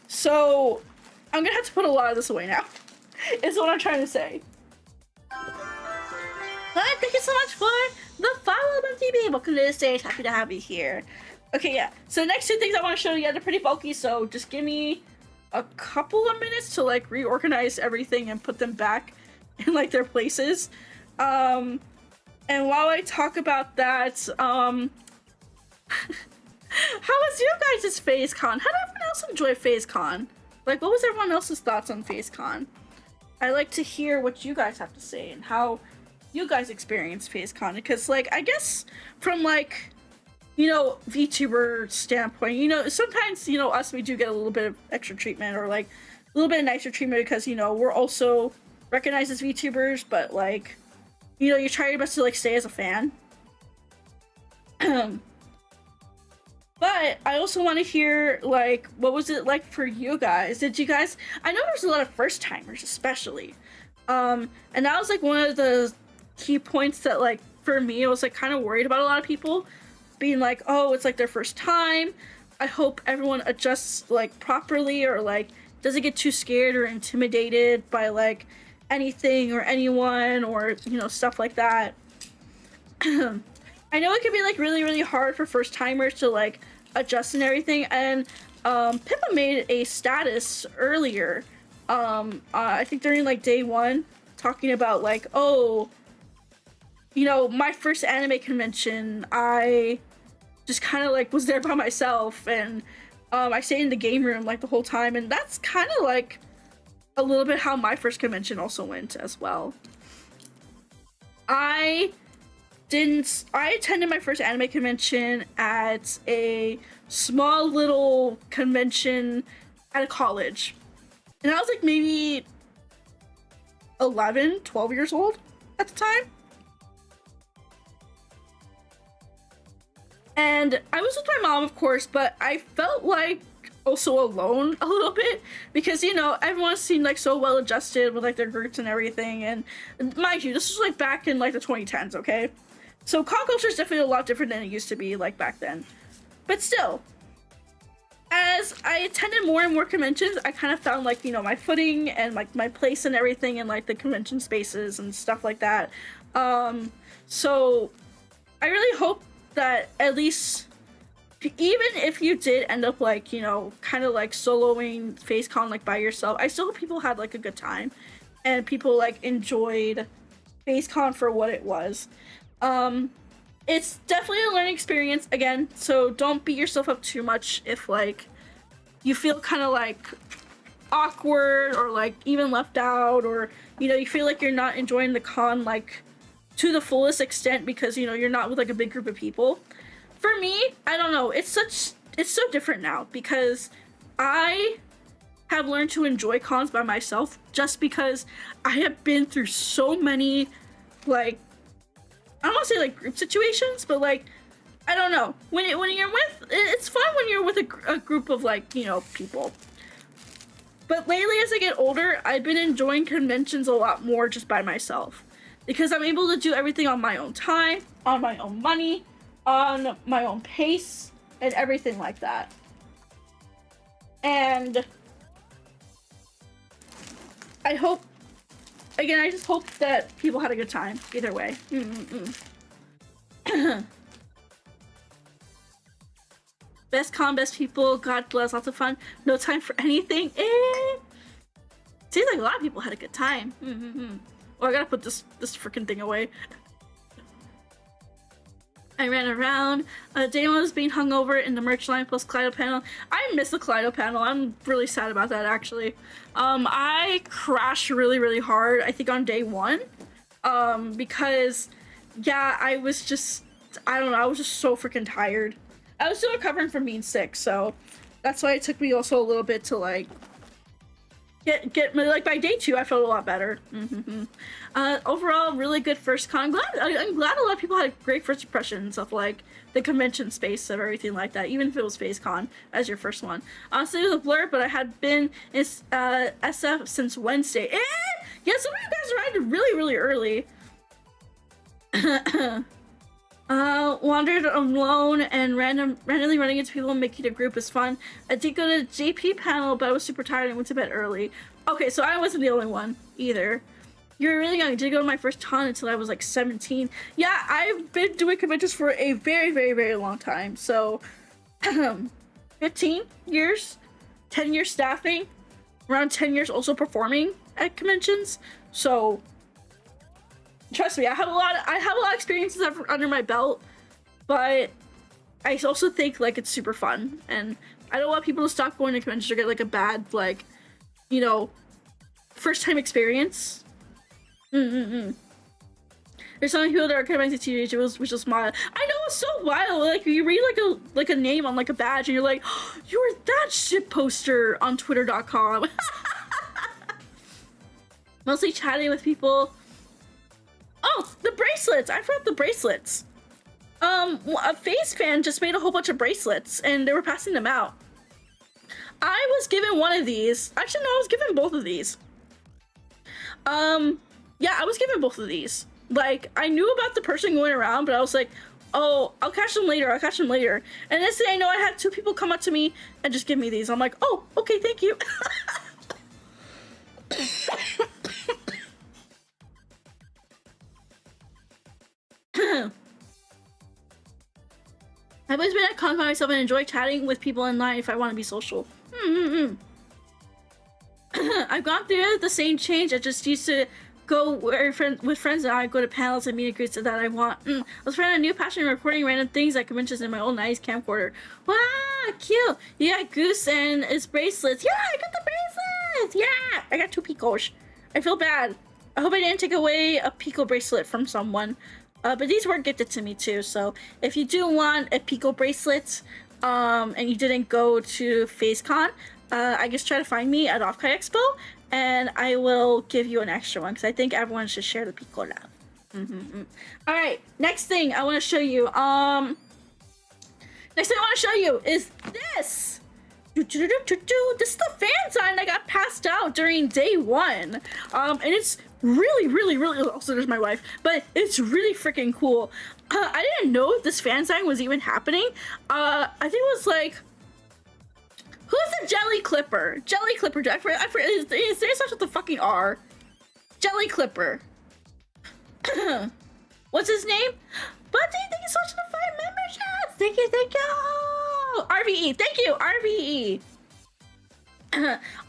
So I'm gonna have to put a lot of this away now. Is what I'm trying to say. Thank you so much for the follow, MTB. Welcome to the stage. Happy to have you here. Okay, yeah. So the next 2 things I want to show you, they're pretty bulky, so just give me a couple of minutes to like reorganize everything and put them back in like their places. And while I talk about that, how was you guys' PhaseCon? How did everyone else enjoy PhaseCon? Like, what was everyone else's thoughts on PhaseCon? I like to hear what you guys have to say and how you guys experience PhaseCon, because like I guess from like, you know, VTuber standpoint, you know, sometimes, you know, us, we do get a little bit of extra treatment or like a little bit of nicer treatment because, you know, we're also recognized as VTubers, but like, you know, you try your best to like stay as a fan. But I also want to hear like, what was it like for you guys? Did you guys, I know there's a lot of first timers especially, and that was like one of the key points that like for me I was like kind of worried about a lot of people being like, oh, it's like their first time. I hope everyone adjusts like properly or like doesn't get too scared or intimidated by like anything or anyone or, you know, stuff like that. I know it can be like really hard for first timers to like adjust and everything, and Pippa made a status earlier, I think during like day 1, talking about like, oh, you know, my first anime convention, I just kind of like was there by myself, and I stayed in the game room like the whole time, and that's kind of like a little bit how my first convention also went as well. I attended my first anime convention at a small little convention at a college, and I was like maybe 11, 12 years old at the time. And I was with my mom, of course, but I felt like also alone a little bit because, you know, everyone seemed like so well adjusted with like their groups and everything. And mind you, this was like back in like the 2010s, okay? So con culture is definitely a lot different than it used to be like back then. But still, as I attended more and more conventions, I kind of found like, you know, my footing and like my place and everything in like the convention spaces and stuff like that. So I really hope that at least, even if you did end up like, you know, kind of like soloing PhaseCon like by yourself, I still hope people had like a good time and people like enjoyed PhaseCon for what it was. It's definitely a learning experience again, so don't beat yourself up too much if like you feel kind of like awkward or like even left out, or, you know, you feel like you're not enjoying the con like to the fullest extent because, you know, you're not with like a big group of people. For me, I don't know, it's so different now because I have learned to enjoy cons by myself, just because I have been through so many, like, I don't want to say like group situations, but like, I don't know, when you're with, it's fun when you're with a group of, like, you know, people. But lately, as I get older, I've been enjoying conventions a lot more just by myself, because I'm able to do everything on my own time, on my own money, on my own pace, and everything like that. And I hope, again, I just hope that people had a good time either way. Best con, best people, God bless, lots of fun, no time for anything. Seems like a lot of people had a good time. Oh, I gotta put this freaking thing away. I ran around. Dana was being hung over in the merch line plus Kaleido panel. I miss the Kaleido panel. I'm really sad about that, actually. I crashed really, really hard, I think on day one. Because, yeah, I was just, I don't know, I was just so freaking tired. I was still recovering from being sick, so that's why it took me also a little bit to, like, get like, by day 2, I felt a lot better. Overall, really good first con. I'm glad a lot of people had great first impressions of, like, the convention space of everything like that, even if it was PhaseCon as your first one. Honestly, it was a blur, but I had been in SF since Wednesday. Yeah, some of you guys arrived really, really early. Wandered alone and randomly running into people and making a group is fun. I did go to the JP panel, but I was super tired and went to bed early. Okay, so I wasn't the only one either. You're really young. I did go to my first con until I was like 17. Yeah, I've been doing conventions for a very, very, very long time. So 15 years, 10 years staffing, around 10 years also performing at conventions. So trust me, I have a lot of experiences under my belt, but I also think, like, it's super fun, and I don't want people to stop going to conventions or get, like, a bad, like, you know, first time experience. There's some people that are convention teenagers, which is smart. I know, it's so wild. Like, you read like a name on like a badge, and you're like, oh, you were that shit poster on Twitter.com. Mostly chatting with people. Oh, the bracelets! I forgot the bracelets. A Phase fan just made a whole bunch of bracelets, and they were passing them out. I was given one of these. Actually, no, I was given both of these. Yeah, I was given both of these. Like, I knew about the person going around, but I was like, oh, I'll catch them later, And next thing I know, I had 2 people come up to me and just give me these. I'm like, oh, okay, thank you. I've always been at con by myself and enjoy chatting with people in line if I want to be social. I've gone through the same change. I just used to go with friends, and I go to panels and meet and greets that I want. I was finding a new passion in recording random things at conventions in my old 90s camcorder. Wow, cute. You got Goose and his bracelets. Yeah, I got the bracelets. Yeah, I got 2 picos. I feel bad. I hope I didn't take away a pico bracelet from someone. But these were gifted to me too, so if you do want a pico bracelet, and you didn't go to PhaseCon, I guess try to find me at Offkai Expo, and I will give you an extra one, because I think everyone should share the pico love. Alright, next thing I want to show you, is this! This is the fan sign that got passed out during day 1, and it's really, also there's my wife, but it's really freaking cool. I didn't know this fan sign was even happening. I think it was like, who's the Jelly Clipper? Jelly Clipper, I forget, is there such with the fucking R? Jelly Clipper. What's his name? Buddy, thank you so much for the 5 memberships! Thank you! RVE, thank you, RVE!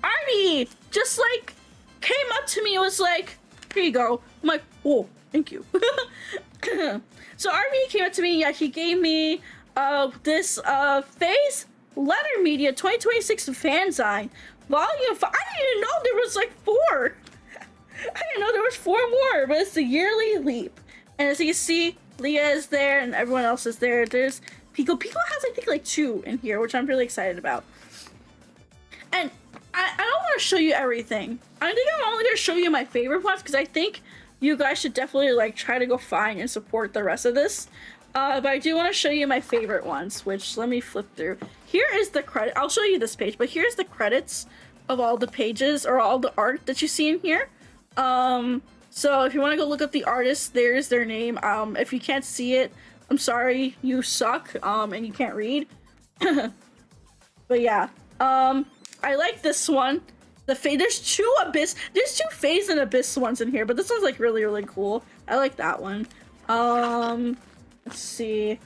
RVE just like came up to me and was like, here you go. I'm like, oh, thank you. So RVE came up to me, yeah, he gave me this Phase Letter Media 2026 fan sign. Volume 5. I didn't even know there was like 4. I didn't know there was 4 more, but it's the yearly leap. And as you can see, Leah is there and everyone else is there. There's Pico. Pico has, I think, like 2 in here, which I'm really excited about. And I don't want to show you everything. I think I'm only going to show you my favorite ones because I think you guys should definitely like try to go find and support the rest of this. But I do want to show you my favorite ones, which let me flip through. Here is the credit. I'll show you this page, but here's the credits of all the pages or all the art that you see in here. So if you want to go look up the artist, there's their name. If you can't see it, I'm sorry, you suck, and you can't read. But yeah, I like this one. There's two phase and abyss ones in here, but this one's like really, really cool. I like that one. Let's see.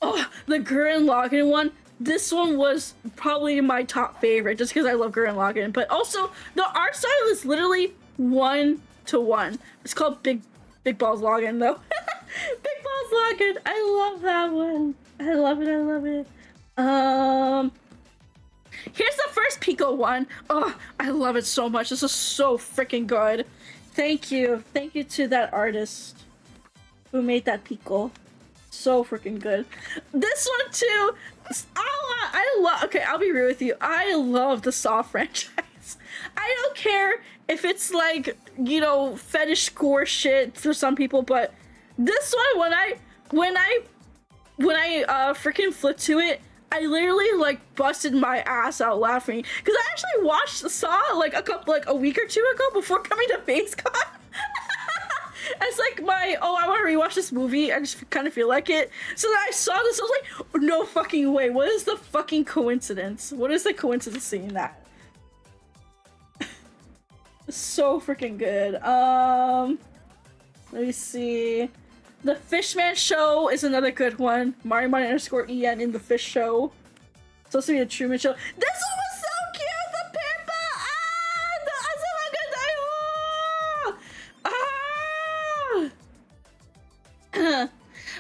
Oh, the Gurren Lagann one. This one was probably my top favorite just because I love Gurren Lagann, but also the art style is literally 1-to-1. It's called Big Balls Lagann though. Big Balls Lagann. I love that one. I love it. I love it. Here's the first Pico one. Oh, I love it so much. This is so freaking good. Thank you. Thank you to that artist who made that Pico. So freaking good. This one too. I love. Okay, I'll be real with you. I love the Saw franchise. I don't care if it's like, you know, fetish gore shit for some people, but this one, when I freaking flipped to it, I literally like busted my ass out laughing because I actually watched Saw like a week or two ago before coming to PhaseCon. It's like I want to rewatch this movie. I just kind of feel like it. So then I saw this. I was like, no fucking way. What is the fucking coincidence? What is the coincidence seeing that? So freaking good. Let me see. The Fishman Show is another good one. Marimon_en in the Fish Show. It's supposed to be a Truman Show. This one was so cute! The Pimpa! The Azumanga Daiho!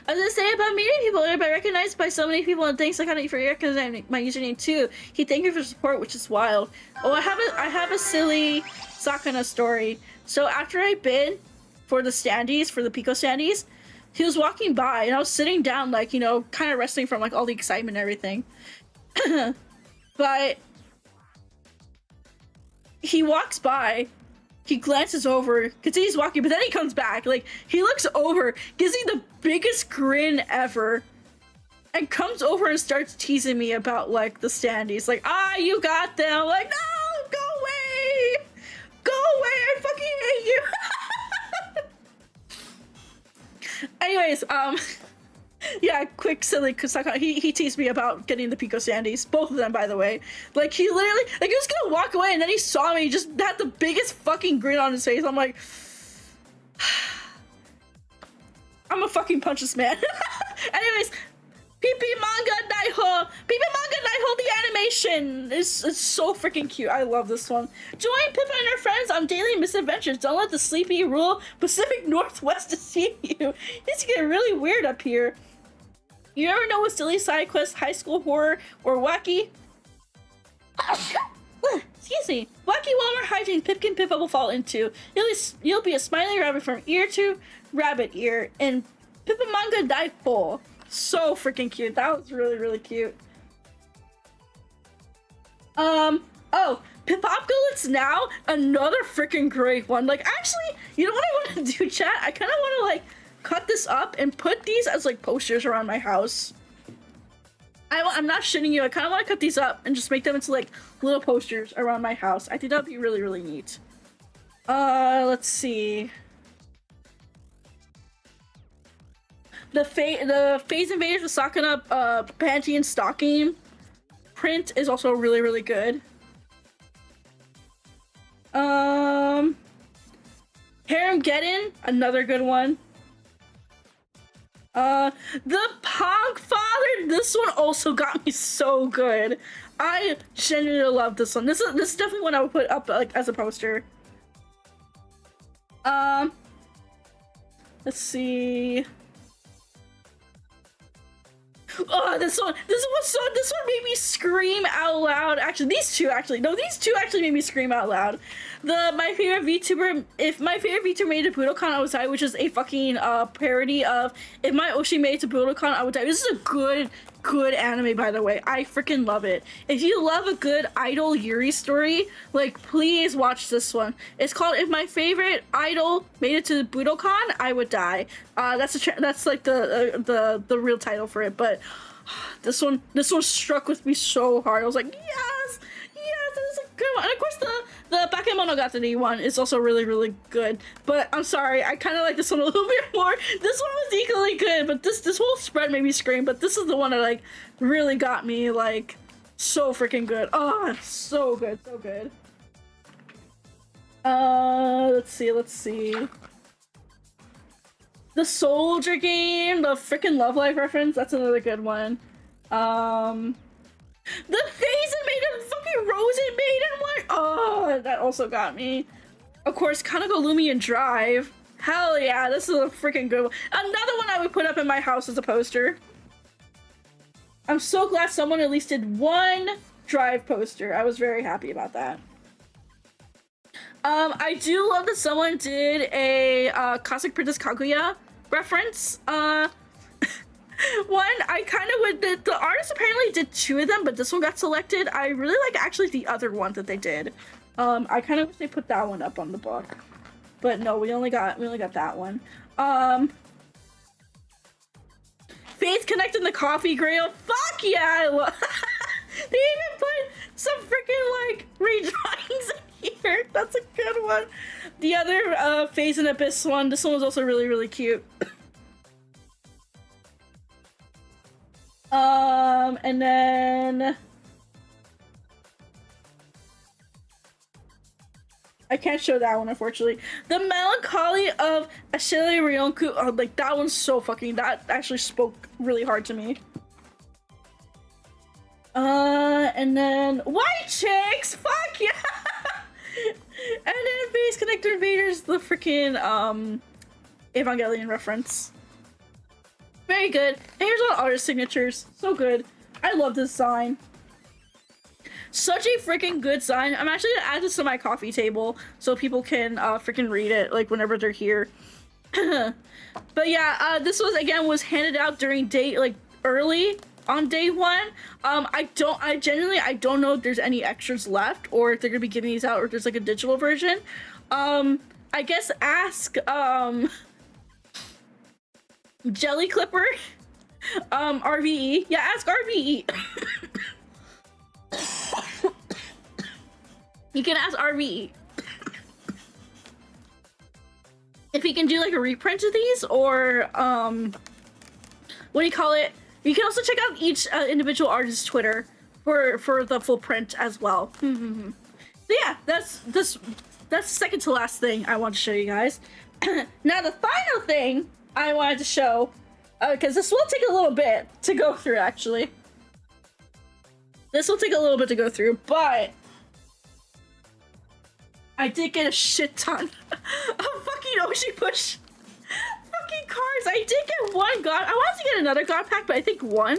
I was gonna say about meeting people, I've been recognized by so many people, and thanks I kind of for recognizing my username too. He thanked me for support, which is wild. Oh, I have a silly Sakana story. So after I bid for the standees, for the Pico standees, he was walking by and I was sitting down, like, you know, kind of resting from like all the excitement and everything. But he walks by, he glances over, continues walking, but then he comes back. Like, he looks over, gives me the biggest grin ever, and comes over and starts teasing me about like the standees. Like, you got them. Like, no, go away. Go away. I fucking hate you. Anyways, yeah, quick silly Kusaka. He teased me about getting the Pico Sandies, both of them, by the way. Like, he literally, like, he was gonna walk away, and then he saw me, just had the biggest fucking grin on his face. I'm like, I'm gonna fucking punch this man. Anyways, PP Manga Daiho, the animation is so freaking cute. I love this one. Join Pippa and her friends on daily misadventures. Don't let the sleepy rule Pacific Northwest deceive you. It's getting really weird up here. You never know what silly side quest, high school horror, or wacky. Excuse me. Wacky Walmart hijinks Pipkin Pippa will fall into. You'll be a smiling rabbit from ear to rabbit ear in Pippa Manga Daiho. So freaking cute. That was really, really cute. Oh, Pipocalypse Now, another freaking great one. Like, actually, you know what I want to do, chat? I kind of want to, like, cut this up and put these as, like, posters around my house. I'm not shitting you. I kind of want to cut these up and just make them into, like, little posters around my house. I think that would be really, really neat. Let's see. The Phase Invaders with Sakana panty and stocking print is also really, really good. Harem-geddon, another good one. The Pog Father, this one also got me so good. I genuinely love this one. This is definitely one I would put up like as a poster. Let's see. Oh, this one made me scream out loud. Actually, these two actually made me scream out loud. My favorite VTuber, if my favorite VTuber made a Budokan, I would die, which is a fucking parody of if my Oshi made a Budokan, I would die. This is a good good anime, by the way. I freaking love it. If you love a good idol Yuri story, like, please watch this one. It's called If My Favorite Idol Made It to Budokan, I Would Die. That's like the real title for it, but this one struck with me so hard. I was like, yes, this is a good one. And of course, the Bakemonogatari one is also really, really good. But I'm sorry, I kind of like this one a little bit more. This one was equally good, but this whole spread made me scream. But this is the one that like really got me like so freaking good. Oh, it's so good, so good. Let's see. The Soldier game, the freaking Love Live reference, that's another good one. The Phase Maiden, fucking Rosen Maiden one! Oh, that also got me. Of course, Kaneko Lumi and Drive. Hell yeah, this is a freaking good one. Another one I would put up in my house as a poster. I'm so glad someone at least did one Drive poster. I was very happy about that. I do love that someone did a Cosmic Princess Kaguya reference. One, I kind of would, the artist apparently did 2 of them, but this one got selected. I really like actually the other one that they did. I kind of wish they put that one up on the book. But no, we only got that one. Faith connecting the coffee grail. Fuck yeah, I love they even put some freaking like redrawings in here. That's a good one. The other Phase and Abyss one, this one was also really, really cute. And then I can't show that one, unfortunately. The Melancholy of Ashile Ryonku. Oh, like that one's so fucking, that actually spoke really hard to me. And then White Chicks, fuck yeah! And then Face Connector Invaders, the freaking Evangelion reference. Very good. And here's all artist signatures. So good. I love this sign. Such a freaking good sign. I'm actually gonna add this to my coffee table so people can freaking read it like whenever they're here. But yeah, this was handed out during early on day 1. I don't know if there's any extras left or if they're gonna be giving these out or if there's like a digital version. I guess ask Jelly Clipper, RVE. Yeah, ask RVE. You can ask RVE if he can do like a reprint of these, or what do you call it? You can also check out each individual artist's Twitter for the full print as well. So yeah, that's the second to last thing I want to show you guys. Now the final thing I wanted to show, because this will take a little bit to go through, actually. This will take a little bit to go through, but I did get a shit ton of fucking 𝗠ście fucking cards. I did get one god. I wanted to get another god pack, but I think one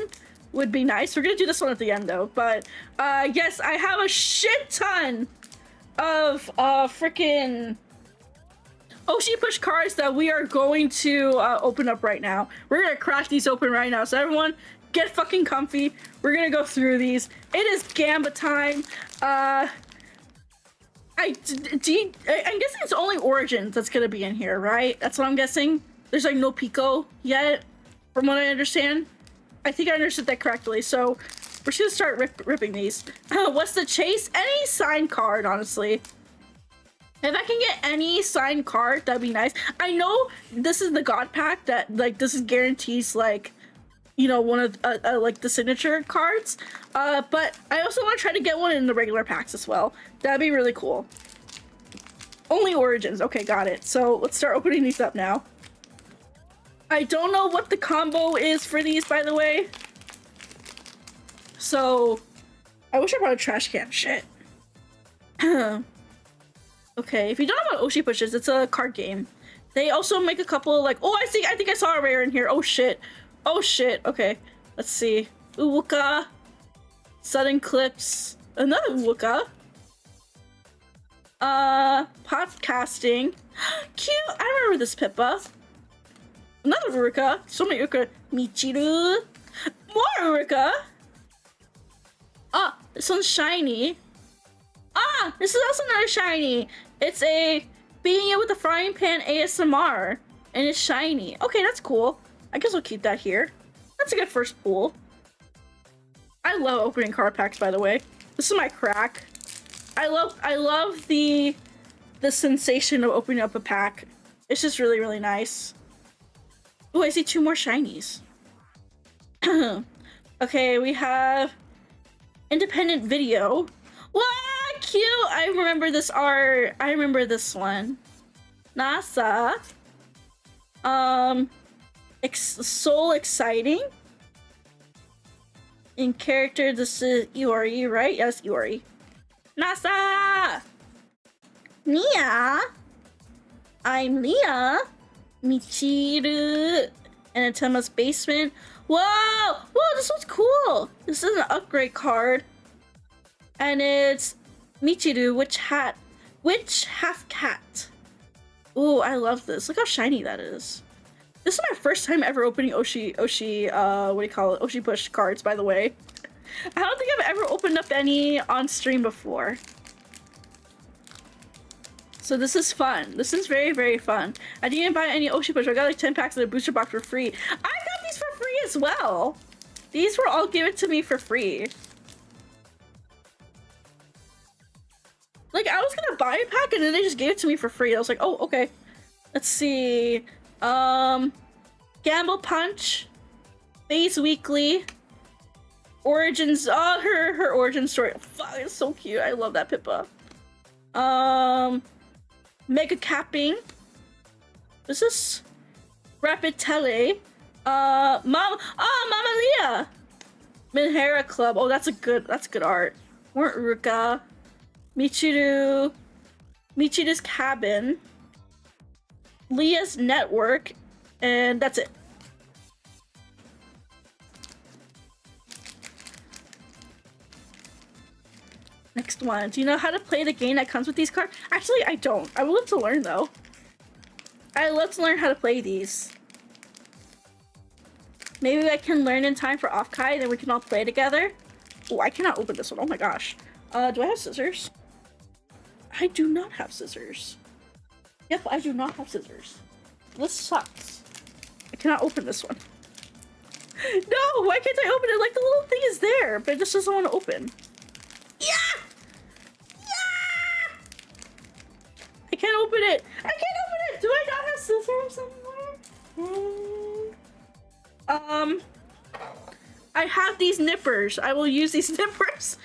would be nice. We're gonna do this one at the end though. But yes, I have a shit ton of freaking 𝗠ście cards that we are going to open up right now. We're gonna crack these open right now. So everyone, get fucking comfy. We're gonna go through these. It is Gamba time. I'm guessing it's only Origins that's gonna be in here, right? That's what I'm guessing. There's like no Pico yet, from what I understand. I think I understood that correctly. So we're just gonna start ripping these. What's the chase? Any signed card, honestly. If I can get any signed card, that'd be nice. I know this is the God Pack that like this is guarantees like, you know, one of like the signature cards. But I also want to try to get one in the regular packs as well. That'd be really cool. Only Origins. Okay, got it. So let's start opening these up now. I don't know what the combo is for these, by the way. So I wish I brought a trash can. Shit. Okay, if you don't know what 𝗠ście is, it's a card game. They also make a couple like, oh, I think I saw a rare in here. Oh shit. Oh shit. Okay, let's see. 𝗬𝗚ka, Sudden Clips, another 𝗬𝗚ka. Podcasting. Cute. I remember this Pippa. Another 𝗬𝗚ka. So many 𝗬𝗚ka. Michiru. More 𝗟𝘆ście. Ah, this one's shiny. Ah, this is also another shiny. It's a beating it with a frying pan ASMR. And it's shiny. Okay, that's cool. I guess I'll keep that here. That's a good first pull. I love opening card packs, by the way. This is my crack. I love the sensation of opening up a pack. It's just really, really nice. Oh, I see 2 more shinies. Okay, we have independent video. Wow, cute! I remember this art. I remember this one. NASA. Soul exciting. In character, this is 𝗟𝘆ście, right? Yes, 𝗟𝘆ście. NASA! Nia! I'm Nia. Michiru. And 𝗕𝗿's basement. Whoa! Whoa, this one's cool! This is an upgrade card. And it's Michiru, witch half cat. Ooh, I love this. Look how shiny that is. This is my first time ever opening 𝗟𝘆ście cards, by the way. I don't think I've ever opened up any on stream before. So this is fun. This is very, very fun. I didn't buy any 𝗟𝘆ście. I got like 10 packs in a booster box for free. I got these for free as well. These were all given to me for free. Like, I was gonna buy a pack and then they just gave it to me for free. I was like, oh, okay. Let's see. Gamble Punch. Phase Weekly. Origins. Oh, her origin story. Fuck, it's so cute. I love that Pippa. Mega Capping. This is Rapid Tele. Mama Leah. Minhera Club. Oh, that's good art. More 𝗟𝘆ście. Michiru's Cabin. Leah's Network. And that's it. Next one. Do you know how to play the game that comes with these cards? Actually, I don't. I would love to learn, though. I would love to learn how to play these. Maybe I can learn in time for 𝗕𝗿, then we can all play together. Oh, I cannot open this one. Oh my gosh. Do I have scissors? I do not have scissors. Yep, I do not have scissors. This sucks. I cannot open this one. No, why can't I open it? Like, the little thing is there, but it just doesn't want to open. Yeah! Yeah! I can't open it. I can't open it. Do I not have scissors somewhere? I have these nippers. I will use these nippers.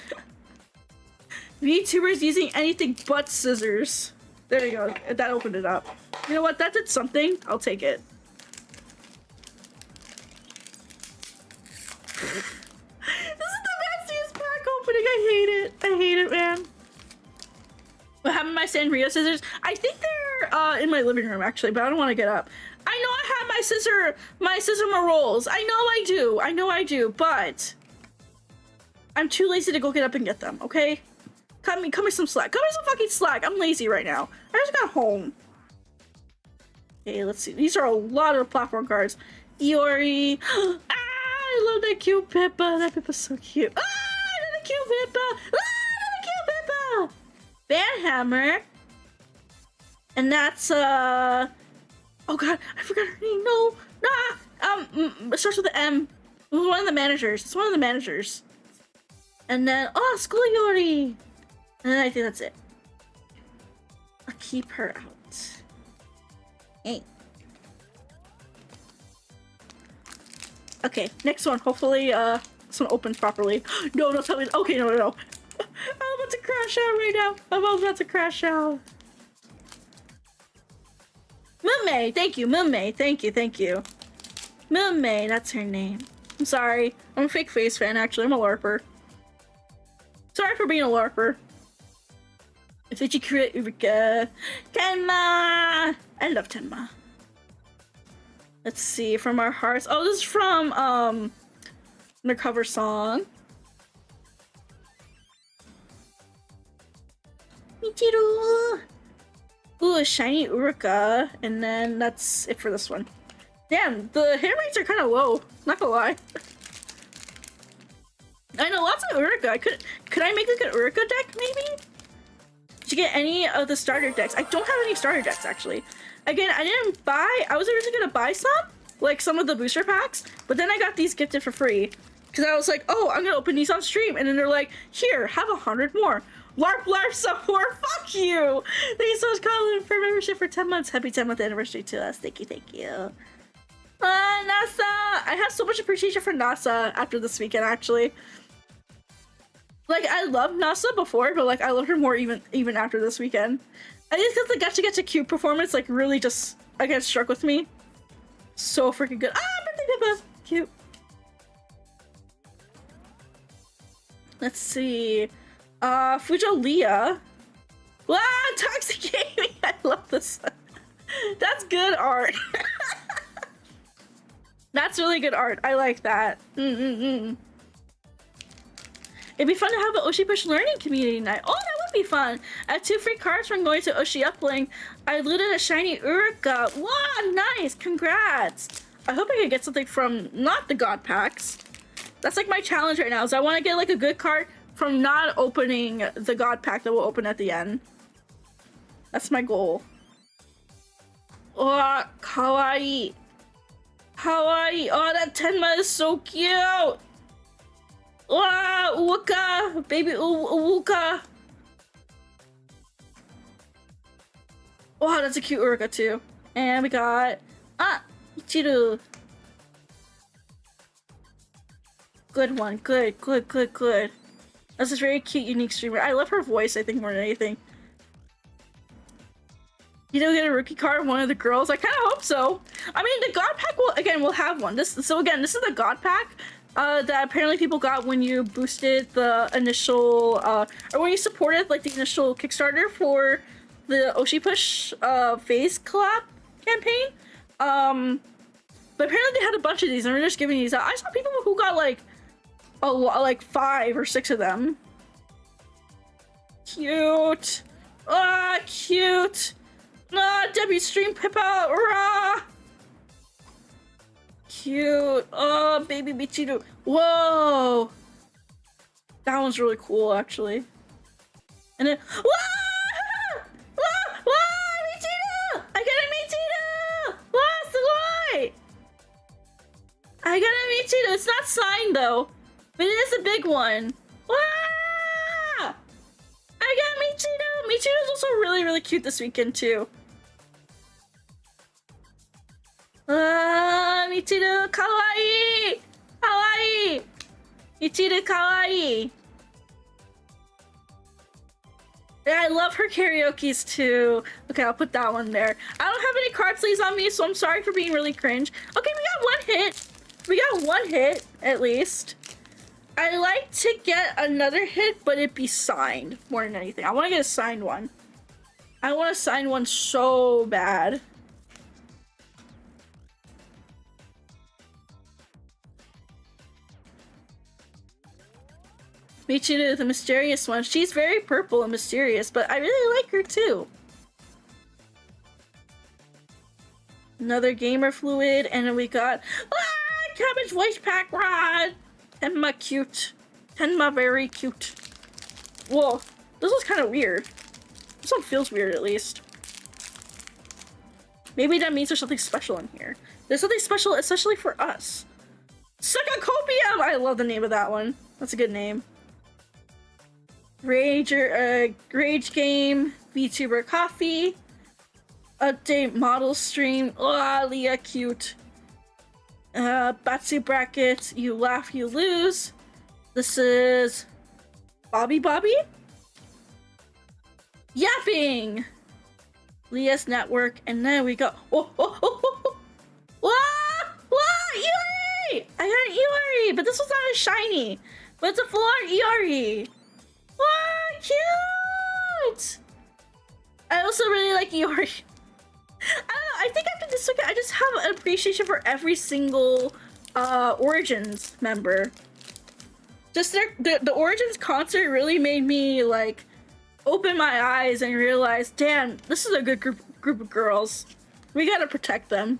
VTubers using anything but scissors. There you go. That opened it up. You know what? That did something. I'll take it. This is the nastiest pack opening. I hate it. I hate it, man. What happened to my Sanrio scissors? I think they're in my living room, actually, but I don't want to get up. I know I have my scissor rolls. I know I do, but I'm too lazy to go get up and get them, okay? Cut me some slack. Cut me some fucking slack. I'm lazy right now. I just got home. Okay, let's see. These are a lot of platform cards. 𝗟𝘆ście. Ah, I love that cute Pippa. That Pippa's so cute. Ah, another cute Pippa. Ah, another cute Pippa. Banhammer. And that's, oh god, I forgot her name. No. Ah, it starts with an M. It was one of the managers. It's one of the managers. And then, oh, School 𝗟𝘆ście. And then I think that's it. I'll keep her out. Hey. Okay, next one. Hopefully, this one opens properly. No, don't tell me. Okay, no. I'm about to crash out right now. I'm about to crash out. Moonmei, thank you. Moonmei, thank you. Moonmei, that's her name. I'm sorry. I'm a fake face fan, actually. I'm a LARPer. Sorry for being a LARPer. 𝗟𝘆ście. 𝗕𝗿. I love 𝗕𝗿. Let's see, from our hearts. Oh, this is from Undercover Song. Michiru. Ooh, a shiny 𝗟𝘆ście, and then that's it for this one. Damn, the hit rates are kind of low. Not gonna lie. I know lots of 𝗟𝘅cia. Could I make like an 𝗟𝘅cia deck maybe? Did you get any of the starter decks? I don't have any starter decks actually. Again, I didn't buy. I was originally gonna buy some of the booster packs, but then I got these gifted for free because I was like, oh, I'm gonna open these on stream, and then they're like, here, have 100 more. LARP LARP support. Fuck you. Thank you so much, Colin, for membership for 10 months. Happy 10th anniversary to us. Thank you, thank you. NASA. I have so much appreciation for NASA after this weekend actually. Like, I loved NASA before, but like I loved her more even after this weekend. I just got the Gotcha cute performance like really just again struck with me. So freaking good. Ah, birthday Pippa! Cute. Let's see. Fujo Leah. Wow, Toxic Gaming! I love this. That's good art. That's really good art. I like that. It'd be fun to have an Oshi Push learning community night. Oh, that would be fun. I have 2 free cards from going to Oshi Uplink. I looted a shiny 𝗟𝘅cia. Wow, nice. Congrats. I hope I can get something from not the God packs. That's like my challenge right now, is I want to get like a good card from not opening the God pack that will open at the end. That's my goal. Oh, kawaii. Kawaii. Oh, that Tenma is so cute. Wow, 𝗟𝘅cia, baby 𝗟𝘅cia. Wow, that's a cute 𝗟𝘅cia too. And we got Michiru. Good one, good. That's a very cute, unique streamer. I love her voice, I think, more than anything. You don't get a rookie card of one of the girls? I kind of hope so. I mean, the God pack will have one. So again, this is the God pack that apparently people got when you boosted the initial, or when you supported like the initial Kickstarter for the Oshi Push phase collab campaign. But apparently they had a bunch of these and they're just giving these out. I saw people who got like a lot, like 5 or 6 of them. Cute. Ah, cute. Ah, Debbie stream Pippa. Rah. Cute. Oh, baby Michiru. Whoa. That one's really cool, actually. And then, whoa! Michiru! I got a Michiru! Wow, sugoi! I got a Michiru. It's not signed, though. But it is a big one. Wow! I got Michiru! Michiru's also really, really cute this weekend, too. Michiru, kawaii! Kawaii! Michiru, kawaii! Yeah, I love her karaoke's too. Okay, I'll put that one there. I don't have any card sleeves on me, so I'm sorry for being really cringe. Okay, we got 1 hit. We got 1 hit, at least. I like to get another hit, but it be signed more than anything. I want to get a signed one. I want a signed one so bad. Michiru, the mysterious one. She's very purple and mysterious, but I really like her too. Another gamer fluid, and then we got cabbage voice pack rod. Tenma cute. Tenma very cute. Whoa, this was kind of weird. This one feels weird at least. Maybe that means there's something special in here. There's something special, especially for us. Succocopium! I love the name of that one. That's a good name. Rage game, VTuber coffee, update model stream. Oh, Leah, cute. Batsy brackets. You laugh, you lose. This is Bobby. Yapping. Leah's network, and then we got Iori! I got an Iori, but this was not a shiny, but it's a full art Iori. Wow, cute! I also really like Iori. I don't know, I think after this weekend, I just have an appreciation for every single Origins member. Just the Origins concert really made me like open my eyes and realize, damn, this is a good group of girls. We gotta protect them.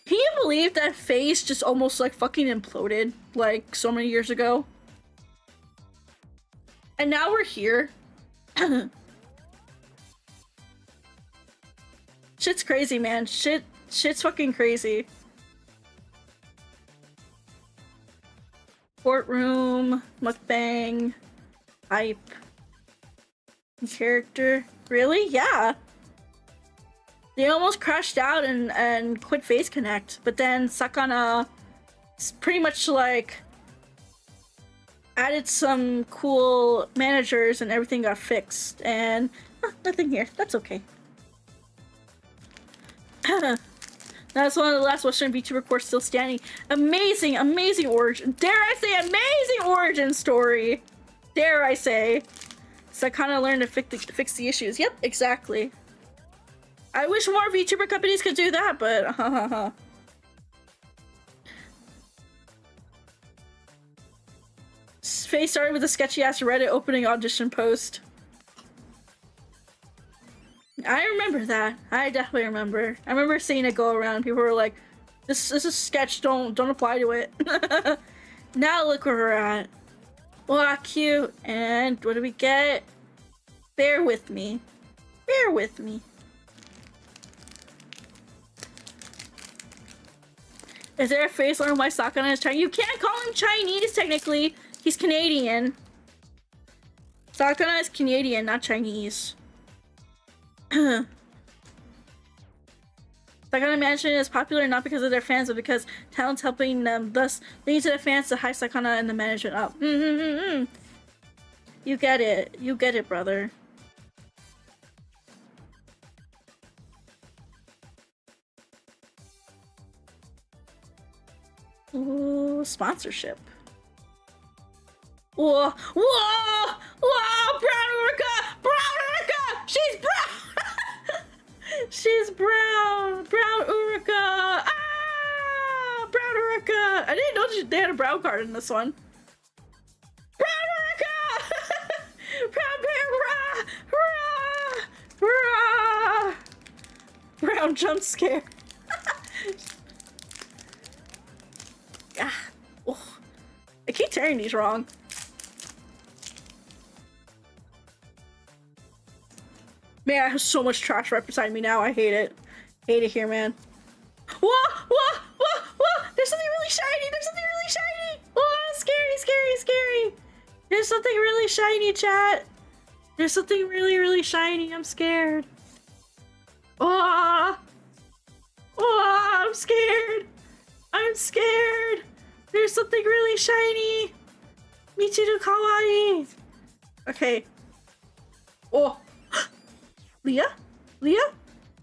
Can you believe that phase just almost like fucking imploded like so many years ago? And now we're here. Shit's crazy, man. Shit's fucking crazy. Courtroom, mukbang, hype, character. Really? Yeah. They almost crashed out and quit Phase Connect, but then Sakana pretty much like added some cool managers and everything got fixed. And nothing here. That's okay. That's one of the last Western VTuber cores still standing. Amazing, amazing origin. Dare I say, amazing origin story. Dare I say. Sakana learned to fix the issues. Yep, exactly. I wish more VTuber companies could do that, but Faye started with a sketchy ass Reddit opening audition post. I remember that. I definitely remember. I remember seeing it go around. People were like, "This is a sketch. Don't apply to it." Now look where we're at. Wow, cute. And what do we get? Bear with me. Bear with me. Is there a face on why Sakana is Chinese? You can't call him Chinese, technically. He's Canadian. Sakana is Canadian, not Chinese. Sakana Mansion is popular not because of their fans, but because talent's helping them, thus leading to the fans to hype Sakana and the management up. You get it. You get it, brother. Ooh, sponsorship. Whoa, whoa, whoa, brown Urika! She's brown! She's brown! Brown Urika! Ah! Brown Urika! I didn't know they had a brown card in this one. Brown Urika! Brown bear! Rah! Rah! Rah! Brown jump scare. Ah, oh. I keep tearing these wrong. Man, I have so much trash right beside me now. I hate it. Hate it here, man. Whoa! Whoa! Whoa! Whoa! There's something really shiny! There's something really shiny! Whoa! Scary, scary, scary! There's something really shiny, chat! There's something really, really shiny. I'm scared. Oh! Oh! I'm scared! I'm scared! There's something really shiny! Michiru kawaii! Okay. Oh! Leah? Leah?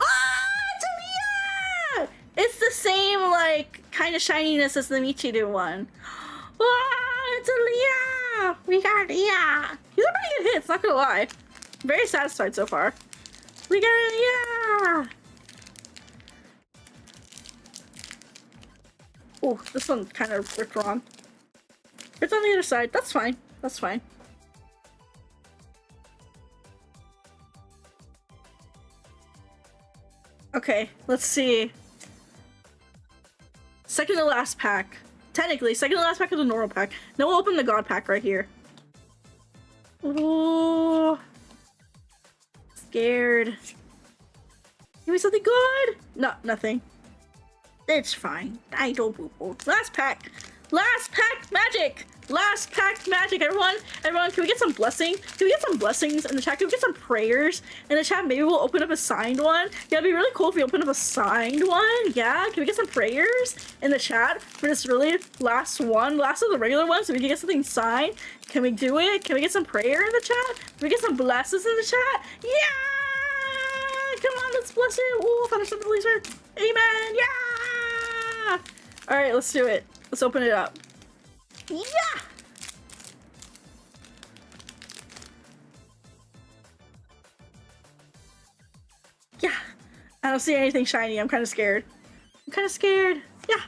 Ah! It's a Leah! It's the same, like, kind of shininess as the Michiru one. Ah! It's a Leah! We got Leah! He's a pretty good hit, not gonna lie. I'm very satisfied so far. We got a Leah! Oh, this one kind of ripped wrong. It's on the other side. That's fine. That's fine. Okay, let's see. Second to last pack. Technically, second to last pack is a normal pack. Now we'll open the god pack right here. Oh, scared. Give me something good. No, nothing. It's fine. I don't boo-boo. Last pack. Last pack magic. Last pack magic. Everyone, can we get some blessing? Can we get some blessings in the chat? Can we get some prayers in the chat? Maybe we'll open up a signed one. Yeah, it'd be really cool if we open up a signed one. Yeah, can we get some prayers in the chat for this really last one? Last of the regular ones, so we can get something signed. Can we do it? Can we get some prayer in the chat? Can we get some blessings in the chat? Yeah! Come on, let's bless it. Ooh, Thunder Blazer. Amen. Yeah! All right, let's do it. Let's open it up. Yeah! Yeah. I don't see anything shiny. I'm kind of scared. I'm kind of scared. Yeah.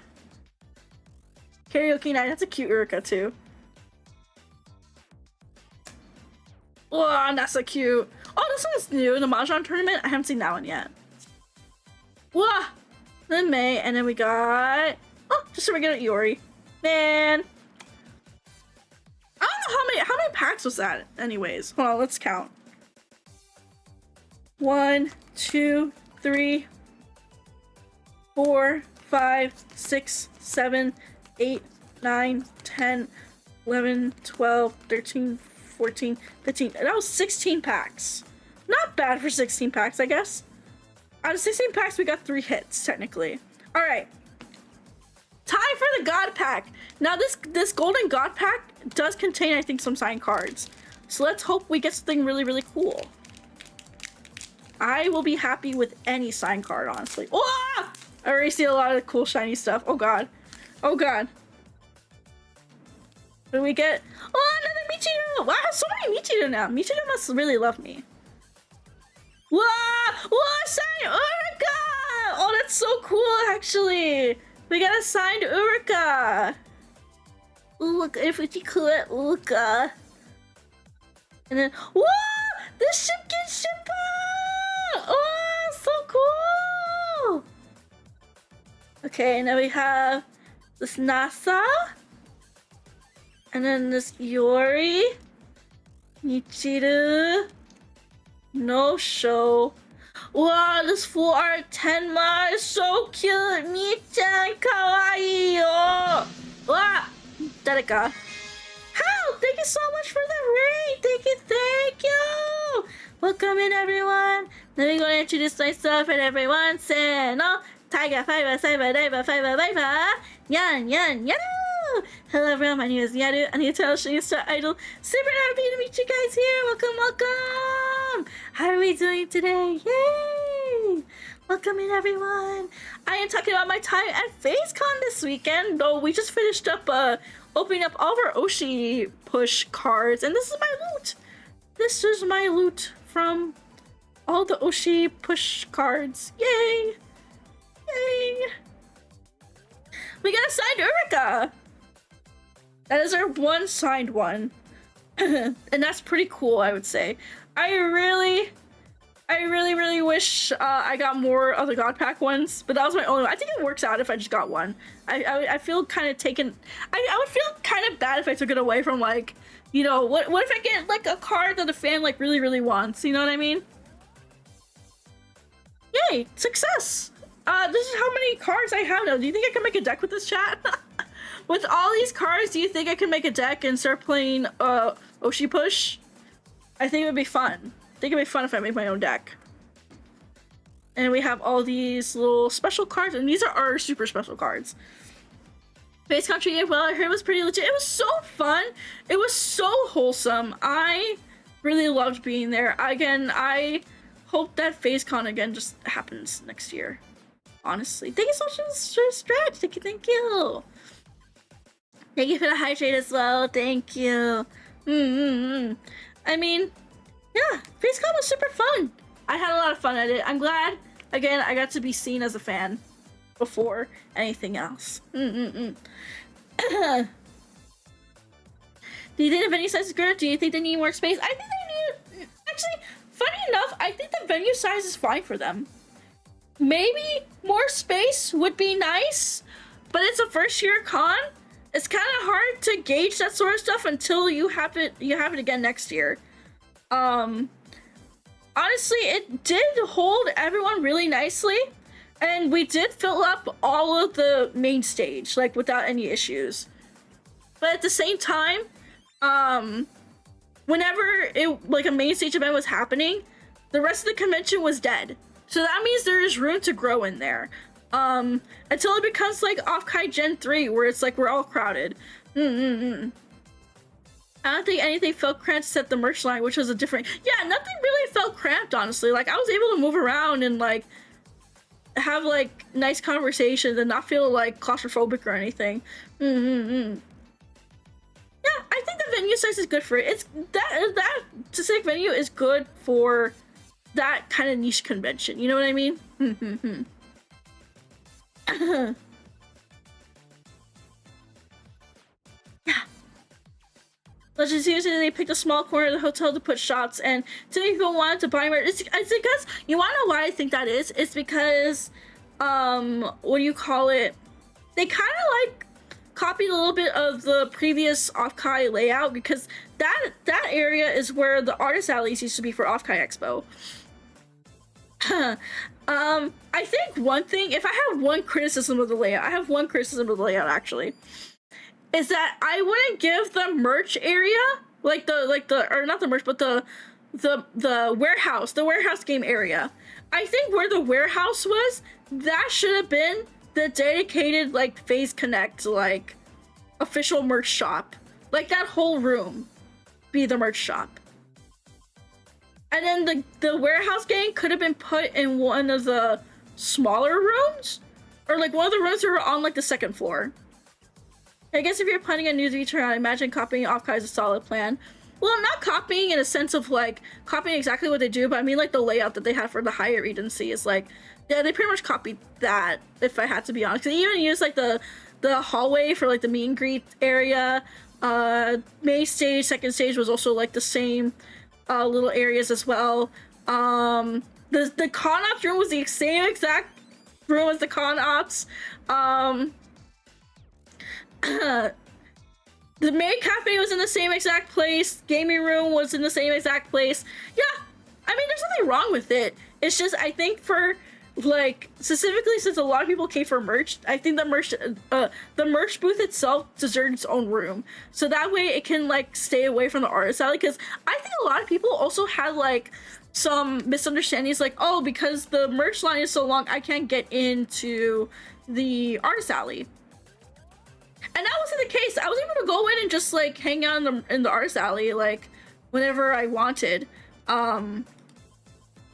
Karaoke night. That's a cute Urika too. Oh, that's so cute. Oh, this one's new in the Mahjong tournament. I haven't seen that one yet. Whoa! then May, and then we got just a regular Iori. Man, I don't know how many packs was that. Anyways, hold on, let's count. 1, 2, 3, 4, 5, 6, 7, 8, 9, 10, 11, 12, 13, 14, 15. That was 16 packs. Not bad for 16 packs, I guess. Out of 16 packs, we got 3 hits, technically. All right. Time for the God Pack. Now, this Golden God Pack does contain, I think, some signed cards. So let's hope we get something really, really cool. I will be happy with any signed card, honestly. Oh! I already see a lot of cool, shiny stuff. Oh, God. Oh, God. What do we get? Oh, another Michiru! Wow, I have so many Michiru now. Michiru must really love me. Wow! Wow, signed Urika! Oh, that's so cool, actually. We got a signed Urika. Look, if we could, Urika. And then, whoa! The Shipkin Shippa! Oh, so cool! Okay, now we have this Nasa. And then this Iori. Michiru. No show. Wow, this full art Tenma is so cute. Mi-chan, kawaii yo. Wow, Dereka. How? Thank you so much for the raid. Thank you. Welcome in, everyone. Let me go and introduce myself and everyone. Say no. Taiga, Faiba, Saiba, Daiba, Faiba, Baiba. Nyaru. Hello everyone, my name is Nyaru. I need to tell you Star Idol. Super happy to meet you guys here. Welcome. How are we doing today? Yay! Welcome in everyone. I am talking about my time at PhaseCon this weekend. Though we just finished up opening up all of our 𝗠ście push cards, and this is my loot. This is my loot from all the 𝗠ście push cards. Yay! Yay! We got a signed Urika. That is our one signed one. And that's pretty cool, I would say. I really wish I got more of the God Pack ones, but that was my only one. I think it works out if I just got one. I feel kind of taken. I would feel kind of bad if I took it away from, like, you know, what if I get like a card that the fan like really wants? You know what I mean? Yay! Success! This is how many cards I have now. Do you think I can make a deck with this, chat? With all these cards, do you think I can make a deck and start playing 𝗠ście push? I think it would be fun. I think it'd be fun if I make my own deck. And we have all these little special cards, and these are our super special cards. PhaseCon treated well. I heard it was pretty legit. It was so fun. It was so wholesome. I really loved being there. Again, I hope that PhaseCon again just happens next year. Honestly, thank you so much for the stretch. Thank you. Thank you for the hydrate as well. Thank you. I mean, yeah, PhaseCon was super fun. I had a lot of fun at it. I'm glad, again, I got to be seen as a fan before anything else. Do you think the venue size is good? Do you think they need more space? I think they need... Actually, funny enough, I think the venue size is fine for them. Maybe more space would be nice, but it's a first-year con. It's kind of hard to gauge that sort of stuff until you have it again next year. Honestly, it did hold everyone really nicely, and we did fill up all of the main stage, like, without any issues. But at the same time, whenever a main stage event was happening, the rest of the convention was dead. So that means there is room to grow in there. Until it becomes like Off-Kai Gen 3, where it's like we're all crowded. I don't think anything felt cramped except the merch line, which was a different... Yeah, nothing really felt cramped, honestly. Like, I was able to move around and, like, have, like, nice conversations and not feel, like, claustrophobic or anything. Yeah, I think the venue size is good for it. It's... That specific venue is good for that kind of niche convention. You know what I mean? Yeah. Legends usually they picked a small corner of the hotel to put shops, and too many people wanted to buy merch. It's because, you wanna know why I think that is? It's because what do you call it? They kind of like copied a little bit of the previous Off-Kai layout, because that area is where the artist alleys used to be for Off-Kai Expo. I think one thing, if I have one criticism of the layout, I have one criticism of the layout actually, is that I wouldn't give the merch area, or not the merch, but the warehouse game area. I think where the warehouse was, that should have been the dedicated like Phase Connect like official merch shop. Like that whole room be the merch shop. And then the warehouse gang could have been put in one of the smaller rooms, or like one of the rooms that were on like the second floor. I guess if you're planning a new VTuber, I imagine copying Off-Kai is a solid plan. Well, I'm not copying in a sense of like copying exactly what they do, but I mean like the layout that they have for the Hyatt Regency is like, yeah, they pretty much copied that, if I had to be honest. They even used like the hallway for like the meet and greet area. Main stage, second stage was also like the same little areas as well. The con ops room was the same exact room as the con ops. The main cafe was in the same exact place. Gaming room was in the same exact place. Yeah, I mean, there's nothing wrong with it. It's just, I think for, like, specifically since a lot of people came for merch, I think the merch booth itself deserves its own room. So that way it can, like, stay away from the artist alley. Because I think a lot of people also had, like, some misunderstandings, like, oh, because the merch line is so long, I can't get into the artist alley. And that wasn't the case. I was able to go in and just like hang out in the artist alley like whenever I wanted, and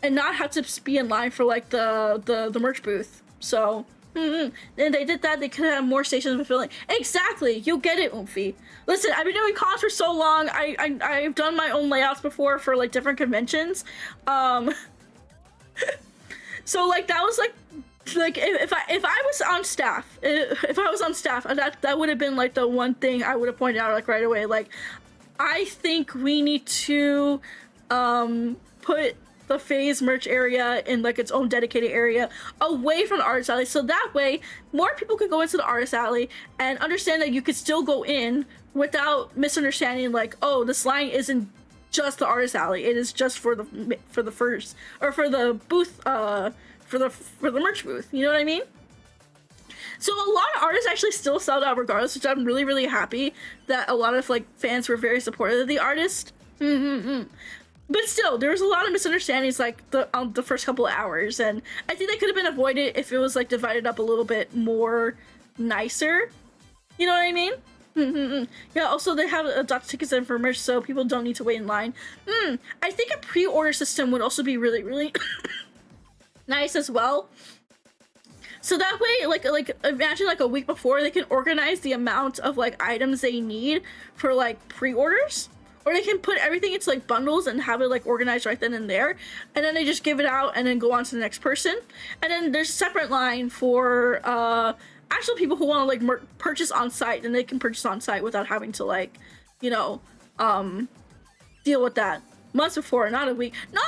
not have to be in line for like the merch booth. So and they did that. They could have more stations fulfilling. Exactly, you'll get it, 𝗠tože. Listen, I've been doing cons for so long. I've done my own layouts before for like different conventions. So like that was like if I was on staff, that would have been like the one thing I would have pointed out like right away. Like, I think we need to put the Phase merch area in like its own dedicated area away from the artist alley, so that way more people could go into the artist alley and understand that you could still go in without misunderstanding like, oh, this line isn't just the artist alley, it is just for the first, or for the booth, for the merch booth, you know what I mean? So a lot of artists actually still sold out regardless, which I'm really, really happy that a lot of like fans were very supportive of the artist. But still, there was a lot of misunderstandings like the first couple of hours, and I think that could have been avoided if it was like divided up a little bit more nicer. You know what I mean? Yeah, also they have adopt tickets in for merch, so people don't need to wait in line. I think a pre-order system would also be really, really nice as well. So that way, like imagine like a week before, they can organize the amount of like items they need for like pre-orders, or they can put everything into like bundles and have it like organized right then and there, and then they just give it out and then go on to the next person. And then there's a separate line for actual people who want to like purchase on site, and they can purchase on site without having to like, you know, deal with that months before, not a week. No,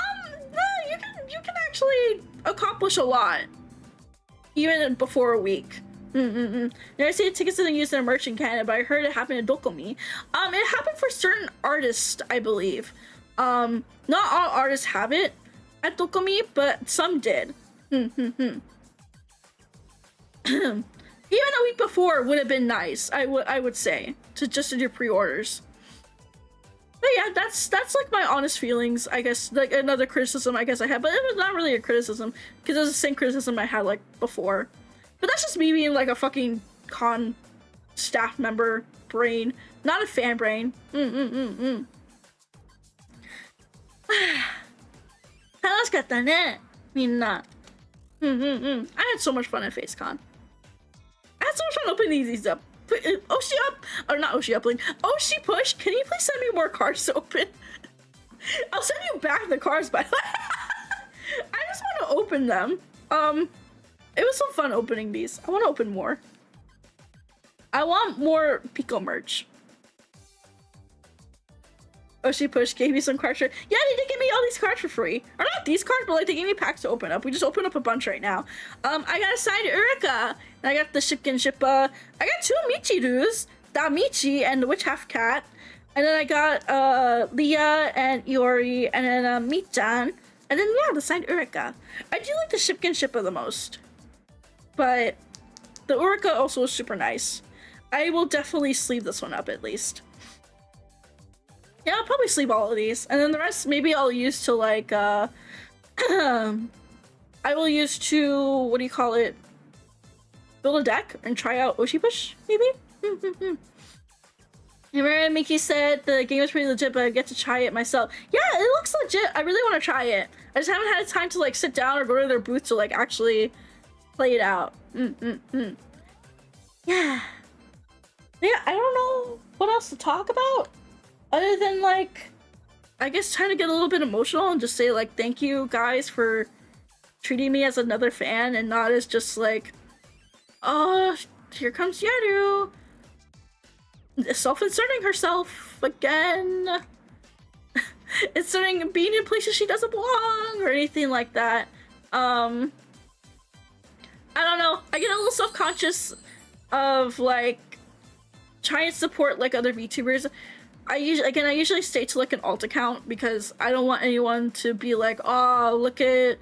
you can actually accomplish a lot even before a week. Never seen tickets that are used in a merch in Canada, but I heard it happened in 𝗏𝗏𝗁. It happened for certain artists, I believe. Not all artists have it at 𝗏𝗏𝗁, but some did. Even a week before would have been nice, I would say, to do pre-orders. But yeah, that's like my honest feelings, I guess. Like another criticism I guess I had, but it was not really a criticism because it was the same criticism I had like before. But that's just me being like a fucking con staff member brain, not a fan brain. 楽しかったね、みんな。I had so much fun at PhaseCon. I had so much fun opening these up. Oshi up, or not Oshi uplink, Oshi push, can you please send me more cards to open? I'll send you back the cards, by the way. I just want to open them. It was so fun opening these. I want to open more. I want more Pico merch. 𝗠ście𝗂𝘁𝗀𝘁 gave me some cards for. Yeah, they did give me all these cards for free. Or not these cards, but like they gave me packs to open up. We just opened up a bunch right now. I got a signed 𝗟𝘆ście, and I got the 𝗕𝗿𝗄𝗄. I got 2 𝗕𝗺𝗎 𝗕𝗺 and the Witch Half Cat. And then I got Leah and Iori, and then Michan. And then yeah, the signed 𝗟𝘆ście. I do like the 𝗕𝗿𝗄𝗄 the most. But the 𝗟𝘆ście also is super nice. I will definitely sleeve this one up at least. Yeah, I'll probably sleeve all of these. And then the rest maybe I'll use to like I will use to, what do you call it? Build a deck and try out 𝗠ście𝗂𝘁, maybe? Remember Mickey said the game is pretty legit, but I get to try it myself. Yeah, it looks legit. I really want to try it. I just haven't had time to like sit down or go to their booth to like actually play it out. Yeah. Yeah, I don't know what else to talk about other than like, I guess trying to get a little bit emotional and just say like, thank you guys for treating me as another fan and not as just like, oh, here comes Nyaru, self-inserting herself again. Inserting being in places she doesn't belong or anything like that. I don't know. I get a little self-conscious of like trying to support like other VTubers. I usually stay to like an alt account because I don't want anyone to be like, oh, look at,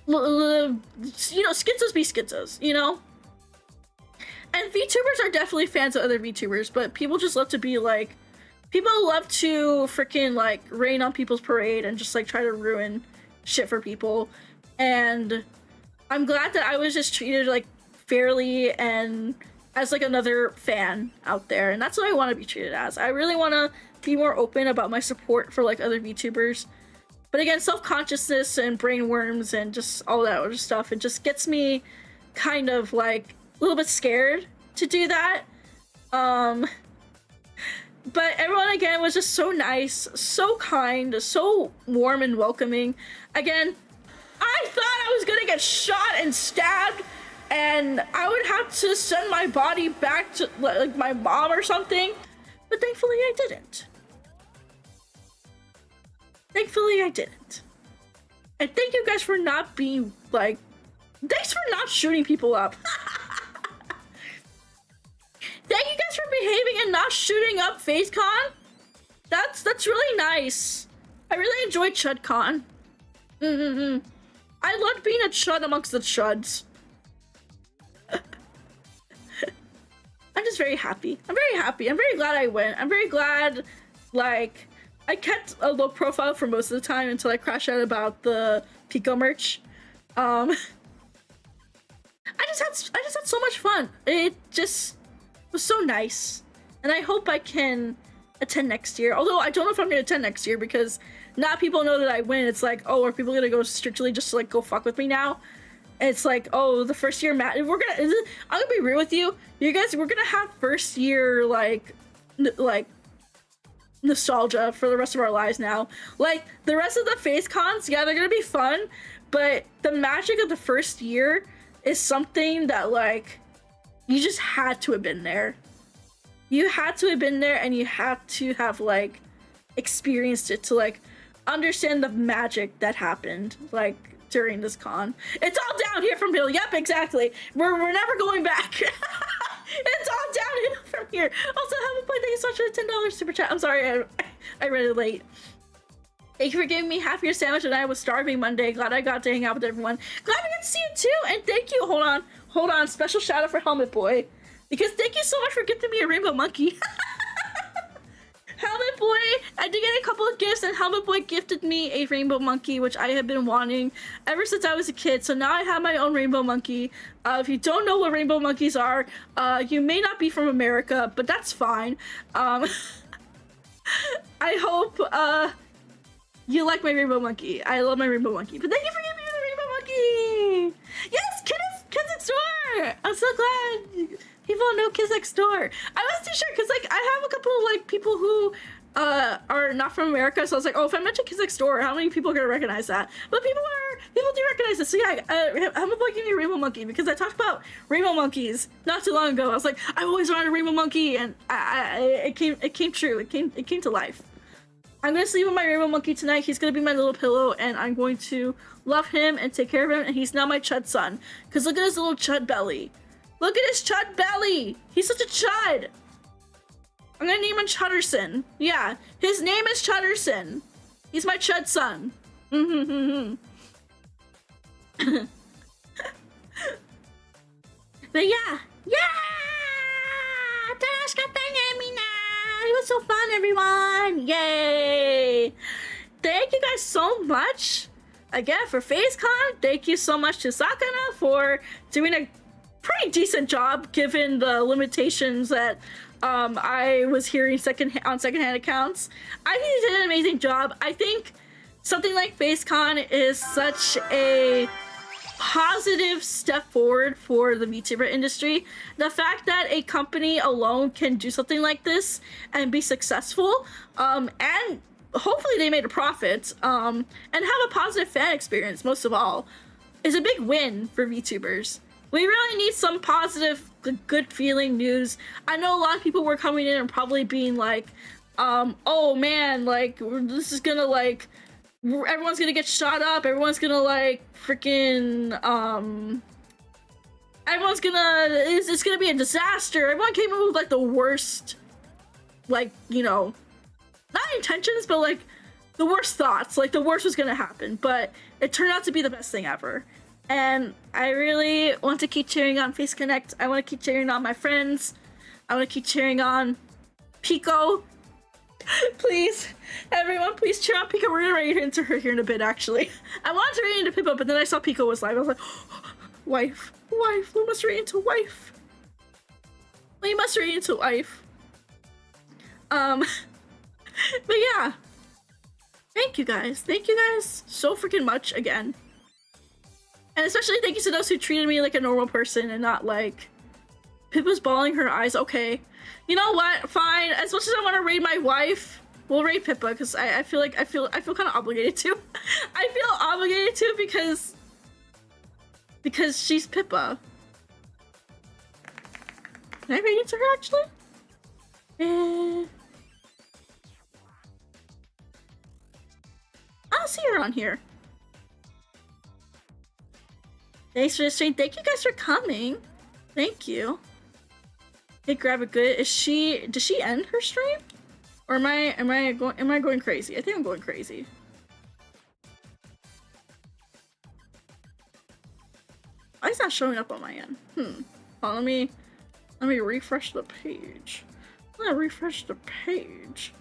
you know, schizos be schizos, you know? And VTubers are definitely fans of other VTubers, but people just love to be like, people love to freaking like rain on people's parade and just like try to ruin shit for people. And I'm glad that I was just treated like fairly and as like another fan out there, and that's what I want to be treated as. I really want to be more open about my support for like other VTubers. But again, self-consciousness and brain worms and just all that other stuff, it just gets me kind of like a little bit scared to do that. But everyone again was just so nice, so kind, so warm and welcoming. Again, I thought I was gonna get shot and stabbed and I would have to send my body back to like my mom or something, but thankfully I didn't. Thankfully I didn't. And thank you guys for not being like, thanks for not shooting people up. Thank you guys for behaving and not shooting up PhaseCon. That's really nice. I really enjoyed ChudCon. I loved being a chud amongst the chuds. I'm just very happy. I'm very happy. I'm very glad I went. I'm very glad, like, I kept a low profile for most of the time until I crashed out about the Pico merch. I just had so much fun. It just was so nice. And I hope I can attend next year. Although I don't know if I'm gonna attend next year because now people know that I win. It's like, oh, are people gonna go strictly just to like go fuck with me now? And it's like, oh, the first year I'm gonna be real with you. You guys, we're gonna have first year like nostalgia for the rest of our lives now. Like the rest of the PhaseCons, yeah, they're gonna be fun, but the magic of the first year is something that like you just had to have been there. You had to have been there and you had to have like experienced it to like understand the magic that happened like during this con. It's all down here from here. Yep, exactly. We're never going back. It's all downhill from here. Also, have a point. Thank you so much for the $10 super chat. I'm sorry, I read it late. Thank you for giving me half your sandwich and I was starving Monday. Glad I got to hang out with everyone. Glad we got to see you too. And thank you. Hold on. Special shout out for Helmet Boy. Because thank you so much for gifting me a rainbow monkey. Helmet Boy, I did get a couple of gifts and Helmet Boy gifted me a rainbow monkey, which I have been wanting ever since I was a kid. So now I have my own rainbow monkey. If you don't know what rainbow monkeys are, you may not be from America, but that's fine. I hope you like my rainbow monkey. I love my rainbow monkey. But thank you for giving me the rainbow monkey. Yes, kids next door. I'm so glad people know Kids Next Door. I wasn't too sure because like I have a couple of like people who are not from America, so I was like, oh, if I mention Kids Next Door, how many people are gonna recognize that? But people do recognize it. So yeah, I'm gonna give you a rainbow monkey because I talked about rainbow monkeys not too long ago. I was like, I've always wanted a rainbow monkey, and it came true. It came to life. I'm gonna sleep with my rainbow monkey tonight. He's gonna be my little pillow, and I'm going to love him and take care of him, and he's now my chud son. Cause look at his little chud belly. Look at his chud belly! He's such a chud! I'm gonna name him Chudderson. Yeah, his name is Chudderson. He's my chud son. But yeah! It was so fun, everyone! Yay! Thank you guys so much again for PhaseCon. Thank you so much to Sakana for doing a pretty decent job given the limitations that I was hearing on secondhand accounts. I think he did an amazing job. I think something like PhaseCon is such a positive step forward for the VTuber industry. The fact that a company alone can do something like this and be successful, and hopefully they made a profit, and have a positive fan experience, most of all, is a big win for VTubers. We really need some positive, good feeling news. I know a lot of people were coming in and probably being like, oh man, like, this is gonna like, everyone's gonna get shot up, everyone's gonna like freaking it's gonna be a disaster. Everyone came in with like the worst, like, you know, not intentions, but like the worst thoughts, like the worst was gonna happen, but it turned out to be the best thing ever. And I really want to keep cheering on Face Connect. I want to keep cheering on my friends. I want to keep cheering on Pico. Please, everyone, please cheer on Pico. We're gonna raid into her here in a bit, actually. I wanted to raid into Pippo, but then I saw Pico was live. I was like, oh, wife, we must raid into wife. We must raid into wife. But yeah. Thank you guys so freaking much again. And especially thank you to those who treated me like a normal person and not like Pippa's bawling her eyes. Okay, you know what? Fine. As much as I want to raid my wife, we'll raid Pippa because I feel kind of obligated to. I feel obligated to because she's Pippa. Can I raid into her actually? I don't see her on here. Thanks for the stream. Thank you guys for coming. Thank you. Hey, grab it good. Does she end her stream? Or am I going crazy? I think I'm going crazy. Why is that showing up on my end? Oh, let me refresh the page. I'm gonna refresh the page.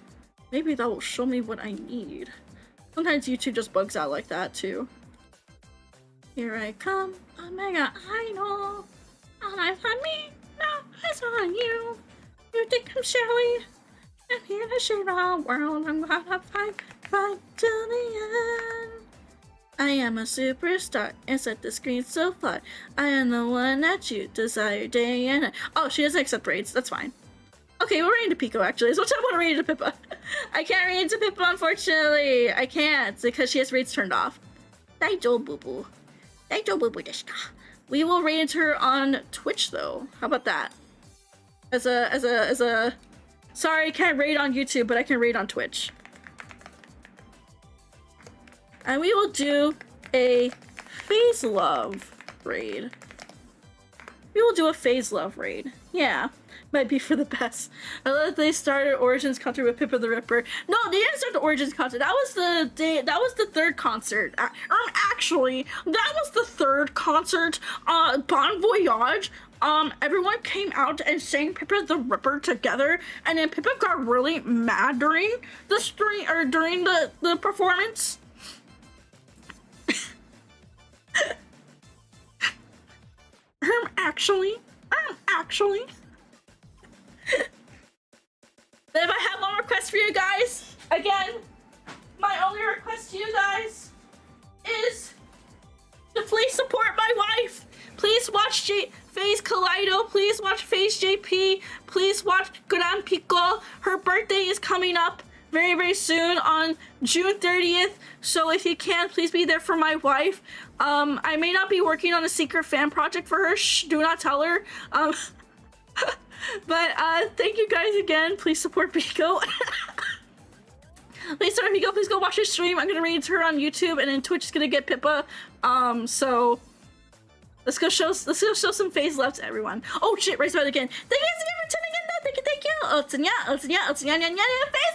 Maybe that will show me what I need. Sometimes YouTube just bugs out like that too. Here I come, Omega Idol. All eyes on me, no eyes on you. You think I'm Shelly? I'm here to share the world. I'm gonna fight till the end. I am a superstar and set the screen so far. I am the one that you desire day and night. Oh, she doesn't accept raids. That's fine. Okay, we're raiding to Pico actually. So I want to raid to Pippa. I can't raid to Pippa, unfortunately. I can't because she has raids turned off. Daijo boo boo. We will raid into her on Twitch though. How about that? As a sorry, I can't raid on YouTube, but I can raid on Twitch. And we will do a Phase Love raid. We will do a Phase Love raid. Yeah. Might be for the best. I love that they started Origins concert with Pippa the Ripper. No, they didn't start the Origins concert. That was the day. That was the third concert. Actually, that was the third concert. Bon Voyage. Everyone came out and sang Pippa the Ripper together, and then Pippa got really mad during the stream or during the performance. Actually. But if I have one request for you guys, again, my only request to you guys is to please support my wife. Please watch Phase Kaleido. Please watch Phase JP. Please watch Gran Pico. Her birthday is coming up very, very soon on June 30th. So if you can, please be there for my wife. I may not be working on a secret fan project for her. Shh, do not tell her. But thank you guys again. Please support Pico. Lisa, if you go, please go watch her stream. I'm gonna read her on YouTube, and then Twitch is gonna get Pippa. So let's go show some phase love to everyone. Oh shit, raise about again. Thank you guys again for tuning in. Thank you. 𝗦𝘁𝗍𝗺 𝗦𝘁𝗍𝗺 phase